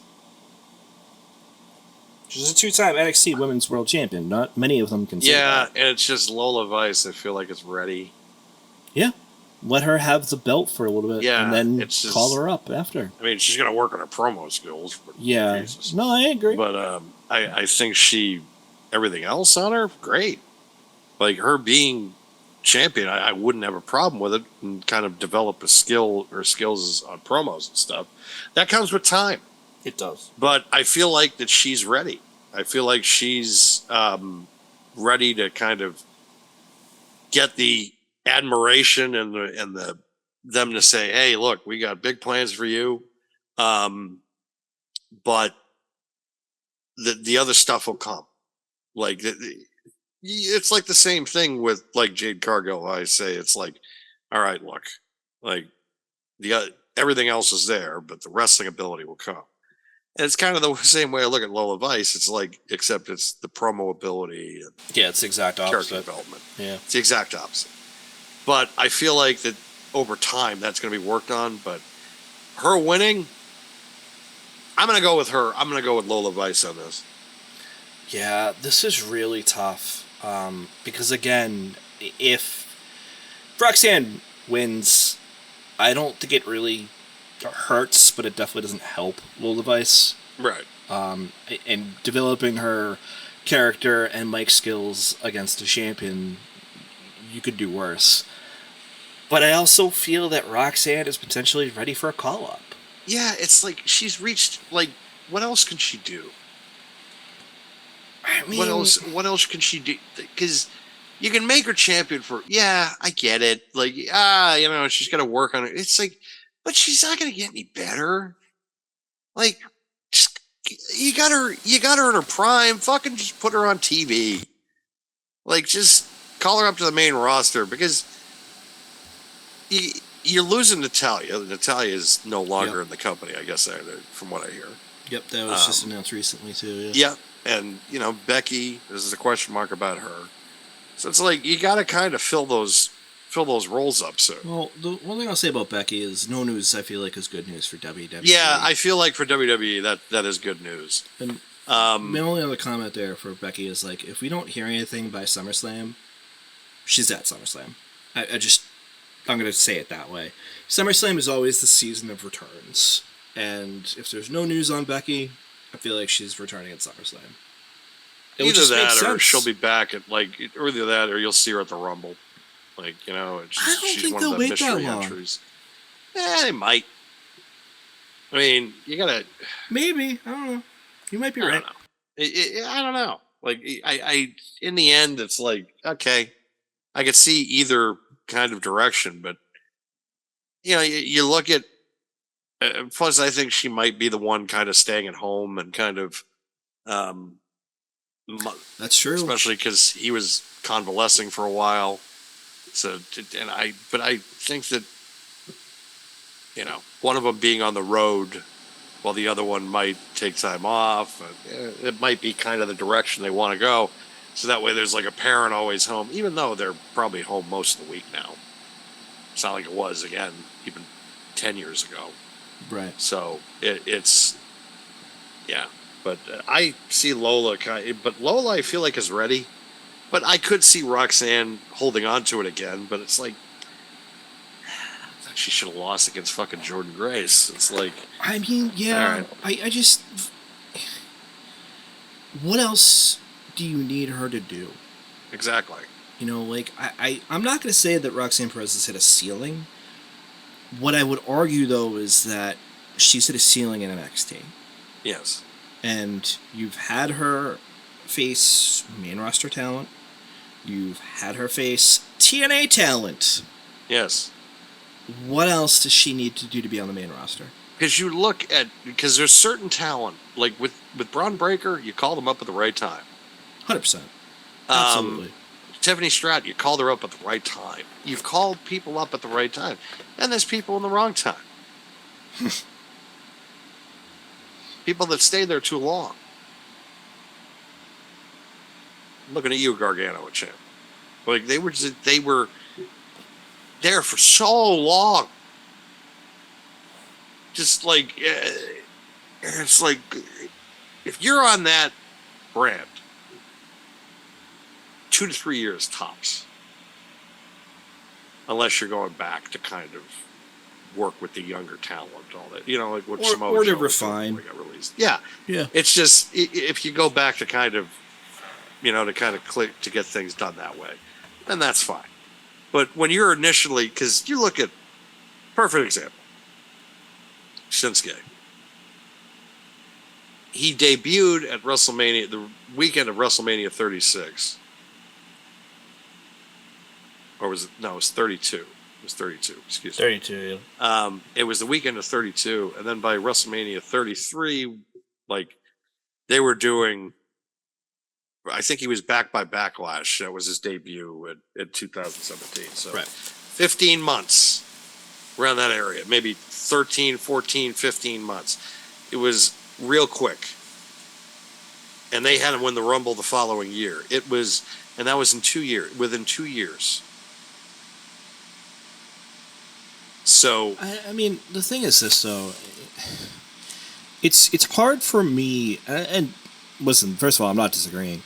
she's a two-time NXT Women's World Champion. Not many of them can say that. Yeah, and it's just Lola Vice. I feel like it's ready. Yeah. Let her have the belt for a little bit, and then call her up after. I mean, she's going to work on her promo skills. Yeah. Jesus. No, I agree. But I think everything else on her, great. Like, her being champion, I wouldn't have a problem with it and kind of develop a skill or skills on promos and stuff. That comes with time. It does. But I feel like that she's ready. I feel like she's ready to kind of get the admiration and them to say, hey, look, we got big plans for you. But the other stuff will come. Like, it's like the same thing with like Jade Cargill. I say it's like, all right, look, like everything else is there, but the wrestling ability will come. And it's kind of the same way I look at Lola Vice. It's like, except it's the promo ability. And it's the exact opposite. Character development. Yeah, it's the exact opposite. But I feel like that over time that's going to be worked on. But her winning, I'm going to go with her. I'm going to go with Lola Vice on this. Yeah, this is really tough. Because again, if Roxanne wins, I don't think it really hurts, but it definitely doesn't help Lola Vice. Right. And developing her character and mic skills against a champion, you could do worse. But I also feel that Roxanne is potentially ready for a call-up. Yeah, it's like she's reached, like, what else can she do? I mean, what else can she do? Because you can make her champion for, I get it. Like, she's got to work on it. It's like, but she's not going to get any better. Like, just, you got her in her prime. Fucking just put her on TV. Like, just call her up to the main roster because you're losing Natalia. Natalia is no longer in the company, I guess, from what I hear. Yep, that was just announced recently, too. Yeah. And, Becky, this is a question mark about her. So it's like, you got to kind of fill those roles up soon. Well, the one thing I'll say about Becky is no news, I feel like, is good news for WWE. Yeah, I feel like for WWE, that is good news. And my only other comment there for Becky is, like, if we don't hear anything by SummerSlam, she's at SummerSlam. I'm going to say it that way. SummerSlam is always the season of returns. And if there's no news on Becky, I feel like she's returning at SummerSlam. Either that or she'll be back at, like, either that or you'll see her at the Rumble. Like, I don't she's think one they'll of the wait that mystery long. entries. They might. I mean, you gotta... Maybe. I don't know. You might be right. I don't know. Like, I in the end, it's like, okay, I could see either kind of direction, but, you look at... plus, I think she might be the one kind of staying at home and kind of... That's true. Especially because he was convalescing for a while. So, but I think that, one of them being on the road while the other one might take time off. It might be kind of the direction they want to go. So that way there's like a parent always home, even though they're probably home most of the week now. It's not like it was, again, even 10 years ago. Right. So it's, yeah. But I see Lola, but Lola I feel like is ready. But I could see Roxanne holding on to it again, but it's like, she should have lost against fucking Jordan Grace. It's like, I mean, yeah, right. I just, what else do you need her to do? Exactly. You know, like, I'm not going to say that Roxanne Perez has hit a ceiling. What I would argue, though, is that she's hit a ceiling in NXT. Yes. And you've had her face main roster talent. You've had her face TNA talent. Yes. What else does she need to do to be on the main roster? Because there's certain talent, like with Braun Breaker, you call them up at the right time. 100%. Absolutely. Tiffany Stratton, you called her up at the right time. You've called people up at the right time. And there's people in the wrong time. People that stay there too long. I'm looking at you, Gargano and Champ. Like, they were there for so long. Just like, it's like, if you're on that brand, 2 to 3 years tops. Unless you're going back to kind of work with the younger talent, all that, you know, like what Samoa or to Joe refine. got released. Yeah. Yeah. It's just, if you go back to kind of, you know, to kind of click to get things done that way, then that's fine. But when you're initially, because you look at, perfect example, Shinsuke. He debuted at WrestleMania, the weekend of WrestleMania 36. Or was it? No, it was 32. It was 32, excuse me. 32, yeah. It was the weekend of 32. And then by WrestleMania 33, like, they were doing, I think he was back by Backlash. That was his debut in 2017. So right. 15 months around that area, maybe 13, 14, 15 months. It was real quick. And they had him win the Rumble the following year. It was, and that was within 2 years. So I mean, the thing is this, though. It's hard for me, and listen, first of all, I'm not disagreeing.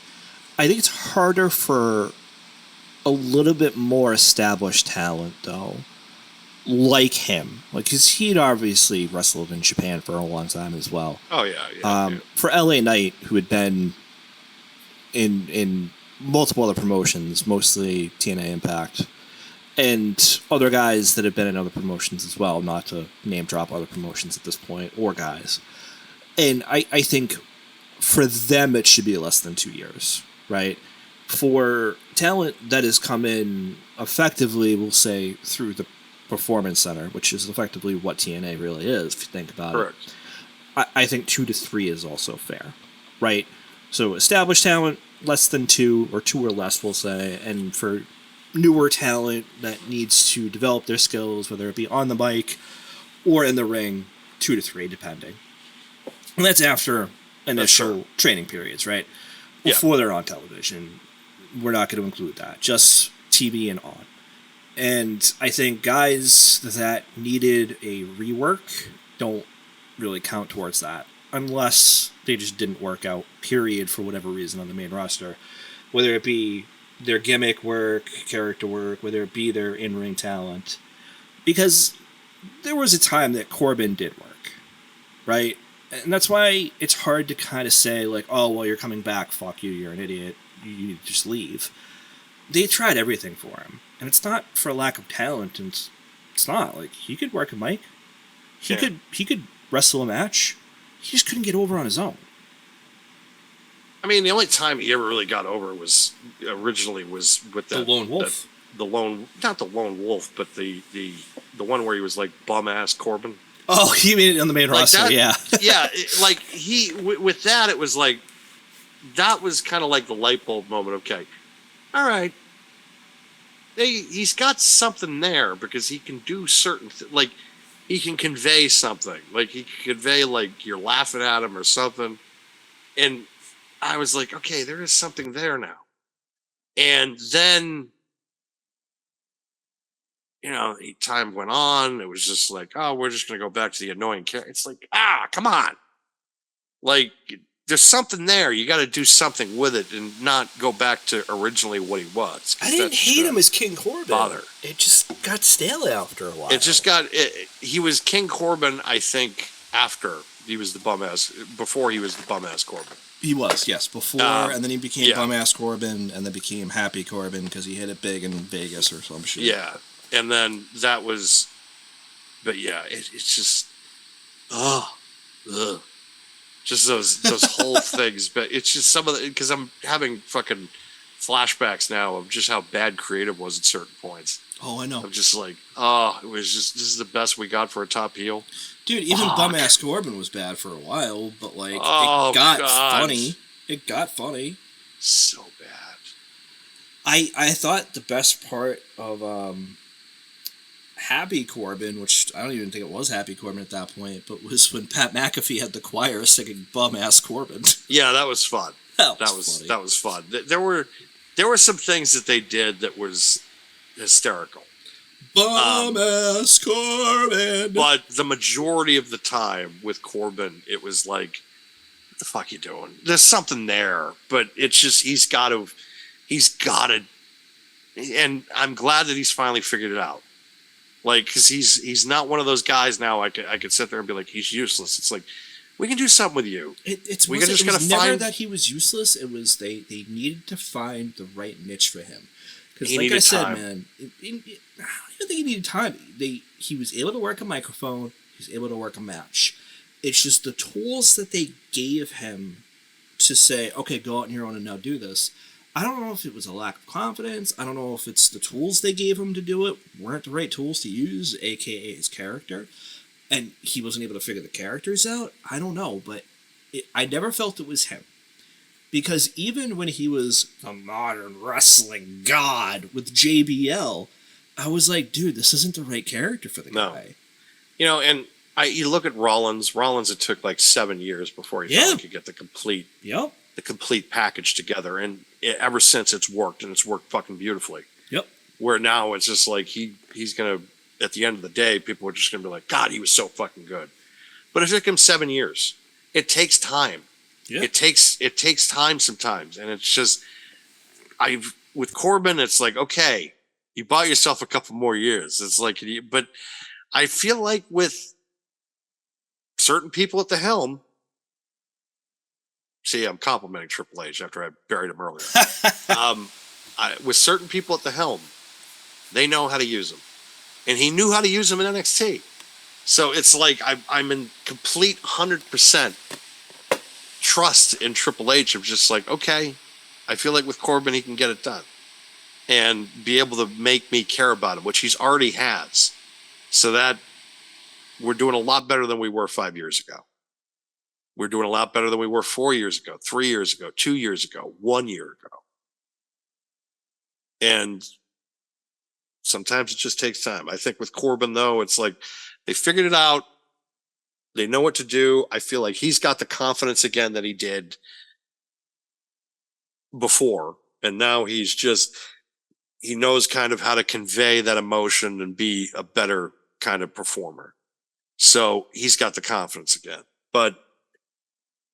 I think it's harder for a little bit more established talent, though, like him. Like, because he'd obviously wrestled in Japan for a long time as well. Oh, yeah. For LA Knight, who had been in multiple other promotions, mostly TNA Impact, and other guys that have been in other promotions as well, not to name drop other promotions at this point, or guys. And I think for them it should be less than 2 years, right? For talent that has come in effectively, we'll say, through the Performance Center, which is effectively what TNA really is, if you think about Correct. it. I think 2 to 3 is also fair, right? So established talent, less than 2, or 2 or less, we'll say, and for newer talent that needs to develop their skills, whether it be on the mic or in the ring, 2 to 3, depending. And that's after initial training periods, right? Before they're on television. We're not going to include that. Just TV and on. And I think guys that needed a rework don't really count towards that. Unless they just didn't work out, period, for whatever reason on the main roster. Whether it be their gimmick work, character work, whether it be their in-ring talent. Because there was a time that Corbin did work, right? And that's why it's hard to kind of say, like, oh, well, you're coming back, fuck you, you're an idiot, you need to just leave. They tried everything for him. And it's not for lack of talent, and it's not. Like, he could work a mic. He could wrestle a match. He just couldn't get over on his own. I mean, the only time he ever really got over was originally was with the Lone Wolf. Not the Lone Wolf, but the one where he was like bum ass Corbin. Oh, he made it on the main roster, that, yeah. Yeah, like with that, it was like, that was kind of like the light bulb moment. Okay, all right, he's got something there because he can do certain like he can convey something, like he can convey like you're laughing at him or something, and I was like, okay, there is something there now. And then, time went on. It was just like, oh, we're just going to go back to the annoying character. It's like, come on. Like, there's something there. You got to do something with it and not go back to originally what he was. I didn't hate him as King Corbin. Bother. It just got stale after a while. He was King Corbin, I think, after he was the bum-ass, before he was the bum-ass Corbin. He was, yes, before, and then he became bum-ass Corbin, and then became Happy Corbin because he hit it big in Vegas or some shit. Yeah, and then that was, but yeah, it's just, just those whole things. But it's just some of the, because I'm having fucking flashbacks now of just how bad creative was at certain points. Oh, I know. I'm just like, it was just, this is the best we got for a top heel. Dude, even bum-ass Corbin was bad for a while, but like, it got funny. It got funny. So bad. I thought the best part of Happy Corbin, which I don't even think it was Happy Corbin at that point, but was when Pat McAfee had the choir singing bum-ass Corbin. Yeah, that was fun. That was fun. There were some things that they did that was hysterical. Bum-ass Corbin. But the majority of the time with Corbin, it was like, what the fuck you doing? There's something there, but it's just, he's got to, and I'm glad that he's finally figured it out. Like, because he's not one of those guys now I could sit there and be like, he's useless. It's like, we can do something with you. It was never that he was useless. It was they needed to find the right niche for him. Because like I said, man, I don't think he needed time. He was able to work a microphone. He was able to work a match. It's just the tools that they gave him to say, okay, go out on your own and now do this. I don't know if it was a lack of confidence. I don't know if it's the tools they gave him to do it weren't the right tools to use, a.k.a. his character. And he wasn't able to figure the characters out. I don't know, but I never felt it was him. Because even when he was a modern wrestling god with JBL, I was like, dude, this isn't the right character for the guy. And you look at Rollins. Rollins, it took like 7 years before he finally could get the complete package together. And ever since, it's worked, and it's worked fucking beautifully. Yep. Where now it's just like he's going to, at the end of the day, people are just going to be like, God, he was so fucking good. But it took him 7 years. It takes time. Yeah. It takes time sometimes, and it's just with Corbin, it's like, okay, you bought yourself a couple more years. It's like, but I feel like with certain people at the helm, see, I'm complimenting Triple H after I buried him earlier. With certain people at the helm, they know how to use him, and he knew how to use them in NXT. So it's like I'm in complete 100% trust in Triple H of just like, okay, I feel like with Corbin he can get it done and be able to make me care about him, which he's already has. So that we're doing a lot better than we were 5 years ago. We're doing a lot better than we were 4 years ago, 3 years ago, 2 years ago, 1 year ago. And sometimes it just takes time. I think with Corbin, though, it's like they figured it out. They know what to do. I feel like he's got the confidence again that he did before. And now he knows kind of how to convey that emotion and be a better kind of performer. So he's got the confidence again. But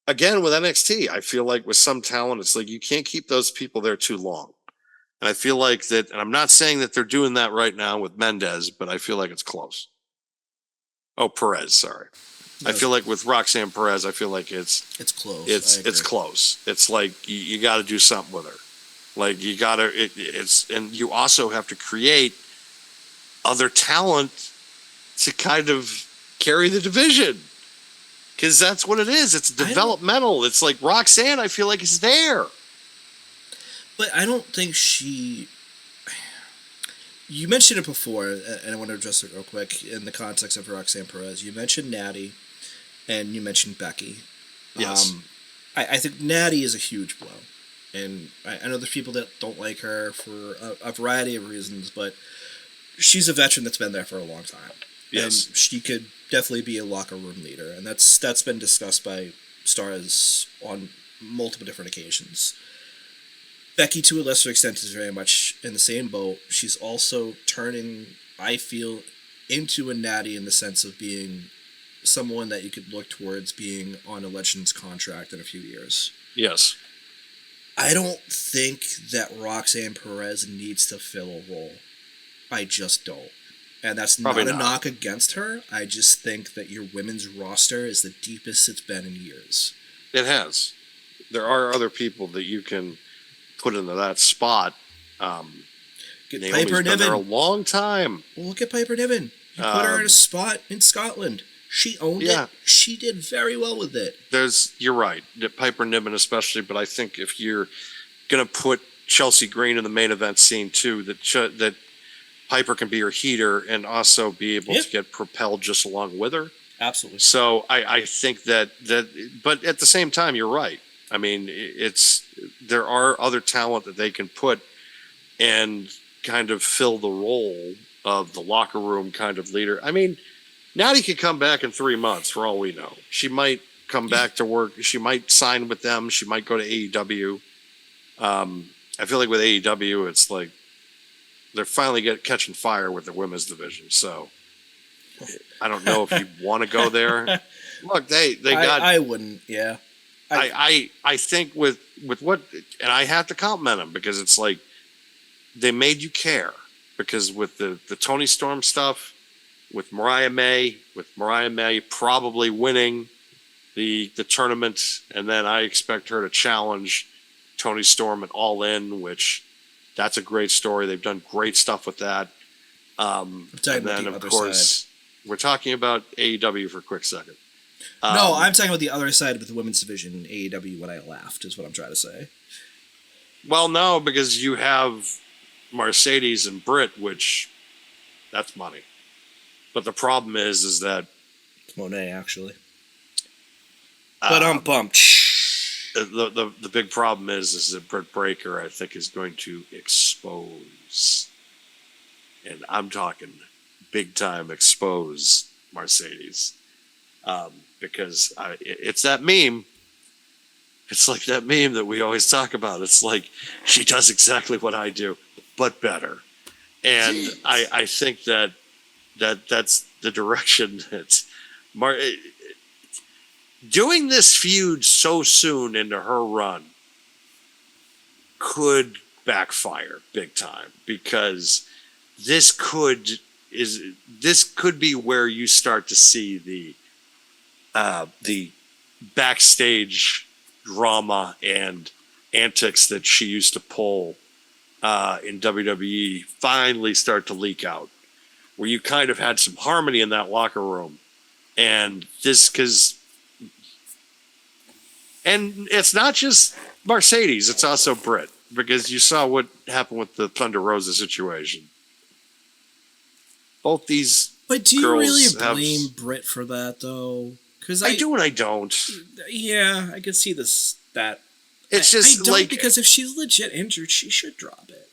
again, with NXT, I feel like with some talent, it's like you can't keep those people there too long. And I feel like that, and I'm not saying that they're doing that right now with Mendez, but I feel like it's close. Oh, Perez, sorry. I feel like with Roxanne Perez, I feel like it's close. It's close. It's like you got to do something with her. Like you got to. And you also have to create other talent to kind of carry the division, because that's what it is. It's developmental. It's like Roxanne. I feel like is there, but I don't think she. You mentioned it before, and I want to address it real quick in the context of Roxanne Perez. You mentioned Natty, and you mentioned Becky. Yes. I think Natty is a huge blow. And I know there's people that don't like her for a variety of reasons, but she's a veteran that's been there for a long time. Yes. And she could definitely be a locker room leader. And that's been discussed by stars on multiple different occasions. Becky, to a lesser extent, is very much in the same boat. She's also turning, I feel, into a Natty in the sense of being someone that you could look towards being on a Legends contract in a few years. Yes. I don't think that Roxanne Perez needs to fill a role. I just don't. And that's Probably not a not. knock against her. I just think that your women's roster is the deepest it's been in years. It has. There are other people that you can put into that spot. Get Naomi's Piper been there a Niven. long time. Well, look at Piper Niven. You put her in a spot in Scotland. She owned it. She did very well with it. You're right, Piper Niven especially, but I think if you're going to put Chelsea Green in the main event scene too, that Piper can be her heater and also be able to get propelled just along with her. Absolutely. So I think that, but at the same time, you're right. I mean, there are other talent that they can put and kind of fill the role of the locker room kind of leader. I mean, Natty could come back in 3 months for all we know. She might come back to work. She might sign with them. She might go to AEW. I feel like with AEW, it's like they're finally catching fire with the women's division. So I don't know if you want to go there. Look, they got. I wouldn't. Yeah. I think with what, and I have to compliment them because it's like they made you care, because with the Toni Storm stuff, with Mariah May probably winning the tournament, and then I expect her to challenge Toni Storm at All In, which that's a great story. They've done great stuff with that. And then of course we're talking about AEW for a quick second. No, I'm talking about the other side with the women's division in AEW when I laughed, is what I'm trying to say. Well, no, because you have Mercedes and Britt, which that's money. But the problem is that it's Monet, actually. But I'm bumped. The big problem is that Britt Baker, I think, is going to expose, and I'm talking big time expose Mercedes. Because it's that meme. It's like that meme that we always talk about. It's like, she does exactly what I do, but better. And I think that's the direction that doing this feud so soon into her run could backfire big time, because this could be where you start to see the backstage drama and antics that she used to pull in WWE finally start to leak out, where you kind of had some harmony in that locker room. And and it's not just Mercedes, it's also Britt, because you saw what happened with the Thunder Rosa situation. Both these But do you really blame Britt for that, though? Because I do and I don't. Yeah, I can see this. It's just I don't, like, because if she's legit injured, she should drop it.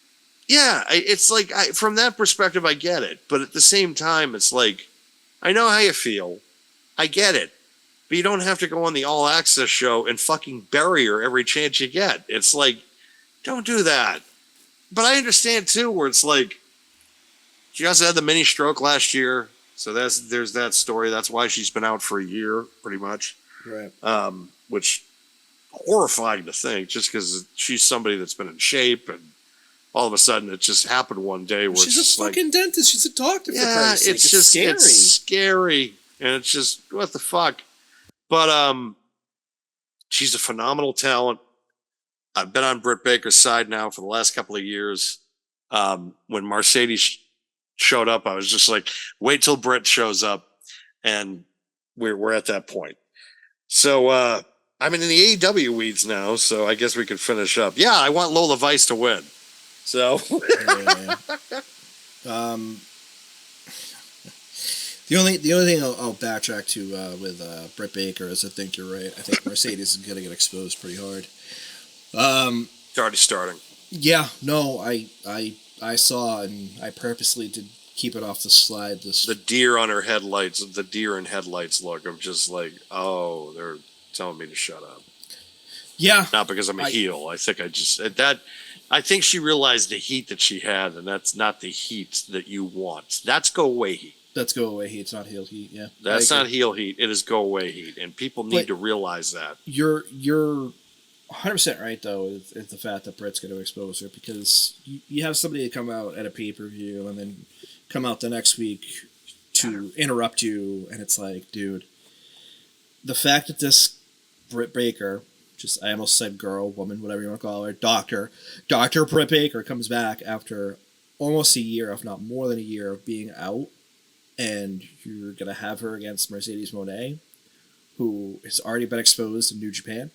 Yeah, it's like, from that perspective, I get it. But at the same time, it's like, I know how you feel. I get it. But you don't have to go on the All Access show and fucking bury her every chance you get. It's like, don't do that. But I understand, too, where it's like, she also had the mini stroke last year. So there's that story. That's why she's been out for a year, pretty much. Right. Which, horrifying to think, just because she's somebody that's been in shape, and all of a sudden it just happened one day where she's it's a fucking dentist. She's a doctor. For yeah, Christ's sake. it's just scary. It's scary, and it's just, what the fuck. But she's a phenomenal talent. I've been on Britt Baker's side now for the last couple of years. When Mercedes showed up, I was just like, wait till Britt shows up, and we're at that point. So I'm in the AEW weeds now, so I guess we could finish up. Yeah, I want Lola Vice to win. So the only thing I'll backtrack to with Britt Baker is, I think you're right. I think Mercedes is gonna get exposed pretty hard. It's already starting. Yeah, no, I saw, and I purposely did keep it off the slide. The deer on her headlights, the deer in headlights look of just like, oh, they're telling me to shut up. Yeah. Not because I'm a heel. I think she realized the heat that she had, and that's not the heat that you want. That's go away heat. That's go away heat. It's not heel heat. Yeah. That's not heel heat. It is go away heat, and people need to realize that. You're 100% right though with the fact that Britt's going to expose her, because you have somebody come out at a pay-per-view and then come out the next week to interrupt you, and it's like, dude, the fact that this Britt Baker, I almost said girl, woman, whatever you want to call her, Dr. Britt Baker comes back after almost a year, if not more than a year, of being out, and you're going to have her against Mercedes Moné, who has already been exposed in New Japan.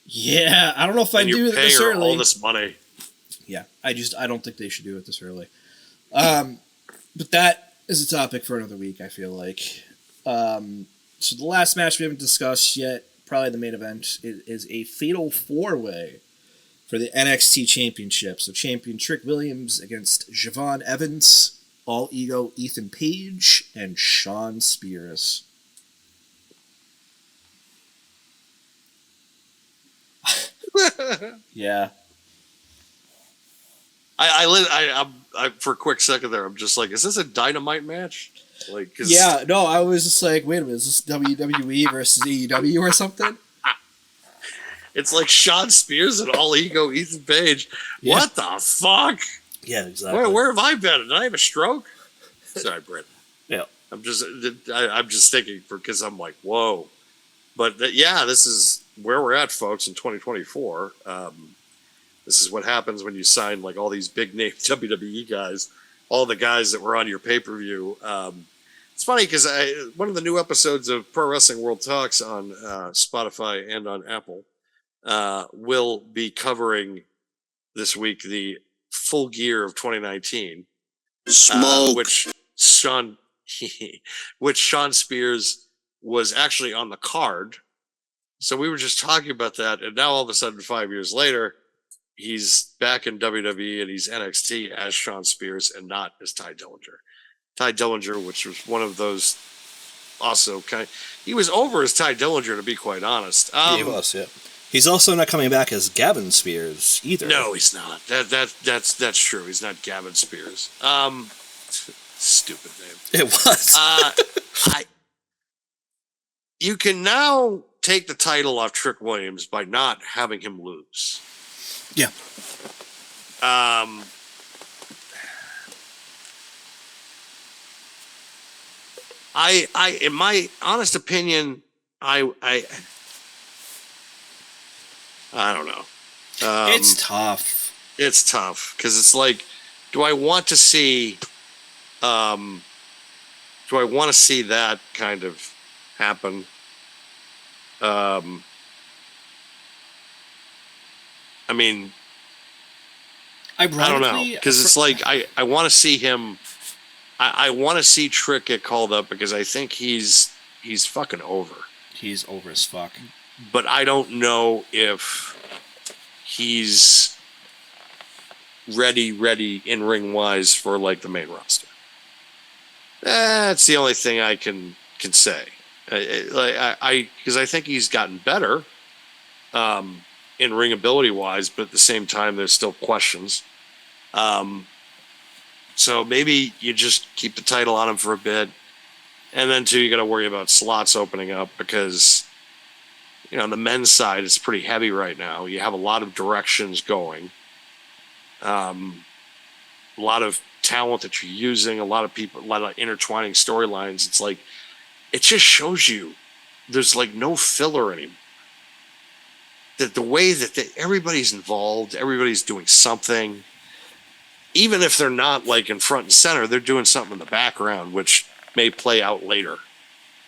Yeah, I don't know if I do this early. All this money. Yeah, I don't think they should do it this early. But that is a topic for another week, I feel like. So the last match we haven't discussed yet, probably the main event, is a fatal 4-way for the NXT Championship. So champion Trick Williams against Javon Evans, All Ego Ethan Page, and Shawn Spears. Yeah. I for a quick second there, I'm just like, is this a Dynamite match? Like, yeah, no, I was just like, wait a minute, is this WWE versus AEW or something? It's like Shawn Spears and All Ego Ethan Page. Yeah. What the fuck? Yeah, exactly. Where have I been? Did I have a stroke? Sorry, Britt. Yeah. I'm just thinking because I'm like, whoa. But this is where we're at, folks, in 2024. This is what happens when you sign like all these big name WWE guys, all the guys that were on your pay-per-view. It's funny because one of the new episodes of Pro Wrestling World Talks on Spotify and on Apple will be covering this week the full gear of 2019. Smoke. Which Shawn Spears was actually on the card. So we were just talking about that, and now all of a sudden, 5 years later, he's back in WWE and he's NXT as Shawn Spears and not as Ty Dillinger. Ty Dillinger, which was one of those also he was over as Ty Dillinger, to be quite honest. He was, yeah. He's also not coming back as Gavin Spears either. No, he's not. That's true. He's not Gavin Spears. Stupid name. It was. You can now take the title off Trick Williams by not having him lose. Yeah. In my honest opinion, I don't know. It's tough. It's tough because it's like, do I want to see that kind of happen? I mean, I don't know, because it's like I want to see him. I want to see Trick get called up because I think he's fucking over. He's over as fuck. But I don't know if he's ready in ring wise for like the main roster. That's the only thing I can say. Because I think he's gotten better in ring ability wise, but at the same time, there's still questions. So maybe you just keep the title on him for a bit, and then too, you got to worry about slots opening up because the men's side is pretty heavy right now. You have a lot of directions going, a lot of talent that you're using, a lot of people, a lot of intertwining storylines. It's like, it just shows you there's like no filler anymore. That the way that everybody's involved, everybody's doing something, even if they're not like in front and center, they're doing something in the background, which may play out later.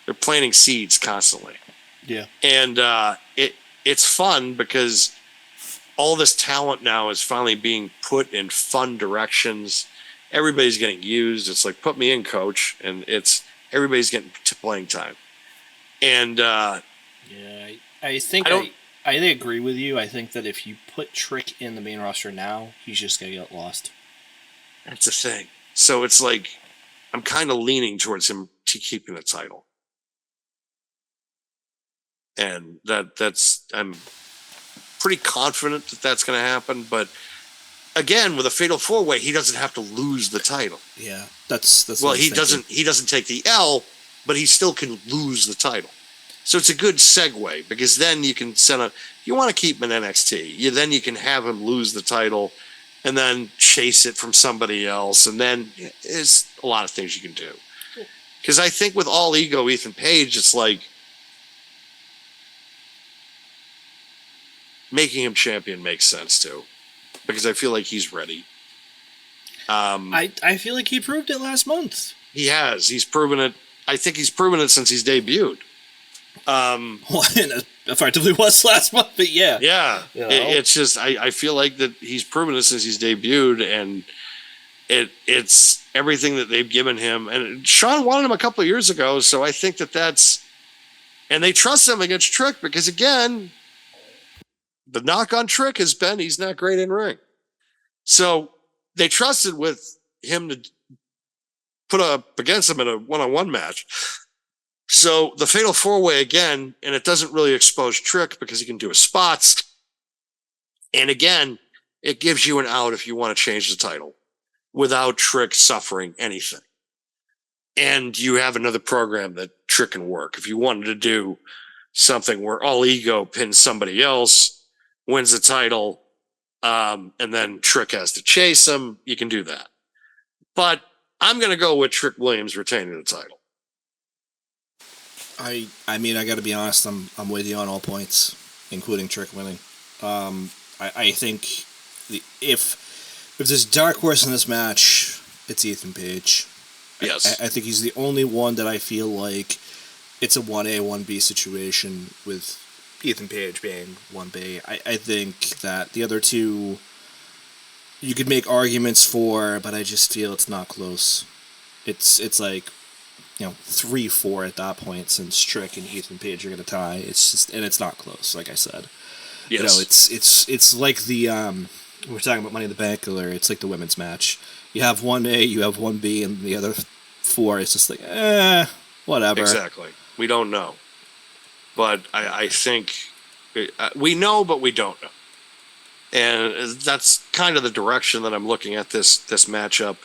They're planting seeds constantly. Yeah. And it's fun because all this talent now is finally being put in fun directions. Everybody's getting used. It's like, put me in, coach. And everybody's getting playing time. And I think I agree with you. I think that if you put Trick in the main roster now, he's just going to get lost. That's the thing. So it's like, I'm kind of leaning towards him to keeping the title. And pretty confident that that's going to happen. But again, with a fatal 4-way, he doesn't have to lose the title. Yeah, that's. Well, what I was thinking. He doesn't take the L, but he still can lose the title. So it's a good segue because then you can you want to keep him in NXT. Then you can have him lose the title and then chase it from somebody else. And then there's a lot of things you can do. Because I think with All Ego, Ethan Page, it's like making him champion makes sense too. Because I feel like he's ready. I feel like he proved it last month. He has. He's proven it. I think he's proven it since he's debuted. Well, it effectively was last month, but yeah. Yeah. You know? It's just, I feel like that he's proven it since he's debuted, and it's everything that they've given him. And Sean wanted him a couple of years ago, so I think that's, and they trust him against Trick because, again, the knock on Trick has been he's not great in ring. So they trusted with him to put up against him in a one-on-one match. So the fatal 4-way again, and it doesn't really expose Trick because he can do his spots. And again, it gives you an out if you want to change the title without Trick suffering anything. And you have another program that Trick can work. If you wanted to do something where All Ego pins somebody else, wins the title, and then Trick has to chase him, you can do that. But I'm going to go with Trick Williams retaining the title. I mean, I got to be honest. I'm with you on all points, including Trick winning. I think if there's a dark horse in this match, it's Ethan Page. Yes, I think he's the only one that I feel like it's a 1A 1B situation with Ethan Page being 1B. I think that the other two you could make arguments for, but I just feel it's not close. It's like, 3-4 at that point, since Trick and Ethan Page are going to tie. It's just, and it's not close, like I said. Yes. It's like the we were talking about Money in the Bank earlier. It's like the women's match. You have 1A, you have 1B, and the other 4 is just like, whatever. Exactly. We don't know, but I think we know, but we don't know, and that's kind of the direction that I'm looking at this matchup.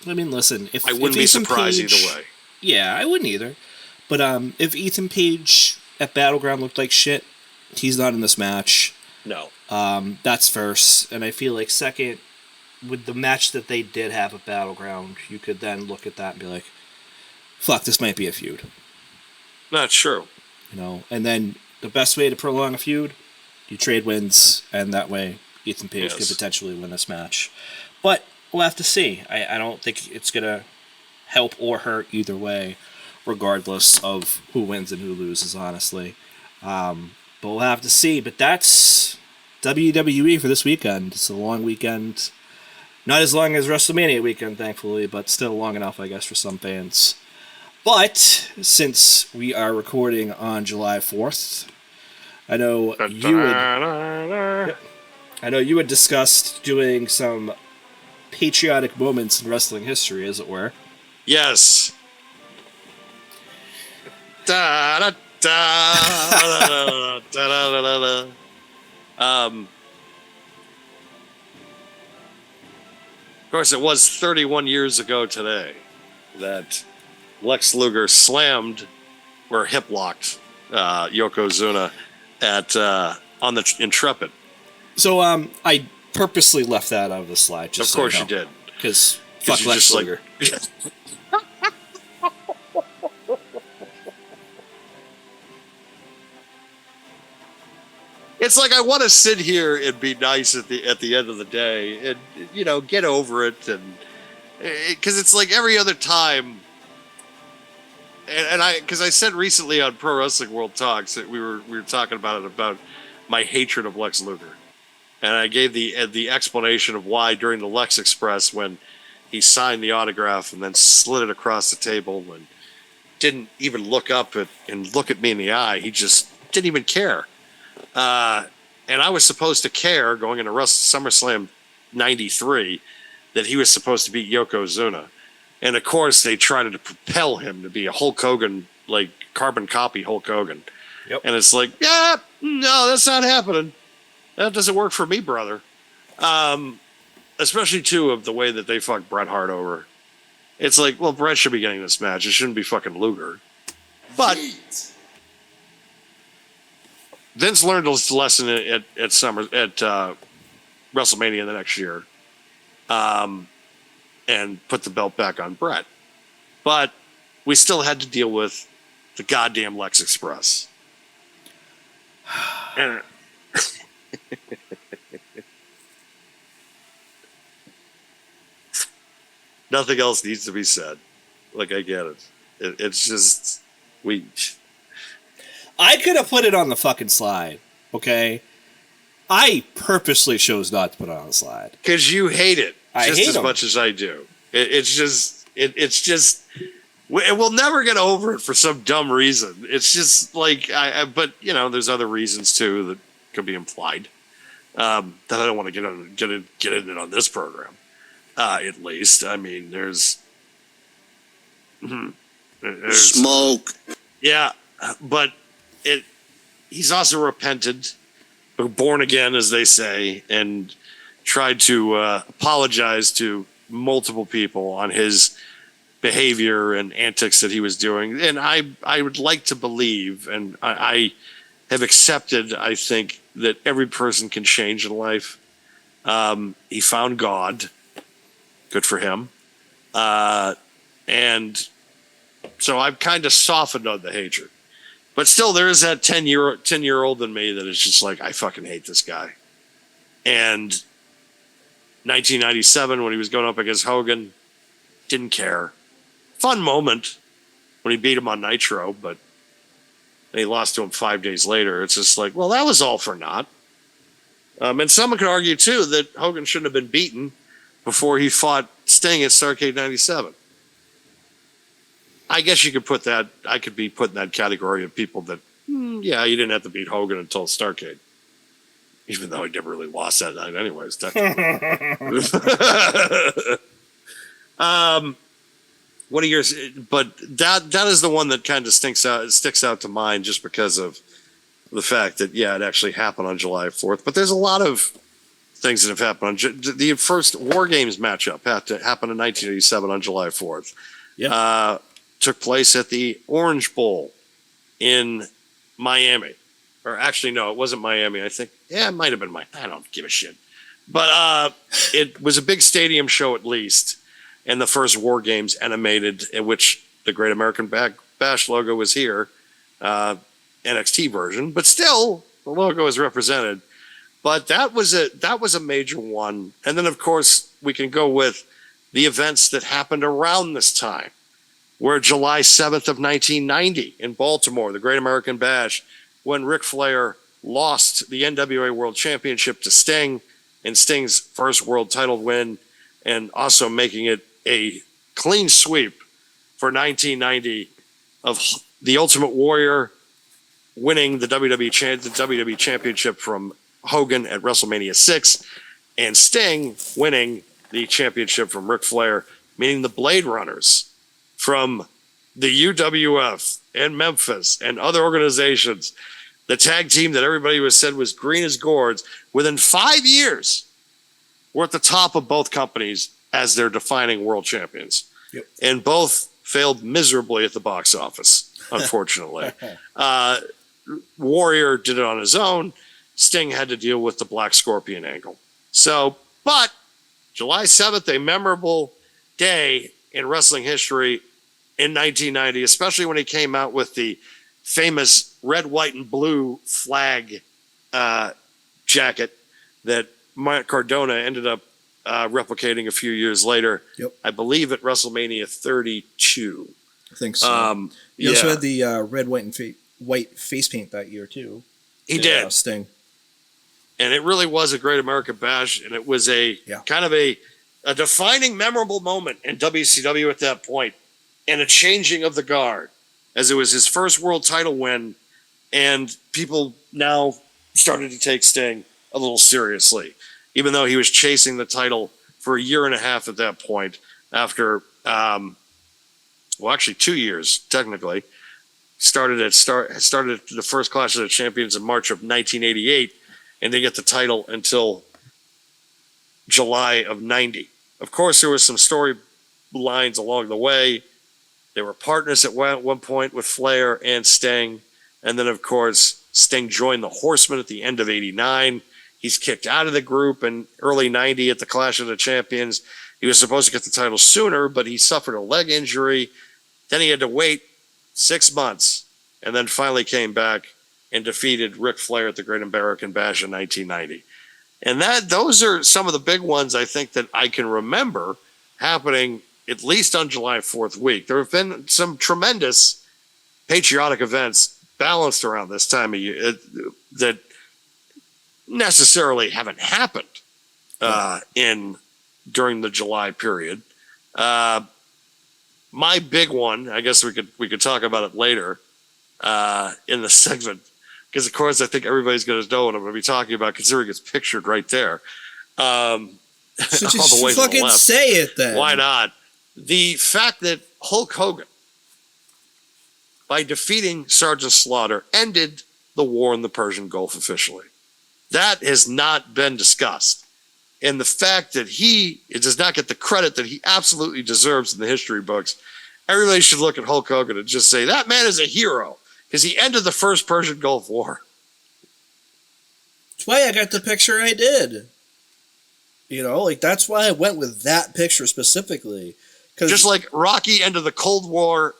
I mean, listen, I wouldn't be surprised either way. Yeah, I wouldn't either. But if Ethan Page at Battleground looked like shit, he's not in this match. No. That's first. And I feel like second, with the match that they did have at Battleground, you could then look at that and be like, fuck, this might be a feud. Not true. And then the best way to prolong a feud, you trade wins, and that way Ethan Page could potentially win this match. But we'll have to see. I don't think it's going to help or hurt either way, regardless of who wins and who loses, honestly. But we'll have to see. But that's WWE for this weekend. It's a long weekend. Not as long as WrestleMania weekend, thankfully, but still long enough, I guess, for some fans. But since we are recording on July 4th, I know you had discussed doing some patriotic moments in wrestling history, as it were. Yes. Da, da, da, da, da, da, da, da. Of course, it was 31 years ago today that Lex Luger slammed or hip locked Yokozuna on the Intrepid. So I purposely left that out of the slide. Just of course you did, because fuck Lex Luger. It's like I want to sit here and be nice at the end of the day, and get over it, and because it's like every other time. And because I said recently on Pro Wrestling World Talks that we were talking about my hatred of Lex Luger, and I gave the explanation of why during the Lex Express when he signed the autograph and then slid it across the table and didn't even look up and look at me in the eye. He just didn't even care. And I was supposed to care going into SummerSlam 93 that he was supposed to beat Yokozuna. And of course, they tried to propel him to be a Hulk Hogan, like carbon copy Hulk Hogan. Yep. And it's like, yeah, no, that's not happening. That doesn't work for me, brother. Especially too of the way that they fucked Bret Hart over. It's like, well, Bret should be getting this match. It shouldn't be fucking Luger. But Vince learned his lesson at WrestleMania the next year, and put the belt back on Bret. But we still had to deal with the goddamn Lex Express. And nothing else needs to be said. Like, I get it. It's just I could have put it on the fucking slide, okay? I purposely chose not to put it on the slide. Because you hate it I just hate as 'em. much as I do. It's just we'll never get over it for some dumb reason. It's just like but you know, there's other reasons too that could be implied that I don't want to get in it on this program. At least, I mean, there's Smoke. yeah, but he's also repented, born again, as they say, and tried to apologize to multiple people on his behavior and antics that he was doing. And I would like to believe, and I have accepted, I think, that every person can change in life. He found God. Good for him. And so I've kind of softened on the hatred. But still, there is that 10-year-old in me that is just like, I fucking hate this guy. And 1997, when he was going up against Hogan, didn't care. Fun moment when he beat him on Nitro, but he lost to him 5 days later. It's just like, well, that was all for naught. And someone could argue, too, that Hogan shouldn't have been beaten before he fought Sting at Starrcade 97. I guess you could put that, I could be put in that category of people that, yeah, you didn't have to beat Hogan until Starrcade. Even though he never really lost that night anyways, technically. What are yours? But that is the one that kind of sticks out to mind just because of the fact that, yeah, it actually happened on July 4th. But there's a lot of things that have happened. The first War Games matchup happened in 1987 on July 4th. Yeah. Took place at the Orange Bowl in Miami. Or actually, no, it wasn't Miami. I think, yeah, it might have been Miami. I don't give a shit. But it was a big stadium show at least. And the first War Games animated, in which the Great American Bash logo was here. NXT version. But still, the logo is represented. But that was a major one. And then, of course, we can go with the events that happened around this time. Where July 7th of 1990 in Baltimore, the Great American Bash, when Ric Flair lost the NWA World Championship to Sting, in Sting's first world title win, and also making it a clean sweep for 1990 of the Ultimate Warrior winning the WWE Championship from Hogan at WrestleMania 6, and Sting winning the championship from Ric Flair, meaning the Blade Runners from the UWF and Memphis and other organizations, the tag team that everybody said was green as gourds, within 5 years, were at the top of both companies as their defining world champions. Yep. And both failed miserably at the box office, unfortunately. Warrior did it on his own. Sting had to deal with the Black Scorpion angle. So, but July 7th, a memorable day in wrestling history in 1990, especially when he came out with the famous red, white, and blue flag jacket that Matt Cardona ended up replicating a few years later. Yep. I believe at WrestleMania 32. I think so. He also yeah. had the red, white, and white face paint that year, too. He did. Sting. And it really was a Great American Bash, and it was a kind of a defining, memorable moment in WCW at that point, and a changing of the guard, as it was his first world title win, and people now started to take Sting a little seriously, even though he was chasing the title for a year and a half at that point, after, well, actually 2 years, technically, started the first Clash of the Champions in March of 1988, and didn't get the title until July of 90. Of course, there was some storylines along the way. They were partners at one point with Flair and Sting. And then, of course, Sting joined the Horsemen at the end of 89. He's kicked out of the group in early 90 at the Clash of the Champions. He was supposed to get the title sooner, but he suffered a leg injury. Then he had to wait 6 months and then finally came back and defeated Ric Flair at the Great American Bash in 1990. And those are some of the big ones I think that I can remember happening at least on July 4th week. There have been some tremendous patriotic events balanced around this time of year that necessarily haven't happened during the July period. My big one, I guess we could talk about it later in the segment, because of course I think everybody's going to know what I'm going to be talking about, considering it's pictured right there. So just all the way to the fucking left. say it then. Why not? The fact that Hulk Hogan, by defeating Sergeant Slaughter, ended the war in the Persian Gulf officially. That has not been discussed. And the fact that it does not get the credit that he absolutely deserves in the history books, everybody should look at Hulk Hogan and just say, that man is a hero, because he ended the first Persian Gulf War. That's why I got the picture I did. That's why I went with that picture specifically. Just like Rocky ended the Cold War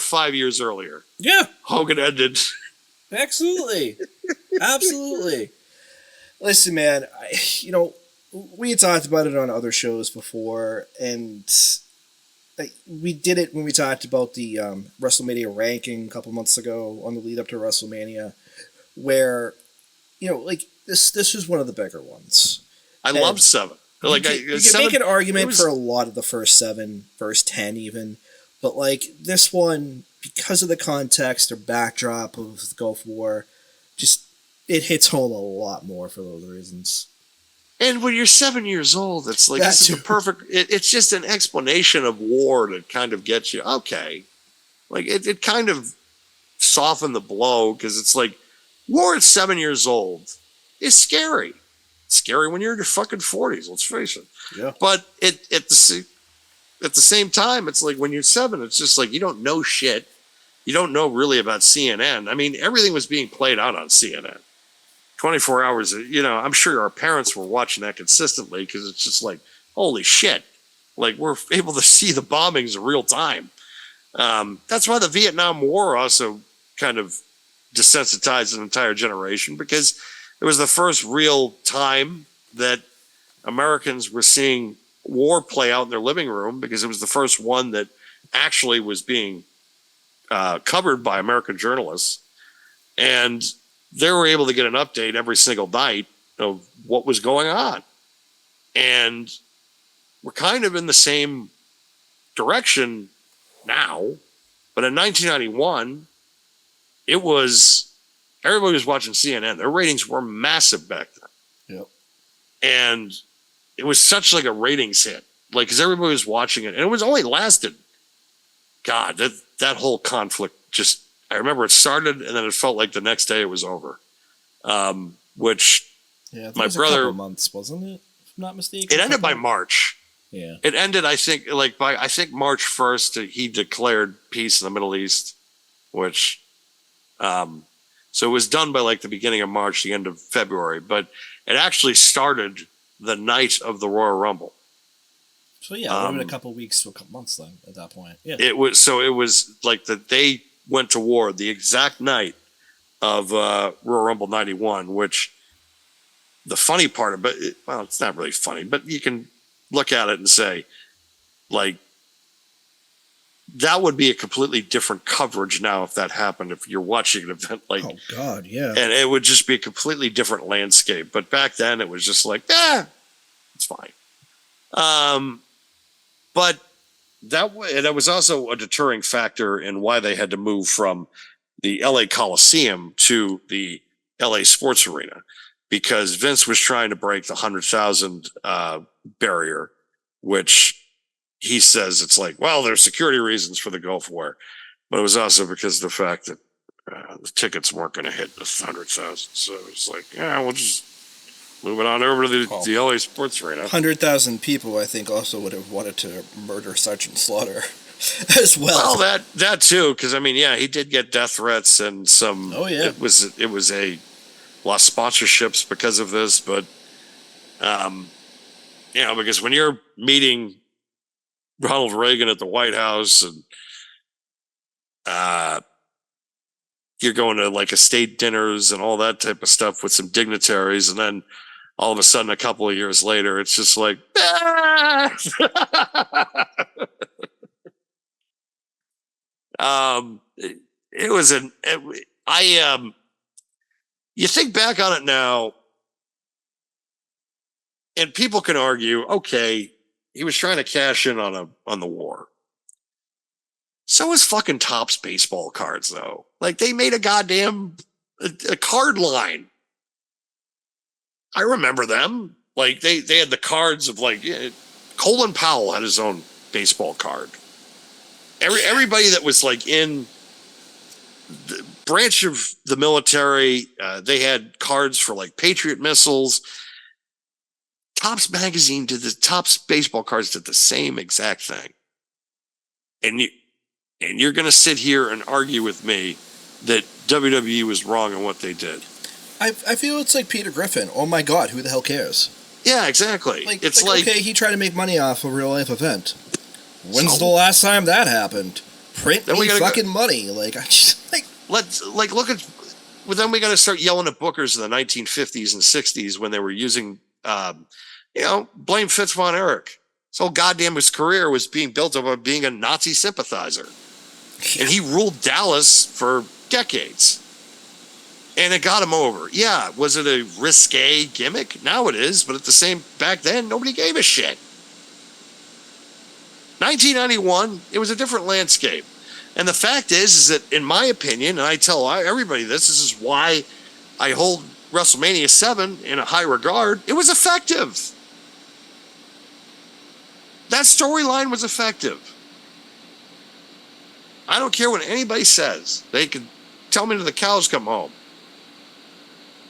5 years earlier. Yeah. Hogan ended. Absolutely. Absolutely. Listen, man, we had talked about it on other shows before, and we did it when we talked about the WrestleMania ranking a couple months ago on the lead up to WrestleMania, where, this was one of the bigger ones. I love 7. You can make an argument for a lot of the first 7, first 10 even, but this one, because of the context or backdrop of the Gulf War, just it hits home a lot more for those reasons. And when you're 7 years old, it's like this is the perfect. It's just an explanation of war that kind of gets you okay. It kind of softened the blow, because it's like war at 7 years old is scary. Scary when you're in your fucking 40s, let's face it. Yeah. But at the same time, it's like when you're 7, it's just like you don't know shit. You don't know really about CNN. I mean, everything was being played out on CNN. 24 hours, I'm sure our parents were watching that consistently, because it's just like, holy shit. We're able to see the bombings in real time. That's why the Vietnam War also kind of desensitized an entire generation, because it was the first real time that Americans were seeing war play out in their living room, because it was the first one that actually was being covered by American journalists. And they were able to get an update every single night of what was going on. And we're kind of in the same direction now. But in 1991, everybody was watching CNN. Their ratings were massive back then. Yep. And it was such a ratings hit. Because everybody was watching it. And it was only lasted, God, that whole conflict just, I remember it started and then it felt like the next day it was over. Which my brother, a couple months, wasn't it? If I'm not mistaken. It ended by March. Yeah. It ended, I think, by March 1st, he declared peace in the Middle East, which, so it was done by the beginning of March, the end of February, but it actually started the night of the Royal Rumble. So yeah, it would a couple weeks to a couple months then at that point. Yeah. It was that they went to war the exact night of Royal Rumble 91, which the funny part of it, well, it's not really funny, but you can look at it and say, that would be a completely different coverage now if that happened, if you're watching an event oh God, yeah. And it would just be a completely different landscape. But back then it was just it's fine. But that was also a deterring factor in why they had to move from the LA Coliseum to the LA Sports Arena, because Vince was trying to break the 100,000 barrier, which he says it's there's security reasons for the Gulf War. But it was also because of the fact that the tickets weren't going to hit 100,000. So it's like, yeah, we'll just move it on over to the LA Sports Arena. 100,000 people, I think, also would have wanted to murder Sergeant Slaughter as well. Well, that too, because I mean, yeah, he did get death threats and some. Oh yeah, it was a lost sponsorships because of this, but because when you're meeting Ronald Reagan at the White House and you're going to like estate dinners and all that type of stuff with some dignitaries, and then all of a sudden, a couple of years later, it's just like, it was you think back on it now, and people can argue, okay, he was trying to cash in on the war. So was fucking Topps baseball cards, though. Like, they made a goddamn a card line. I remember them. Like, they had the cards of, like, Colin Powell had his own baseball card. Everybody that was, like, in the branch of the military, they had cards for, like, Patriot missiles. Topps magazine Topps baseball cards did the same exact thing. And you're going to sit here and argue with me that WWE was wrong on what they did. I feel it's like Peter Griffin. Oh my God, who the hell cares? Yeah, exactly. It's like okay, he tried to make money off a real life event. When's the last time that happened? Print me fucking money. Like, I just like let's like look at. Well, then we got to start yelling at bookers in the 1950s and 60s when they were using, blame Fitz von Erich. His whole goddamn his career was being built up being a Nazi sympathizer. And he ruled Dallas for decades. And it got him over. Yeah, was it a risque gimmick? Now it is, but back then, nobody gave a shit. 1991, it was a different landscape. And the fact is that, in my opinion, and I tell everybody this is why I hold WrestleMania 7 in a high regard, it was effective. That storyline was effective. I don't care what anybody says. They could tell me till the cows come home.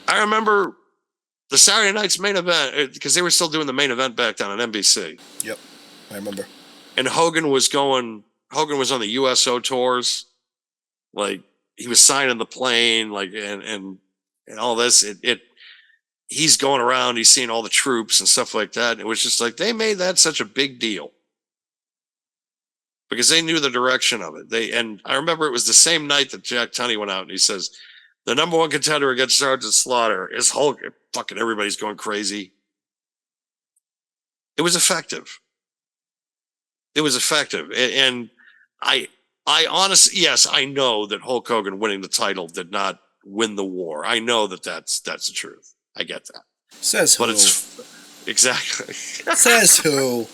I remember the Saturday night's main event, because they were still doing the main event back down on NBC. Yep, I remember. And Hogan was on the USO tours. Like, he was signing the plane, like, and all this. He's going around, he's seeing all the troops and stuff like that. And it was just like, they made that such a big deal. Because they knew the direction of it. And I remember it was the same night that Jack Tunney went out and he says, the number one contender against Sergeant Slaughter is Hulk. Fucking everybody's going crazy. It was effective. It was effective. And I honestly, yes, I know that Hulk Hogan winning the title did not win the war. I know that's the truth. I get that. Says who? But it's exactly. Says who?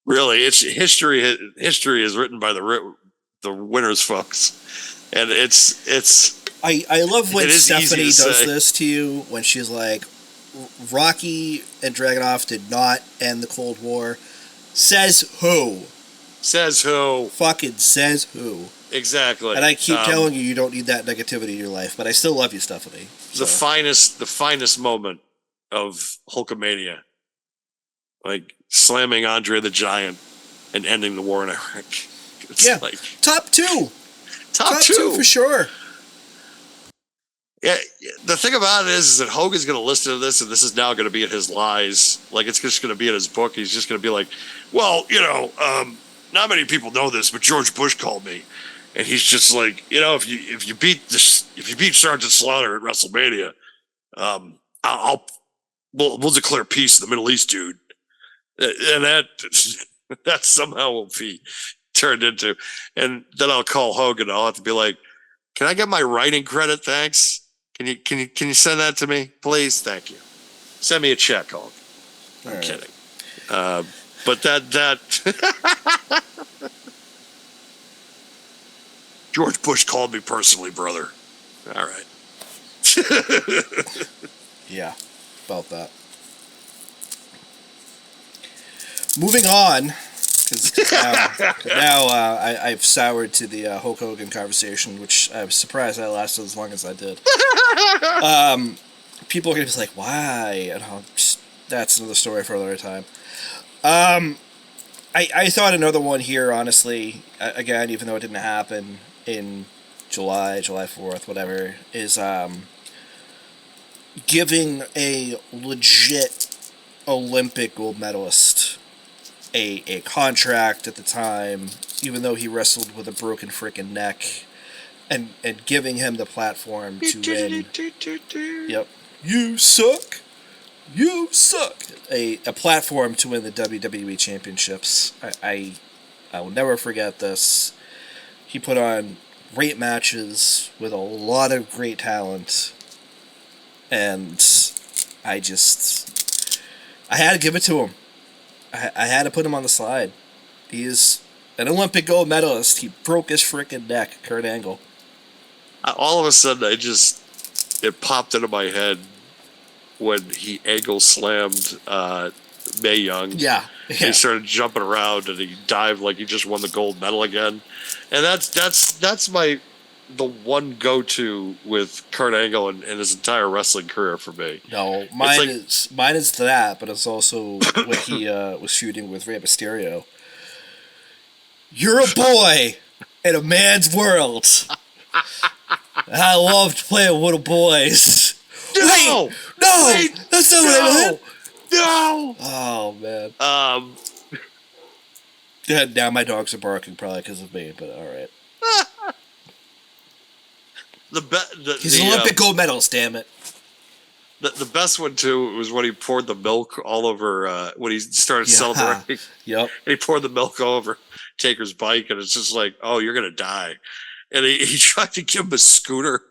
Really, it's history. History is written by the winners, folks, and it's. I love when Stephanie does this to you when she's like, Rocky and Dragunov did not end the Cold War. Says who? Says who? Fucking says who? Exactly. And I keep telling you don't need that negativity in your life, but I still love you, Stephanie. So. The finest moment of Hulkamania, like slamming Andre the Giant and ending the war in Iraq. It's like top two. Top two for sure. Yeah, the thing about it is that Hogan's going to listen to this, and this is now going to be in his lies. Like, it's just going to be in his book. He's just going to be like, well, not many people know this, but George Bush called me, and he's just like, if you beat Sergeant Slaughter at WrestleMania, we'll declare peace in the Middle East, dude, and that somehow will be turned into, and then I'll call Hogan. I'll have to be like, can I get my writing credit? Thanks. Can you send that to me, please? Thank you. Send me a check, Hulk. I'm kidding. But that George Bush called me personally, brother. All right. Yeah, about that. Moving on, Because now I've soured to the Hulk Hogan conversation, which I was surprised I lasted as long as I did. People are going to be like, why? And that's another story for another time. I thought another one here, honestly, again, even though it didn't happen in July 4th, whatever, is giving a legit Olympic gold medalist a contract at the time, even though he wrestled with a broken freaking neck, and giving him the platform to win. Yep. You suck. You suck. A platform to win the WWE championships. I will never forget this. He put on great matches with a lot of great talent, and I had to give it to him. I had to put him on the slide. He is an Olympic gold medalist. He broke his freaking neck, Kurt Angle. All of a sudden, it popped into my head when he angle slammed Mae Young. Yeah. He started jumping around and he dived like he just won the gold medal again. And that's the one go-to with Kurt Angle and his entire wrestling career for me. No, mine is that, but it's also what he was shooting with Rey Mysterio. You're a boy in a man's world. I loved playing with little boys. No! Wait, that's not what I meant. No! Oh, man. Yeah, now my dogs are barking probably because of me, but alright. He's an Olympic gold medalist, damn it. The best one, too, was when he poured the milk all over, when he started celebrating. Yep. And he poured the milk all over Taker's bike, and it's just like, oh, you're going to die. And he tried to give him a scooter.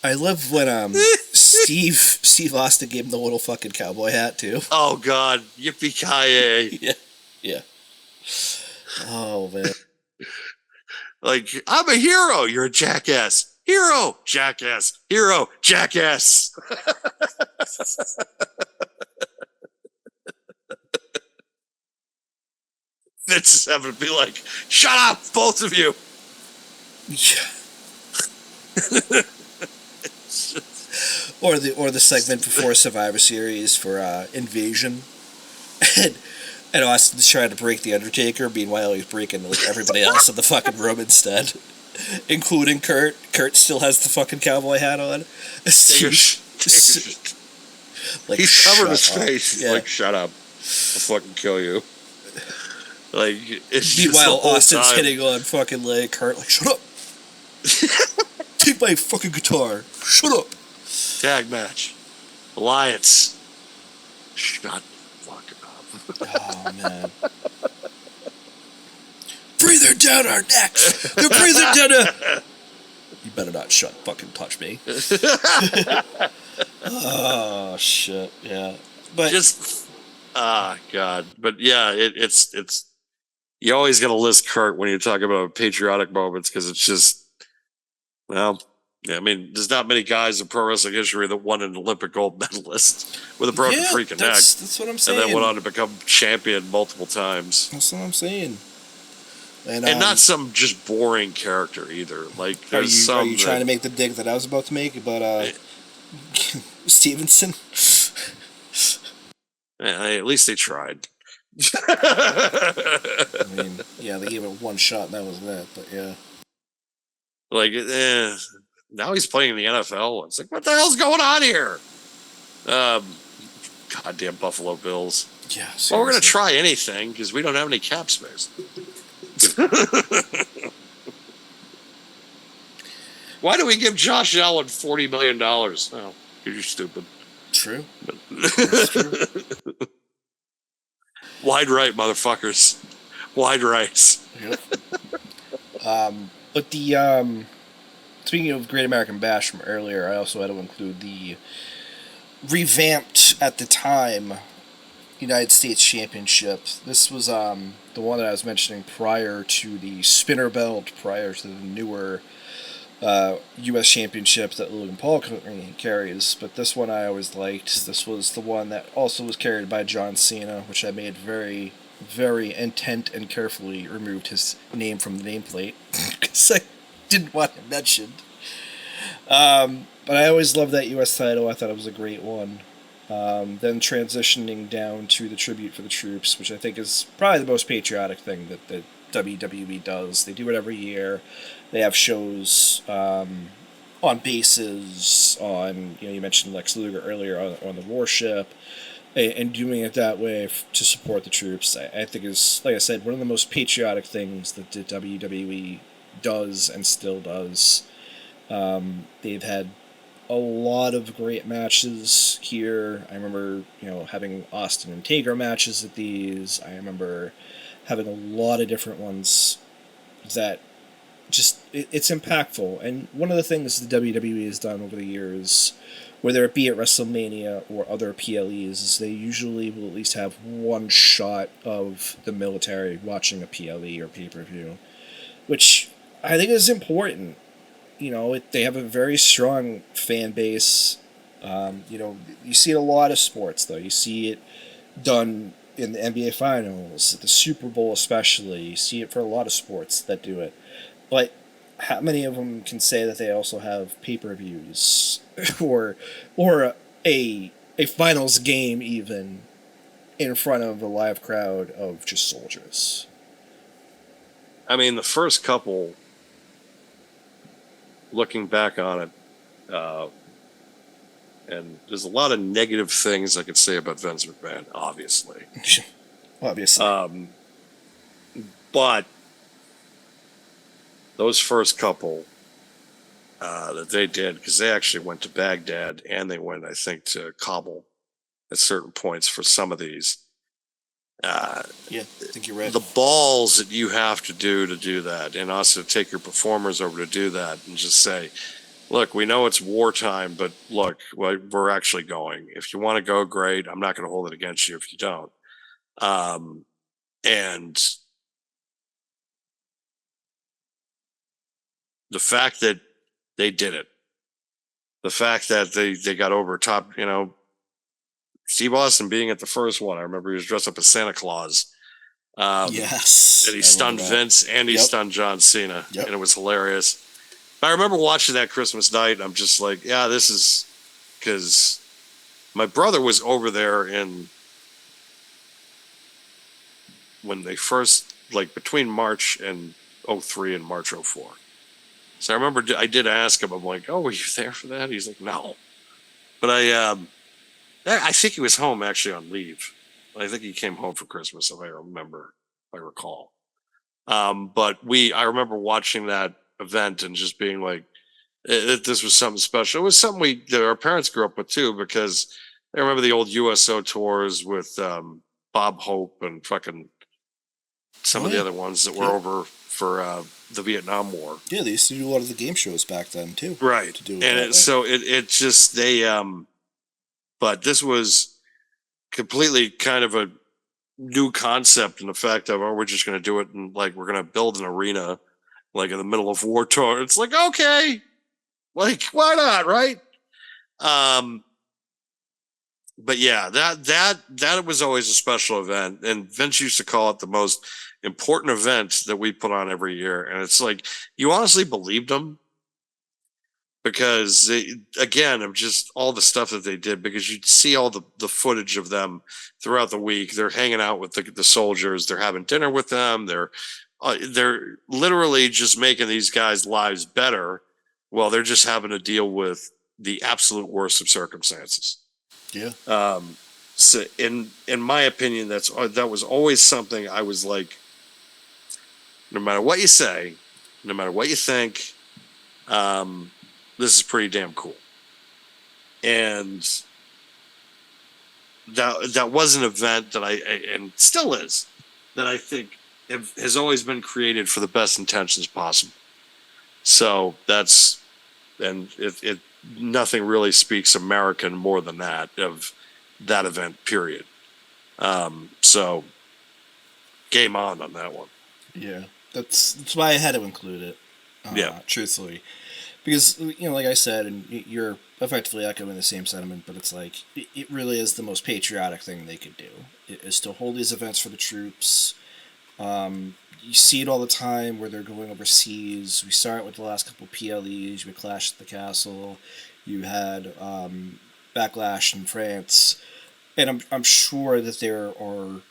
I love when Steve Austin gave him the little fucking cowboy hat too. Oh God, yippee-ki-yay! Yeah. Oh man. Like, I'm a hero. You're a jackass. Hero, jackass. Hero, jackass. Vince is having to be like, shut up, both of you. Yeah. or the segment before Survivor Series for Invasion, and Austin's trying to break the Undertaker. Meanwhile, he's breaking like everybody else in the fucking room instead, including Kurt. Kurt still has the fucking cowboy hat on. Like, he's covered his face. He's like, shut up, I'll fucking kill you. Like, it's meanwhile, Austin's time hitting on fucking like Kurt, like, shut up. Take my fucking guitar. Shut up. Tag match. Alliance. Shut the fuck up. Oh, man. Breathing down our necks. They're breathing down You better not fucking touch me. Oh, shit. Yeah. But just, God. But yeah, it's, you always got to list Kurt when you talk about patriotic moments because it's just, well, yeah, I mean, there's not many guys in pro wrestling history that won an Olympic gold medalist with a broken freaking neck. That's what I'm saying. And then went on to become champion multiple times. That's what I'm saying. And not some just boring character either. Like, there's are you trying to make the dig that I was about to make about Stevenson? At least they tried. I mean, yeah, they gave it one shot and that was that, but yeah. Like, now he's playing in the NFL. It's like, what the hell's going on here? Goddamn Buffalo Bills. Yeah. Seriously. Well, we're going to try anything because we don't have any cap space. Why do we give Josh Allen $40 million? Oh, you're stupid. True. That's true. Wide right, motherfuckers. Wide rights. Yep. But the speaking of Great American Bash from earlier, I also had to include the revamped at the time United States Championship. This was the one that I was mentioning prior to the spinner belt, prior to the newer U.S. championship that Logan Paul carries, but this one I always liked. This was the one that also was carried by John Cena, which I made very, very intent and carefully removed his name from the nameplate because I didn't want him mentioned. But I always loved that U.S. title. I thought it was a great one. Then transitioning down to the tribute for the troops, which I think is probably the most patriotic thing that the WWE does. They do it every year. They have shows on bases, on, you mentioned Lex Luger earlier on the warship, and doing it that way to support the troops, I think is, like I said, one of the most patriotic things that the WWE does and still does. They've had a lot of great matches here. I remember, having Austin and Taker matches at these. I remember having a lot of different ones that just, it's impactful. And one of the things the WWE has done over the years, whether it be at WrestleMania or other PLEs, is they usually will at least have one shot of the military watching a PLE or pay-per-view, which I think is important. They have a very strong fan base. You see it a lot of sports, though. You see it done in the NBA Finals, the Super Bowl especially. You see it for a lot of sports that do it. But how many of them can say that they also have pay-per-views or a finals game even in front of a live crowd of just soldiers? I mean, the first couple, looking back on it, and there's a lot of negative things I could say about Vince McMahon, obviously. Obviously. But those first couple that they did, because they actually went to Baghdad and they went, I think, to Kabul at certain points for some of these. Yeah, I think you're right. The balls that you have to do that, and also take your performers over to do that and just say, look, we know it's wartime, but look, we're actually going. If you want to go, great. I'm not going to hold it against you if you don't. And the fact that they did it, the fact that they got over top, Steve Austin being at the first one, I remember he was dressed up as Santa Claus. Yes. And he stunned Vince and he stunned John Cena. Yep. And it was hilarious. But I remember watching that Christmas night, and I'm just like, yeah, this is, because my brother was over there when they first, between March and 03 and March 04. So I remember I did ask him, I'm like, oh, were you there for that? He's like, no. But I think he was home actually on leave. I think he came home for Christmas, if I recall. But I remember watching that event and just being like, this was something special. It was something that our parents grew up with too, because I remember the old USO tours with Bob Hope and fucking some of the other ones that were over for the Vietnam War. Yeah, they used to do a lot of the game shows back then too. Right. So it just, but this was completely kind of a new concept in the fact of, we're just going to do it and we're going to build an arena in the middle of war tour. It's okay, why not, right? But yeah, that was always a special event, and Vince used to call it the most important event that we put on every year. And it's you honestly believed him, because of just all the stuff that they did, because you'd see all the footage of them throughout the week. They're hanging out with the soldiers. They're having dinner with them. They're literally just making these guys' lives better while they're just having to deal with the absolute worst of circumstances. Yeah. So in my opinion, that was always something I was like, no matter what you say, no matter what you think, this is pretty damn cool. And that was an event that and still is, that I think has always been created for the best intentions possible. So nothing really speaks American more than that, of that event, period. So game on that one. Yeah, that's why I had to include it. Yeah, truthfully. Because, like I said, and you're effectively echoing the same sentiment, but it's like, it really is the most patriotic thing they could do, is to hold these events for the troops. You see it all the time where they're going overseas. We saw it with the last couple PLEs. You had Clash at the Castle. You had Backlash in France. And I'm sure that there are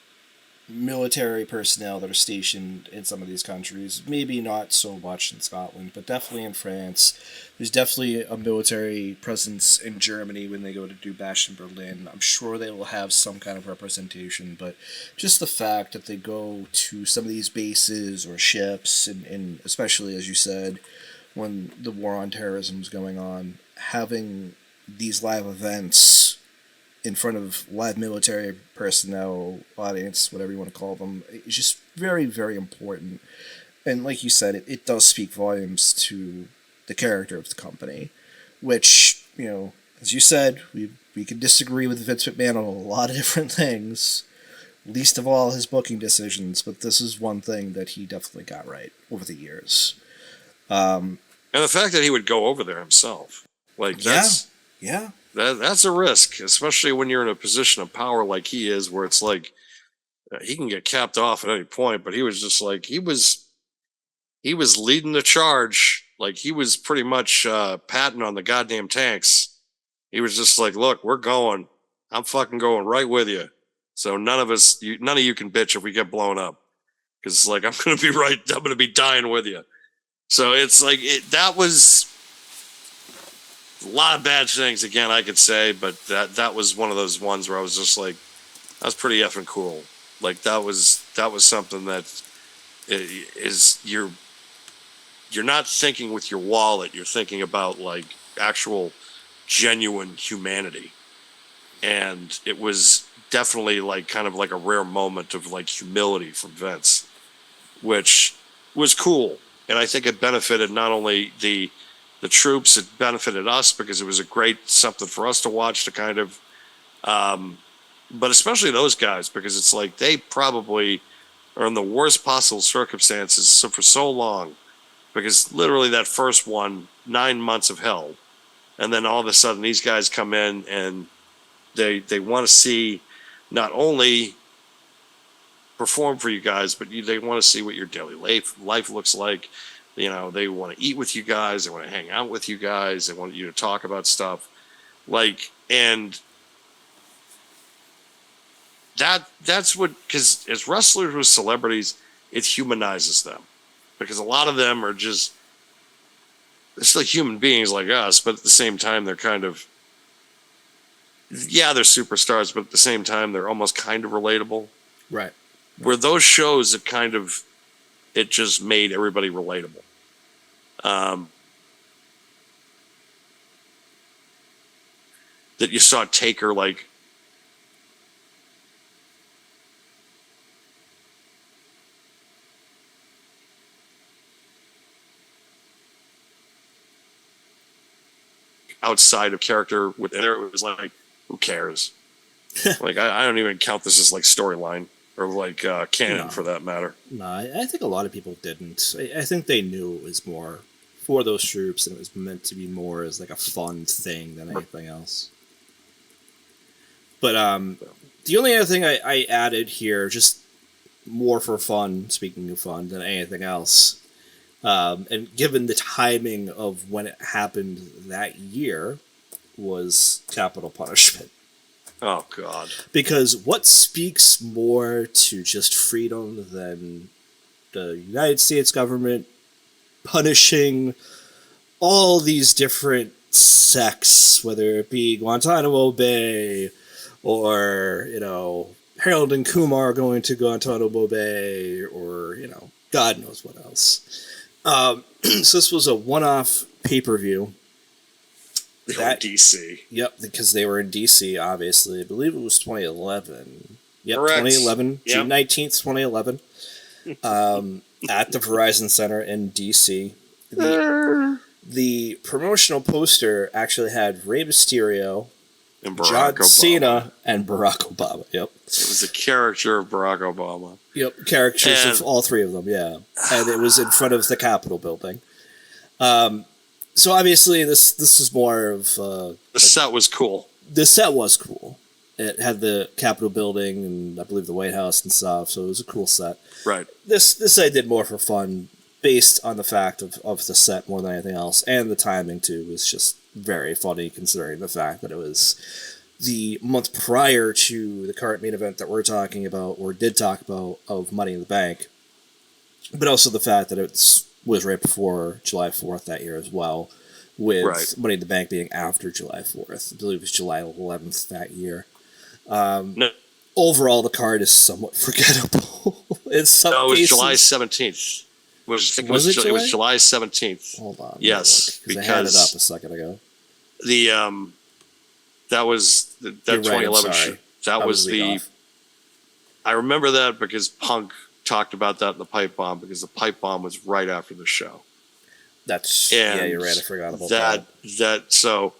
military personnel that are stationed in some of these countries. Maybe not so much in Scotland, but definitely in France. There's definitely a military presence in Germany when they go to do Bash in Berlin. I'm sure they will have some kind of representation, but just the fact that they go to some of these bases or ships, and especially, as you said, when the war on terrorism is going on, having these live events in front of live military personnel, audience, whatever you want to call them, is just very, very important. And like you said, it does speak volumes to the character of the company, which, as you said, we could disagree with Vince McMahon on a lot of different things, least of all his booking decisions, but this is one thing that he definitely got right over the years. And the fact that he would go over there himself, yeah. That's a risk, especially when you're in a position of power like he is, where it's like he can get capped off at any point. But he was just like he was leading the charge, like he was pretty much patting on the goddamn tanks. He was just like, "Look, we're going. I'm fucking going right with you. So none of you can bitch if we get blown up, because it's like I'm gonna be right. I'm gonna be dying with you." So it's like that was a lot of bad things, again, I could say, but that was one of those ones where I was just like, that was pretty effing cool. Like that was something that is you're not thinking with your wallet, you're thinking about like actual genuine humanity. And it was definitely like kind of like a rare moment of like humility from Vince, which was cool. And I think it benefited not only the troops, it benefited us because it was a great something for us to watch to kind of, but especially those guys, because it's like they probably are in the worst possible circumstances for so long, because literally that first one, 9 months of hell. And then all of a sudden these guys come in and they want to see not only perform for you guys, but they want to see what your daily life looks like. They want to eat with you guys. They want to hang out with you guys. They want you to talk about stuff. And that's what, because as wrestlers with celebrities, it humanizes them. Because a lot of them are they're still human beings like us, but at the same time, they're kind of, they're superstars, but at the same time, they're almost kind of relatable. Right. Where those shows, it just made everybody relatable. That you saw Taker outside of character within there, it was like, who cares? I don't even count this as like storyline or like canon for that matter. No, I think a lot of people didn't. I think they knew it was more for those troops and it was meant to be more as like a fun thing than anything else. But the only other thing I added here, just more for fun, speaking of fun, than anything else, and given the timing of when it happened that year, was capital punishment. Oh, God. Because what speaks more to just freedom than the United States government punishing all these different sects, whether it be Guantanamo Bay or, Harold and Kumar going to Guantanamo Bay or, God knows what else. So this was a one-off pay-per-view. DC. Yep, because they were in DC, obviously. I believe it was 2011. Yep, Correct. 2011, Yep. June 19th, 2011. At the Verizon Center in DC. The promotional poster actually had Rey Mysterio, and John Cena, and Barack Obama. Yep. It was a character of Barack Obama. Yep, characters of all three of them, yeah. And it was in front of the Capitol building. So obviously this is more of The set was cool. the set was cool. It had the Capitol building and I believe the White House and stuff, so it was a cool set. Right. This I did more for fun, based on the fact of the set more than anything else, and the timing too was just very funny considering the fact that it was the month prior to the current main event that we're talking about, or did talk about, of Money in the Bank, but also the fact that it was right before July 4th that year as well, with Money in the Bank being after July 4th. I believe it was July 11th that year. No, Overall, the card is somewhat forgettable. In some it was cases. July 17th. It was it July? It was July 17th. Hold on. Yes, because I had it up a second ago. The that was that 2011 right, show. That was the. off. I remember that because Punk talked about that in the pipe bomb, because the pipe bomb was right after the show. Yeah, you're right. I forgot about that. So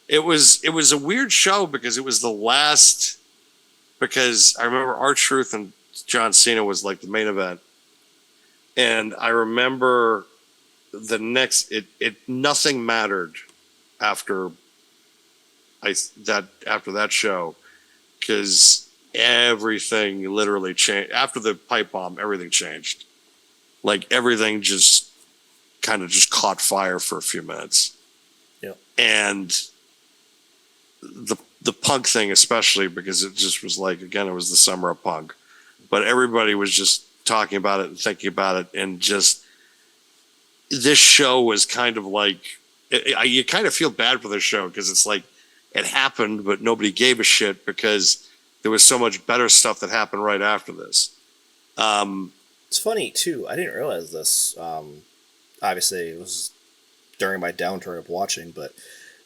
it was a weird show because it was the last. Because I remember R-Truth and John Cena was like the main event, and I remember the next nothing mattered after that show, because everything literally changed after the pipe bomb. Everything changed, like everything just kind of just caught fire for a few minutes. Yeah, and the Punk thing especially, because it just was like, again, it was the summer of Punk, but everybody was just talking about it and thinking about it, and just this show was kind of like you kind of feel bad for this show, because it's like it happened but nobody gave a shit because there was so much better stuff that happened right after this. It's funny too, I didn't realize this. Obviously it was during my downturn of watching, but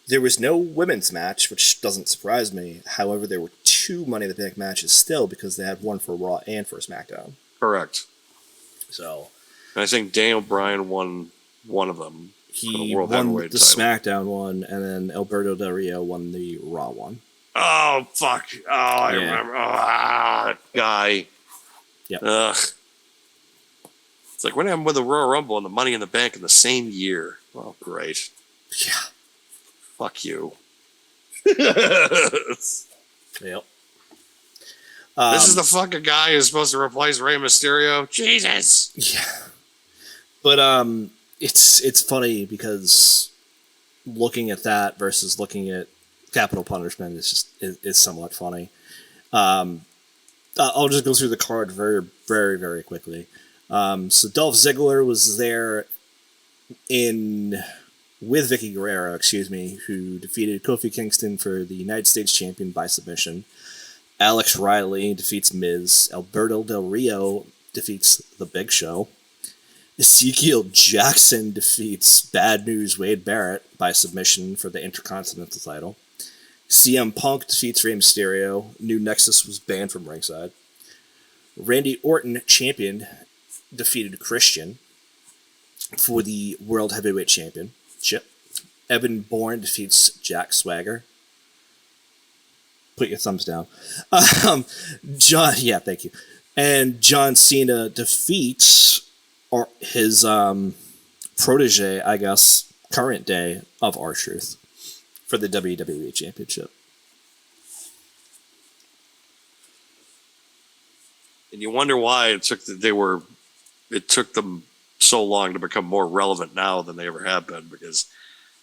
there was no women's match, which doesn't surprise me. However, there were 2 Money in the Bank matches still, because they had one for Raw and for SmackDown. Correct. So, and I think Daniel Bryan won one of them. He won the SmackDown one, and then Alberto Del Rio won the Raw one. Oh, fuck. Oh, I remember. That guy. Yeah. Ugh. It's like, what happened with the Royal Rumble and the Money in the Bank in the same year? Oh, great. Yeah. Fuck you. Yep. This is the fucking guy who's supposed to replace Rey Mysterio. Jesus. Yeah. But it's funny because looking at that versus looking at Capital Punishment is somewhat funny. I'll just go through the card very, very, very quickly. So Dolph Ziggler was there with Vicky Guerrero, who defeated Kofi Kingston for the United States Champion by submission. Alex Riley defeats Miz. Alberto Del Rio defeats The Big Show. Ezekiel Jackson defeats Bad News Wade Barrett by submission for the Intercontinental title. CM Punk defeats Rey Mysterio. New Nexus was banned from ringside. Randy Orton, champion, defeated Christian for the World Heavyweight Championship. Evan Bourne defeats Jack Swagger. Put your thumbs down. Thank you. And John Cena defeats his protege, I guess, current day of R-Truth for the WWE Championship. And you wonder why it took them so long to become more relevant now than they ever have been, because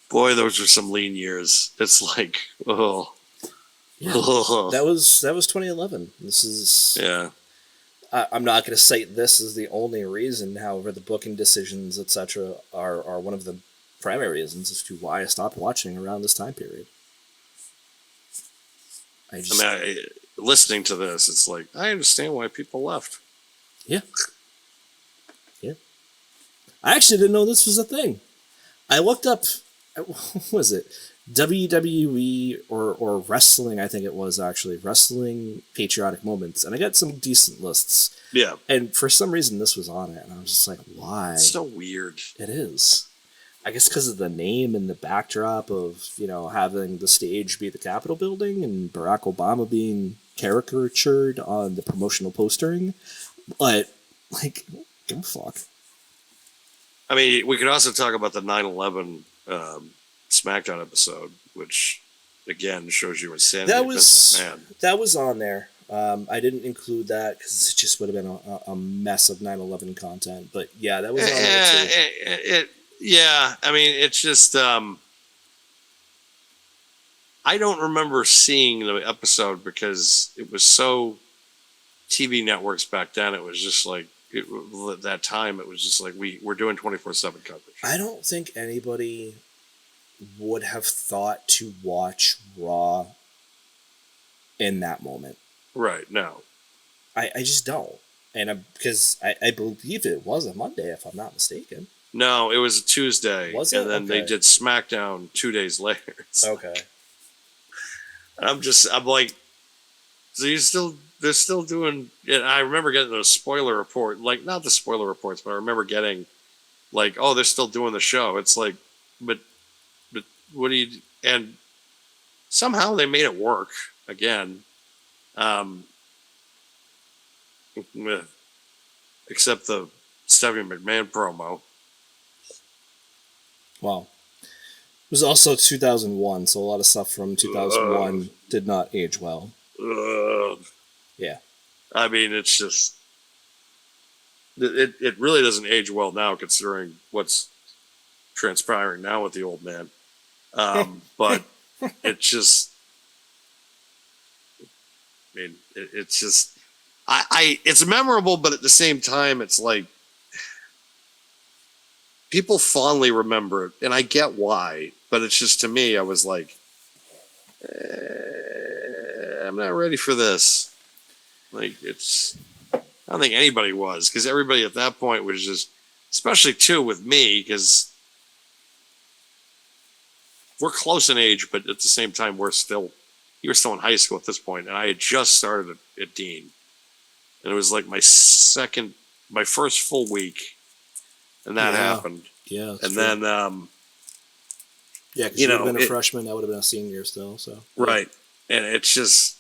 boy, those were some lean years. It's like, oh. Yeah, that was 2011. This is I'm not going to cite this as the only reason. However, the booking decisions, etc., are one of the primary reasons as to why I stopped watching around this time period. Listening to this, it's like, I understand why people left. Yeah. I actually didn't know this was a thing. I looked up, what was it? WWE or wrestling, I think it was actually. Wrestling Patriotic Moments. And I got some decent lists. Yeah. And for some reason this was on it. And I was just like, why? It's so weird. It is. I guess because of the name and the backdrop of, having the stage be the Capitol building and Barack Obama being caricatured on the promotional postering. But, give a fuck. I mean, we could also talk about the 9/11 SmackDown episode, which again shows you insanity. That was on there. I didn't include that because it just would have been a mess of 9/11 content. But yeah, that was on there too. Yeah, I mean, it's just I don't remember seeing the episode because it was so TV networks back then. It was just like at that time. It was just like we're doing 24/7 coverage. I don't think anybody would have thought to watch Raw in that moment. Right. No. I just don't. And because I believe it was a Monday, if I'm not mistaken. No, it was a Tuesday. Was it? And then they did SmackDown 2 days later. Okay. I'm like, so they're still doing it. I remember getting a spoiler report, like not the spoiler reports, but I remember getting like, oh, they're still doing the show. It's like, but what do you, and somehow they made it work again. Except the Stephanie McMahon promo. Wow. It was also 2001, so a lot of stuff from 2001 did not age well. Yeah. I mean, it's just... It really doesn't age well now, considering what's transpiring now with the old man. But it's just... I mean, it's just... it's memorable, but at the same time, it's like... People fondly remember it, and I get why, but it's just, to me, I was like, I'm not ready for this. Like, I don't think anybody was, because everybody at that point was just, especially too with me, because we're close in age, but at the same time, you were still in high school at this point, and I had just started at Dean, and it was like my first full week. And that happened. Yeah. And then, because you would have been a freshman, I would have been a senior still. So right. And it's just,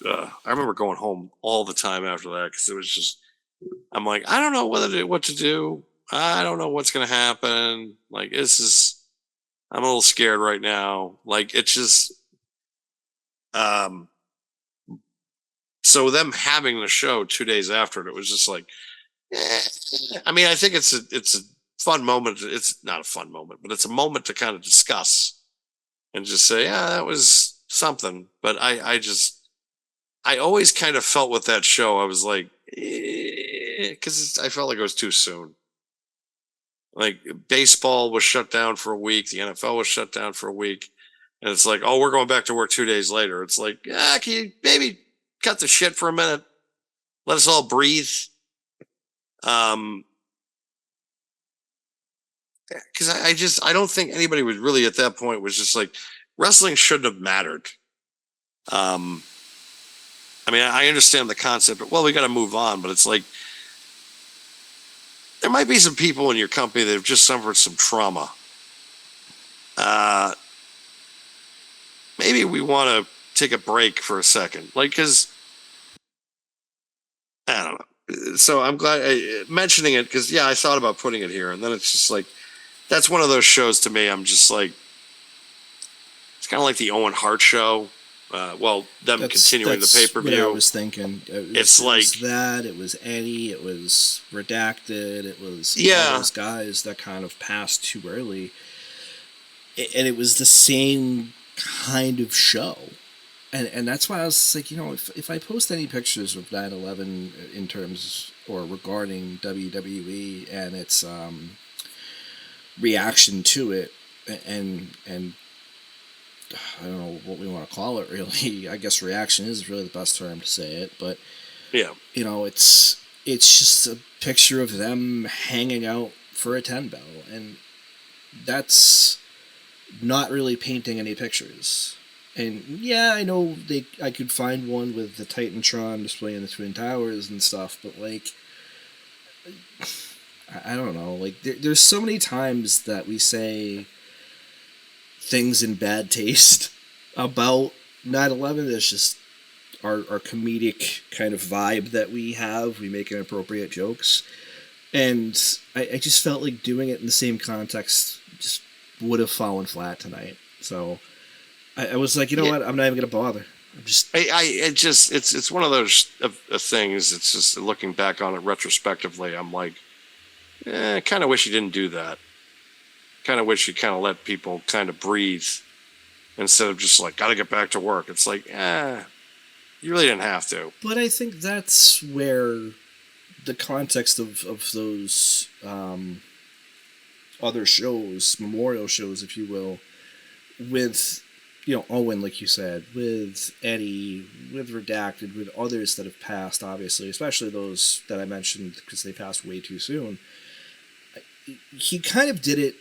I remember going home all the time after that because it was just, I'm like, I don't know what to do. I don't know what's going to happen. Like, I'm a little scared right now. Like, it's just, so them having the show 2 days after it was just like, I mean, I think it's a fun moment. It's not a fun moment, but it's a moment to kind of discuss and just say, yeah, that was something. But I always kind of felt with that show, I was like, because I felt like it was too soon. Like, baseball was shut down for a week. The NFL was shut down for a week. And it's like, oh, we're going back to work 2 days later. It's like, can you maybe cut the shit for a minute? Let us all breathe. Because I don't think anybody was really at that point was just like, wrestling shouldn't have mattered. I mean, I understand the concept, but we got to move on. But it's like, there might be some people in your company that have just suffered some trauma. Maybe we want to take a break for a second, like, because I don't know. So I'm glad mentioning it because I thought about putting it here, and then it's just like that's one of those shows to me. I'm just like, it's kind of like the Owen Hart show. Them continuing the pay-per-view. What I was thinking. It was Eddie. It was Redacted. It was all those guys that kind of passed too early, and it was the same kind of show. And that's why I was like, if I post any pictures of 9/11 in terms or regarding WWE and its reaction to it, and I don't know what we want to call it really. I guess reaction is really the best term to say it, but it's just a picture of them hanging out for a 10 bell, and that's not really painting any pictures. And I know I could find one with the Titantron displaying the Twin Towers and stuff, but like, I don't know. Like, there's so many times that we say things in bad taste about 9/11. It's just our comedic kind of vibe that we have. We make inappropriate jokes, and I just felt like doing it in the same context just would have fallen flat tonight. So I was like, you know what? I'm not even gonna bother. I'm just. It's one of those things. It's just looking back on it retrospectively. I'm like, I kind of wish you didn't do that. Kind of wish you kind of let people kind of breathe instead of just like, gotta get back to work. It's like, you really didn't have to. But I think that's where the context of those other shows, memorial shows, if you will, with, Owen, like you said, with Eddie, with Redacted, with others that have passed, obviously, especially those that I mentioned because they passed way too soon. He kind of did it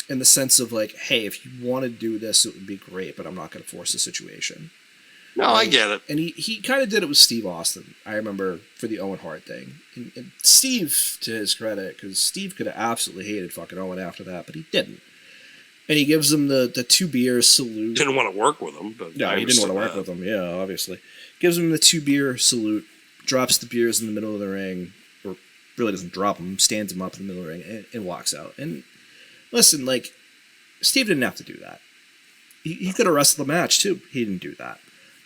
in the sense of like, hey, if you want to do this, it would be great, but I'm not going to force the situation. No, I get it. And he kind of did it with Steve Austin, I remember, for the Owen Hart thing. And Steve, to his credit, because Steve could have absolutely hated fucking Owen after that, but he didn't. And he gives him the 2 beers salute. Didn't want to work with him, but no, he didn't want to work with him. Yeah, obviously. Gives him the 2 beer salute, drops the beers in the middle of the ring, or really doesn't drop them, stands him up in the middle of the ring, and walks out. And listen, like, Steve didn't have to do that. He could have wrestled the match too. He didn't do that.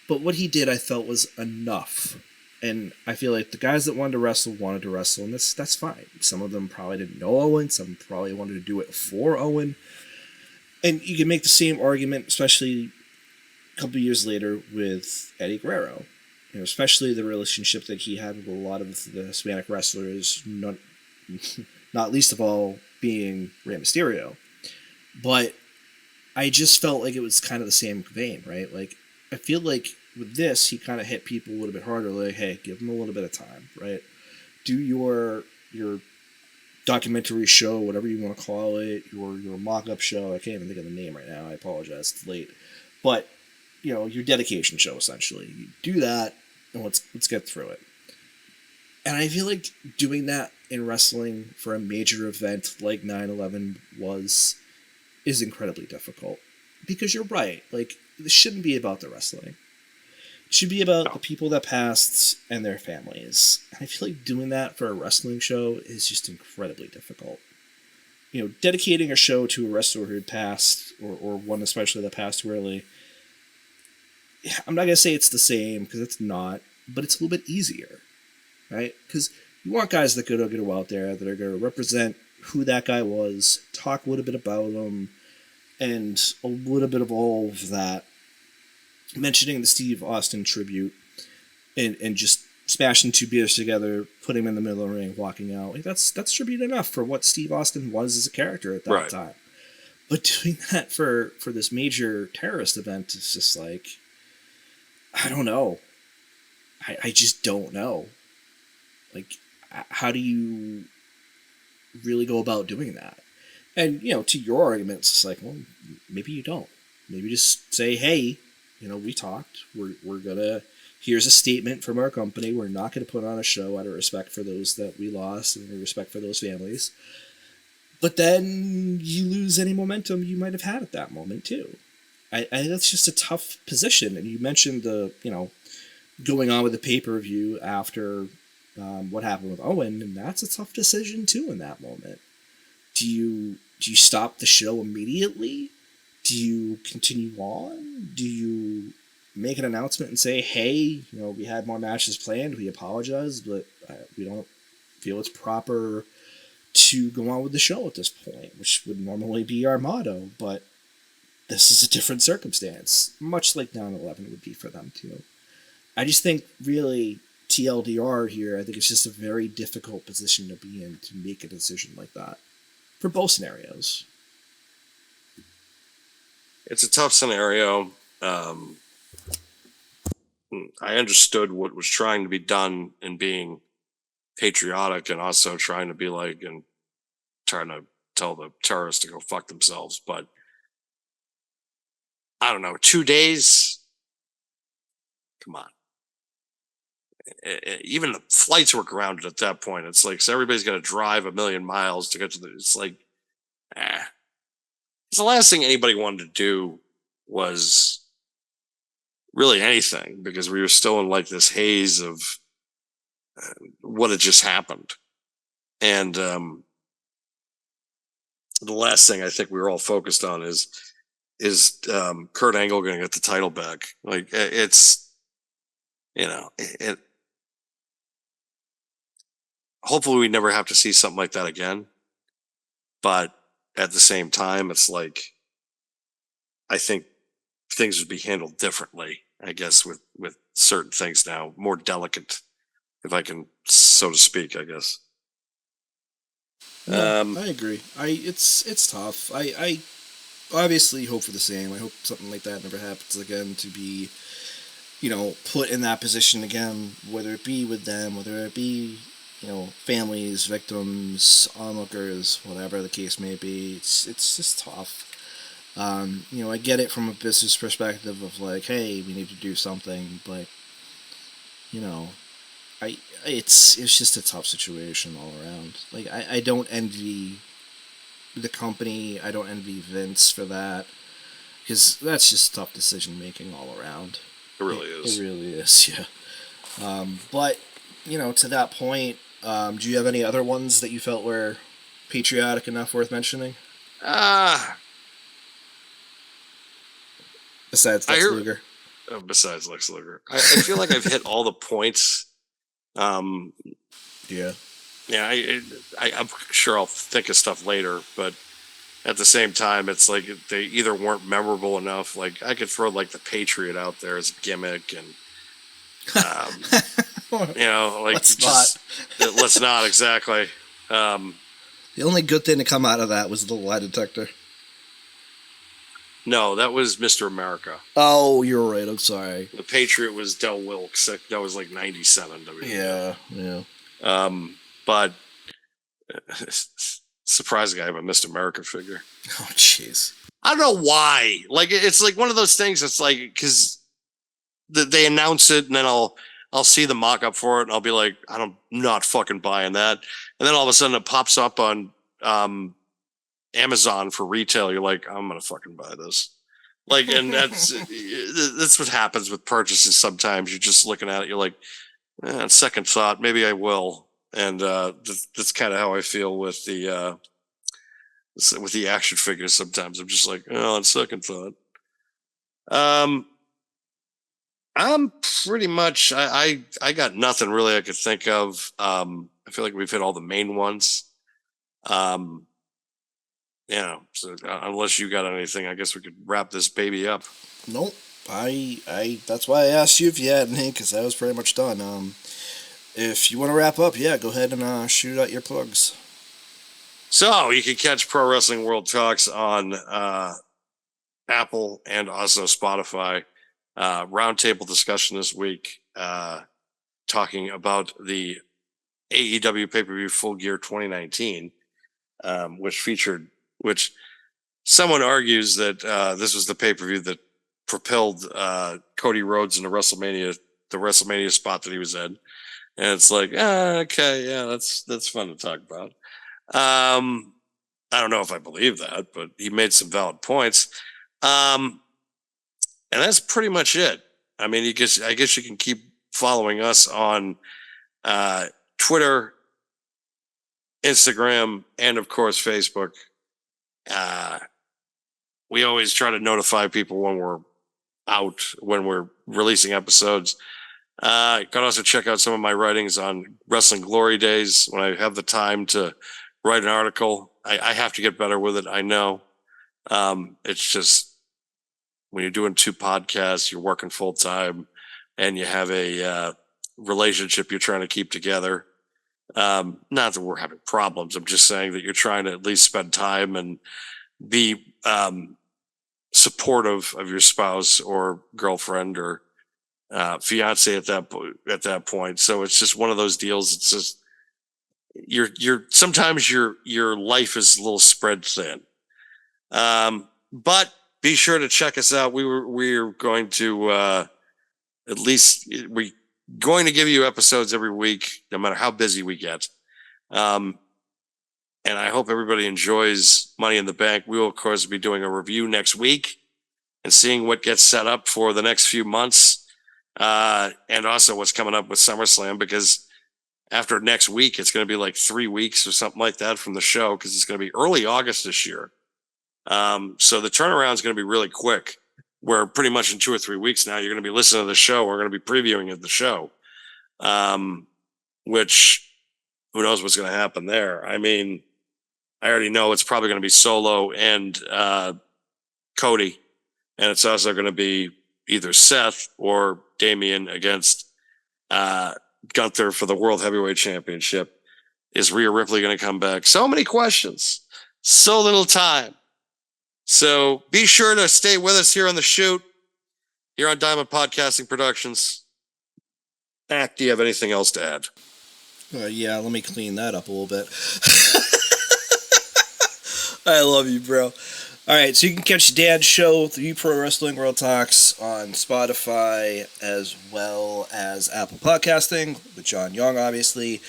But what he did, I felt, was enough. And I feel like the guys that wanted to wrestle, and that's fine. Some of them probably didn't know Owen. Some probably wanted to do it for Owen. And you can make the same argument, especially a couple of years later, with Eddie Guerrero. Especially the relationship that he had with a lot of the Hispanic wrestlers, not least of all being Rey Mysterio. But I just felt like it was kind of the same vein, right? Like, I feel like with this, he kind of hit people a little bit harder. Like, hey, give them a little bit of time, right? Do your documentary show, whatever you want to call it, your mock-up show. I can't even think of the name right now. I apologize. It's late. But, your dedication show, essentially. You do that, and let's get through it. And I feel like doing that in wrestling for a major event like 9/11 is incredibly difficult. Because you're right. Like, this shouldn't be about the wrestling. It should be about the people that passed and their families. And I feel like doing that for a wrestling show is just incredibly difficult. Dedicating a show to a wrestler who had passed, or one especially that passed too early, I'm not going to say it's the same, because it's not, but it's a little bit easier, right? Because you want guys that are going to go out there, that are going to represent who that guy was, talk a little bit about him, and a little bit of all of that, mentioning the Steve Austin tribute, and just smashing 2 beers together, putting him in the middle of the ring, walking out. Like, that's tribute enough for what Steve Austin was as a character at that time. But doing that for this major terrorist event is just like, I don't know. I just don't know. Like, how do you really go about doing that? And, to your argument, it's like, well, maybe you don't. Maybe just say, hey, we talked. We're going to, here's a statement from our company. We're not going to put on a show out of respect for those that we lost and respect for those families. But then you lose any momentum you might have had at that moment, too. I think that's just a tough position. And you mentioned the, going on with the pay-per-view after what happened with Owen, and that's a tough decision, too, in that moment. Do you stop the show immediately? Do you continue on? Do you make an announcement and say, hey, we had more matches planned, we apologize, but we don't feel it's proper to go on with the show at this point, which would normally be our motto, but this is a different circumstance, much like 9/11 would be for them, too. I just think, really, TLDR here, I think it's just a very difficult position to be in to make a decision like that. For both scenarios. It's a tough scenario. I understood what was trying to be done in being patriotic, and also trying to be like, and trying to tell the terrorists to go fuck themselves. But I don't know, 2 days? Come on. Even the flights were grounded at that point. It's like, so everybody's going to drive 1,000,000 miles to get to it's like, It's the last thing anybody wanted to do was really anything, because we were still in like this haze of what had just happened. And the last thing I think we were all focused on is Kurt Angle going to get the title back. Like it's, it hopefully we never have to see something like that again. But at the same time, it's like, I think things would be handled differently, I guess, with certain things now, more delicate, if I can, so to speak, I guess. No, I agree. It's tough. I obviously hope for the same. I hope something like that never happens again, to be, put in that position again, whether it be with them, whether it be, families, victims, onlookers, whatever the case may be. It's just tough. I get it from a business perspective of like, hey, we need to do something, but it's just a tough situation all around. Like I don't envy the company. I don't envy Vince for that, because that's just tough decision making all around. It really is. It really is, yeah. But to that point, do you have any other ones that you felt were patriotic enough worth mentioning? Besides Lex Luger. Besides Lex Luger, I feel like I've hit all the points. Yeah. Yeah, I'm sure I'll think of stuff later, but at the same time, it's like they either weren't memorable enough. Like I could throw like the Patriot out there as a gimmick, and let's not exactly. The only good thing to come out of that was the lie detector. No, that was Mr. America. Oh, you're right. I'm sorry. The Patriot was Del Wilkes. That was like 97. Yeah. But surprising I have a Mr. America figure. Oh, jeez. I don't know why. Like it's like one of those things. It's like because they announce it, and then I'll see the mock-up for it, and I'll be like, I'm not fucking buying that. And then all of a sudden it pops up on Amazon for retail. You're like, I'm gonna fucking buy this. Like, and that's what happens with purchases. Sometimes you're just looking at it, you're like, on second thought, maybe I will. And that's kind of how I feel with the action figures. Sometimes I'm just like, on second thought. I'm pretty much I got nothing really I could think of. I feel like we've hit all the main ones. So unless you got anything, I guess we could wrap this baby up. Nope. I that's why I asked you if you had any, because I was pretty much done. If you want to wrap up, yeah, go ahead and shoot out your plugs. So you can catch Pro Wrestling World Talks on Apple and also Spotify. Roundtable discussion this week, talking about the AEW pay-per-view Full Gear 2019, which someone argues that this was the pay-per-view that propelled Cody Rhodes into WrestleMania, the WrestleMania spot that he was in. And it's like, okay, yeah, that's fun to talk about. I don't know if I believe that, but he made some valid points. And that's pretty much it. I mean, I guess you can keep following us on Twitter, Instagram, and of course Facebook. We always try to notify people when we're out, when we're releasing episodes. You can also check out some of my writings on Wrestling Glory Days when I have the time to write an article. I have to get better with it. I know. It's just when you're doing 2 podcasts, you're working full time, and you have a relationship you're trying to keep together. Not that we're having problems. I'm just saying that you're trying to at least spend time and be supportive of your spouse or girlfriend or fiance at that point. So it's just one of those deals. It's just sometimes your life is a little spread thin. But be sure to check us out. We're going to we're going to give you episodes every week, no matter how busy we get. And I hope everybody enjoys Money in the Bank. We will, of course, be doing a review next week and seeing what gets set up for the next few months. And also what's coming up with SummerSlam, because after next week, it's going to be like 3 weeks or something like that from the show because it's going to be early August this year. So the turnaround is going to be really quick. Where pretty much in 2 or 3 weeks now, you're going to be listening to the show. We're going to be previewing at the show, which who knows what's going to happen there. I mean, I already know it's probably going to be Solo and Cody, and it's also going to be either Seth or Damian against Gunther for the World Heavyweight Championship. Is Rhea Ripley going to come back? So many questions, so little time. So be sure to stay with us here on the shoot, here on Diamond Podcasting Productions. Mac, do you have anything else to add? Yeah, let me clean that up a little bit. I love you, bro. All right, so you can catch Dan's show, The Pro Wrestling World Talks, on Spotify as well as Apple Podcasting with John Young, obviously.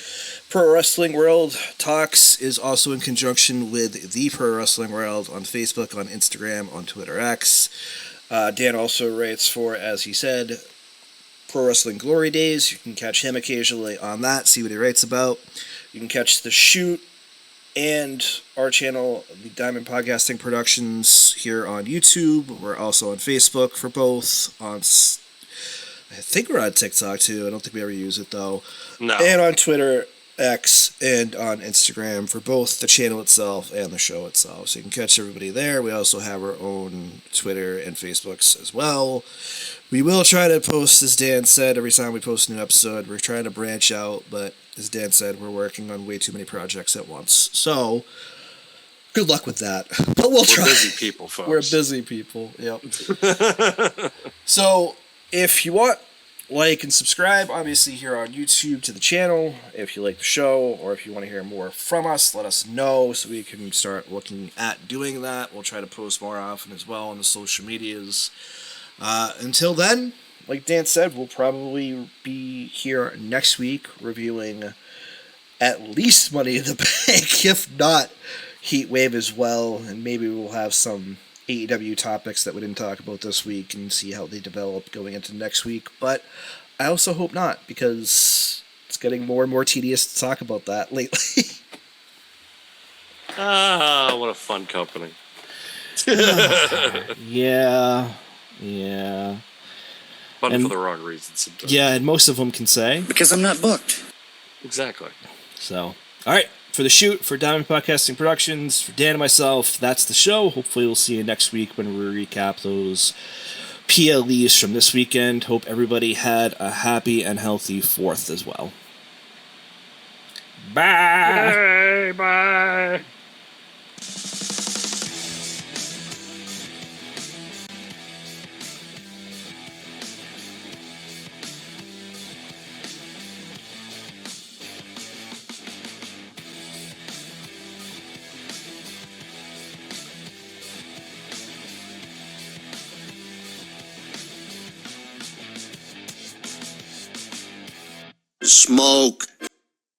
Pro Wrestling World Talks is also in conjunction with The Pro Wrestling World on Facebook, on Instagram, on Twitter X. Dan also writes for, as he said, Pro Wrestling Glory Days. You can catch him occasionally on that, see what he writes about. You can catch The Shoot and our channel, the Diamond Podcasting Productions, here on YouTube. We're also on Facebook for both. I think we're on TikTok too. I don't think we ever use it though. No. And on Twitter, X, and on Instagram for both the channel itself and the show itself. So you can catch everybody there. We also have our own Twitter and Facebooks as well. We will try to post, as Dan said, every time we post a new episode. We're trying to branch out, but as Dan said, we're working on way too many projects at once. So, good luck with that. But we'll try. We're busy people, folks. We're busy people, yep. So, if you want, like and subscribe, obviously, here on YouTube to the channel. If you like the show, or if you want to hear more from us, let us know so we can start looking at doing that. We'll try to post more often as well on the social medias. Until then, like Dan said, we'll probably be here next week reviewing at least Money in the Bank, if not Heatwave as well, and maybe we'll have some AEW topics that we didn't talk about this week and see how they develop going into next week. But I also hope not, because it's getting more and more tedious to talk about that lately. What a fun company. Yeah. Fun And- for the wrong reasons sometimes. Yeah, and most of them can say. Because I'm not booked. Exactly. So, all right. For the shoot, for Diamond Podcasting Productions, for Dan and myself, that's the show. Hopefully we'll see you next week when we recap those PLEs from this weekend. Hope everybody had a happy and healthy 4th as well. Bye! Hey, bye! Smoke.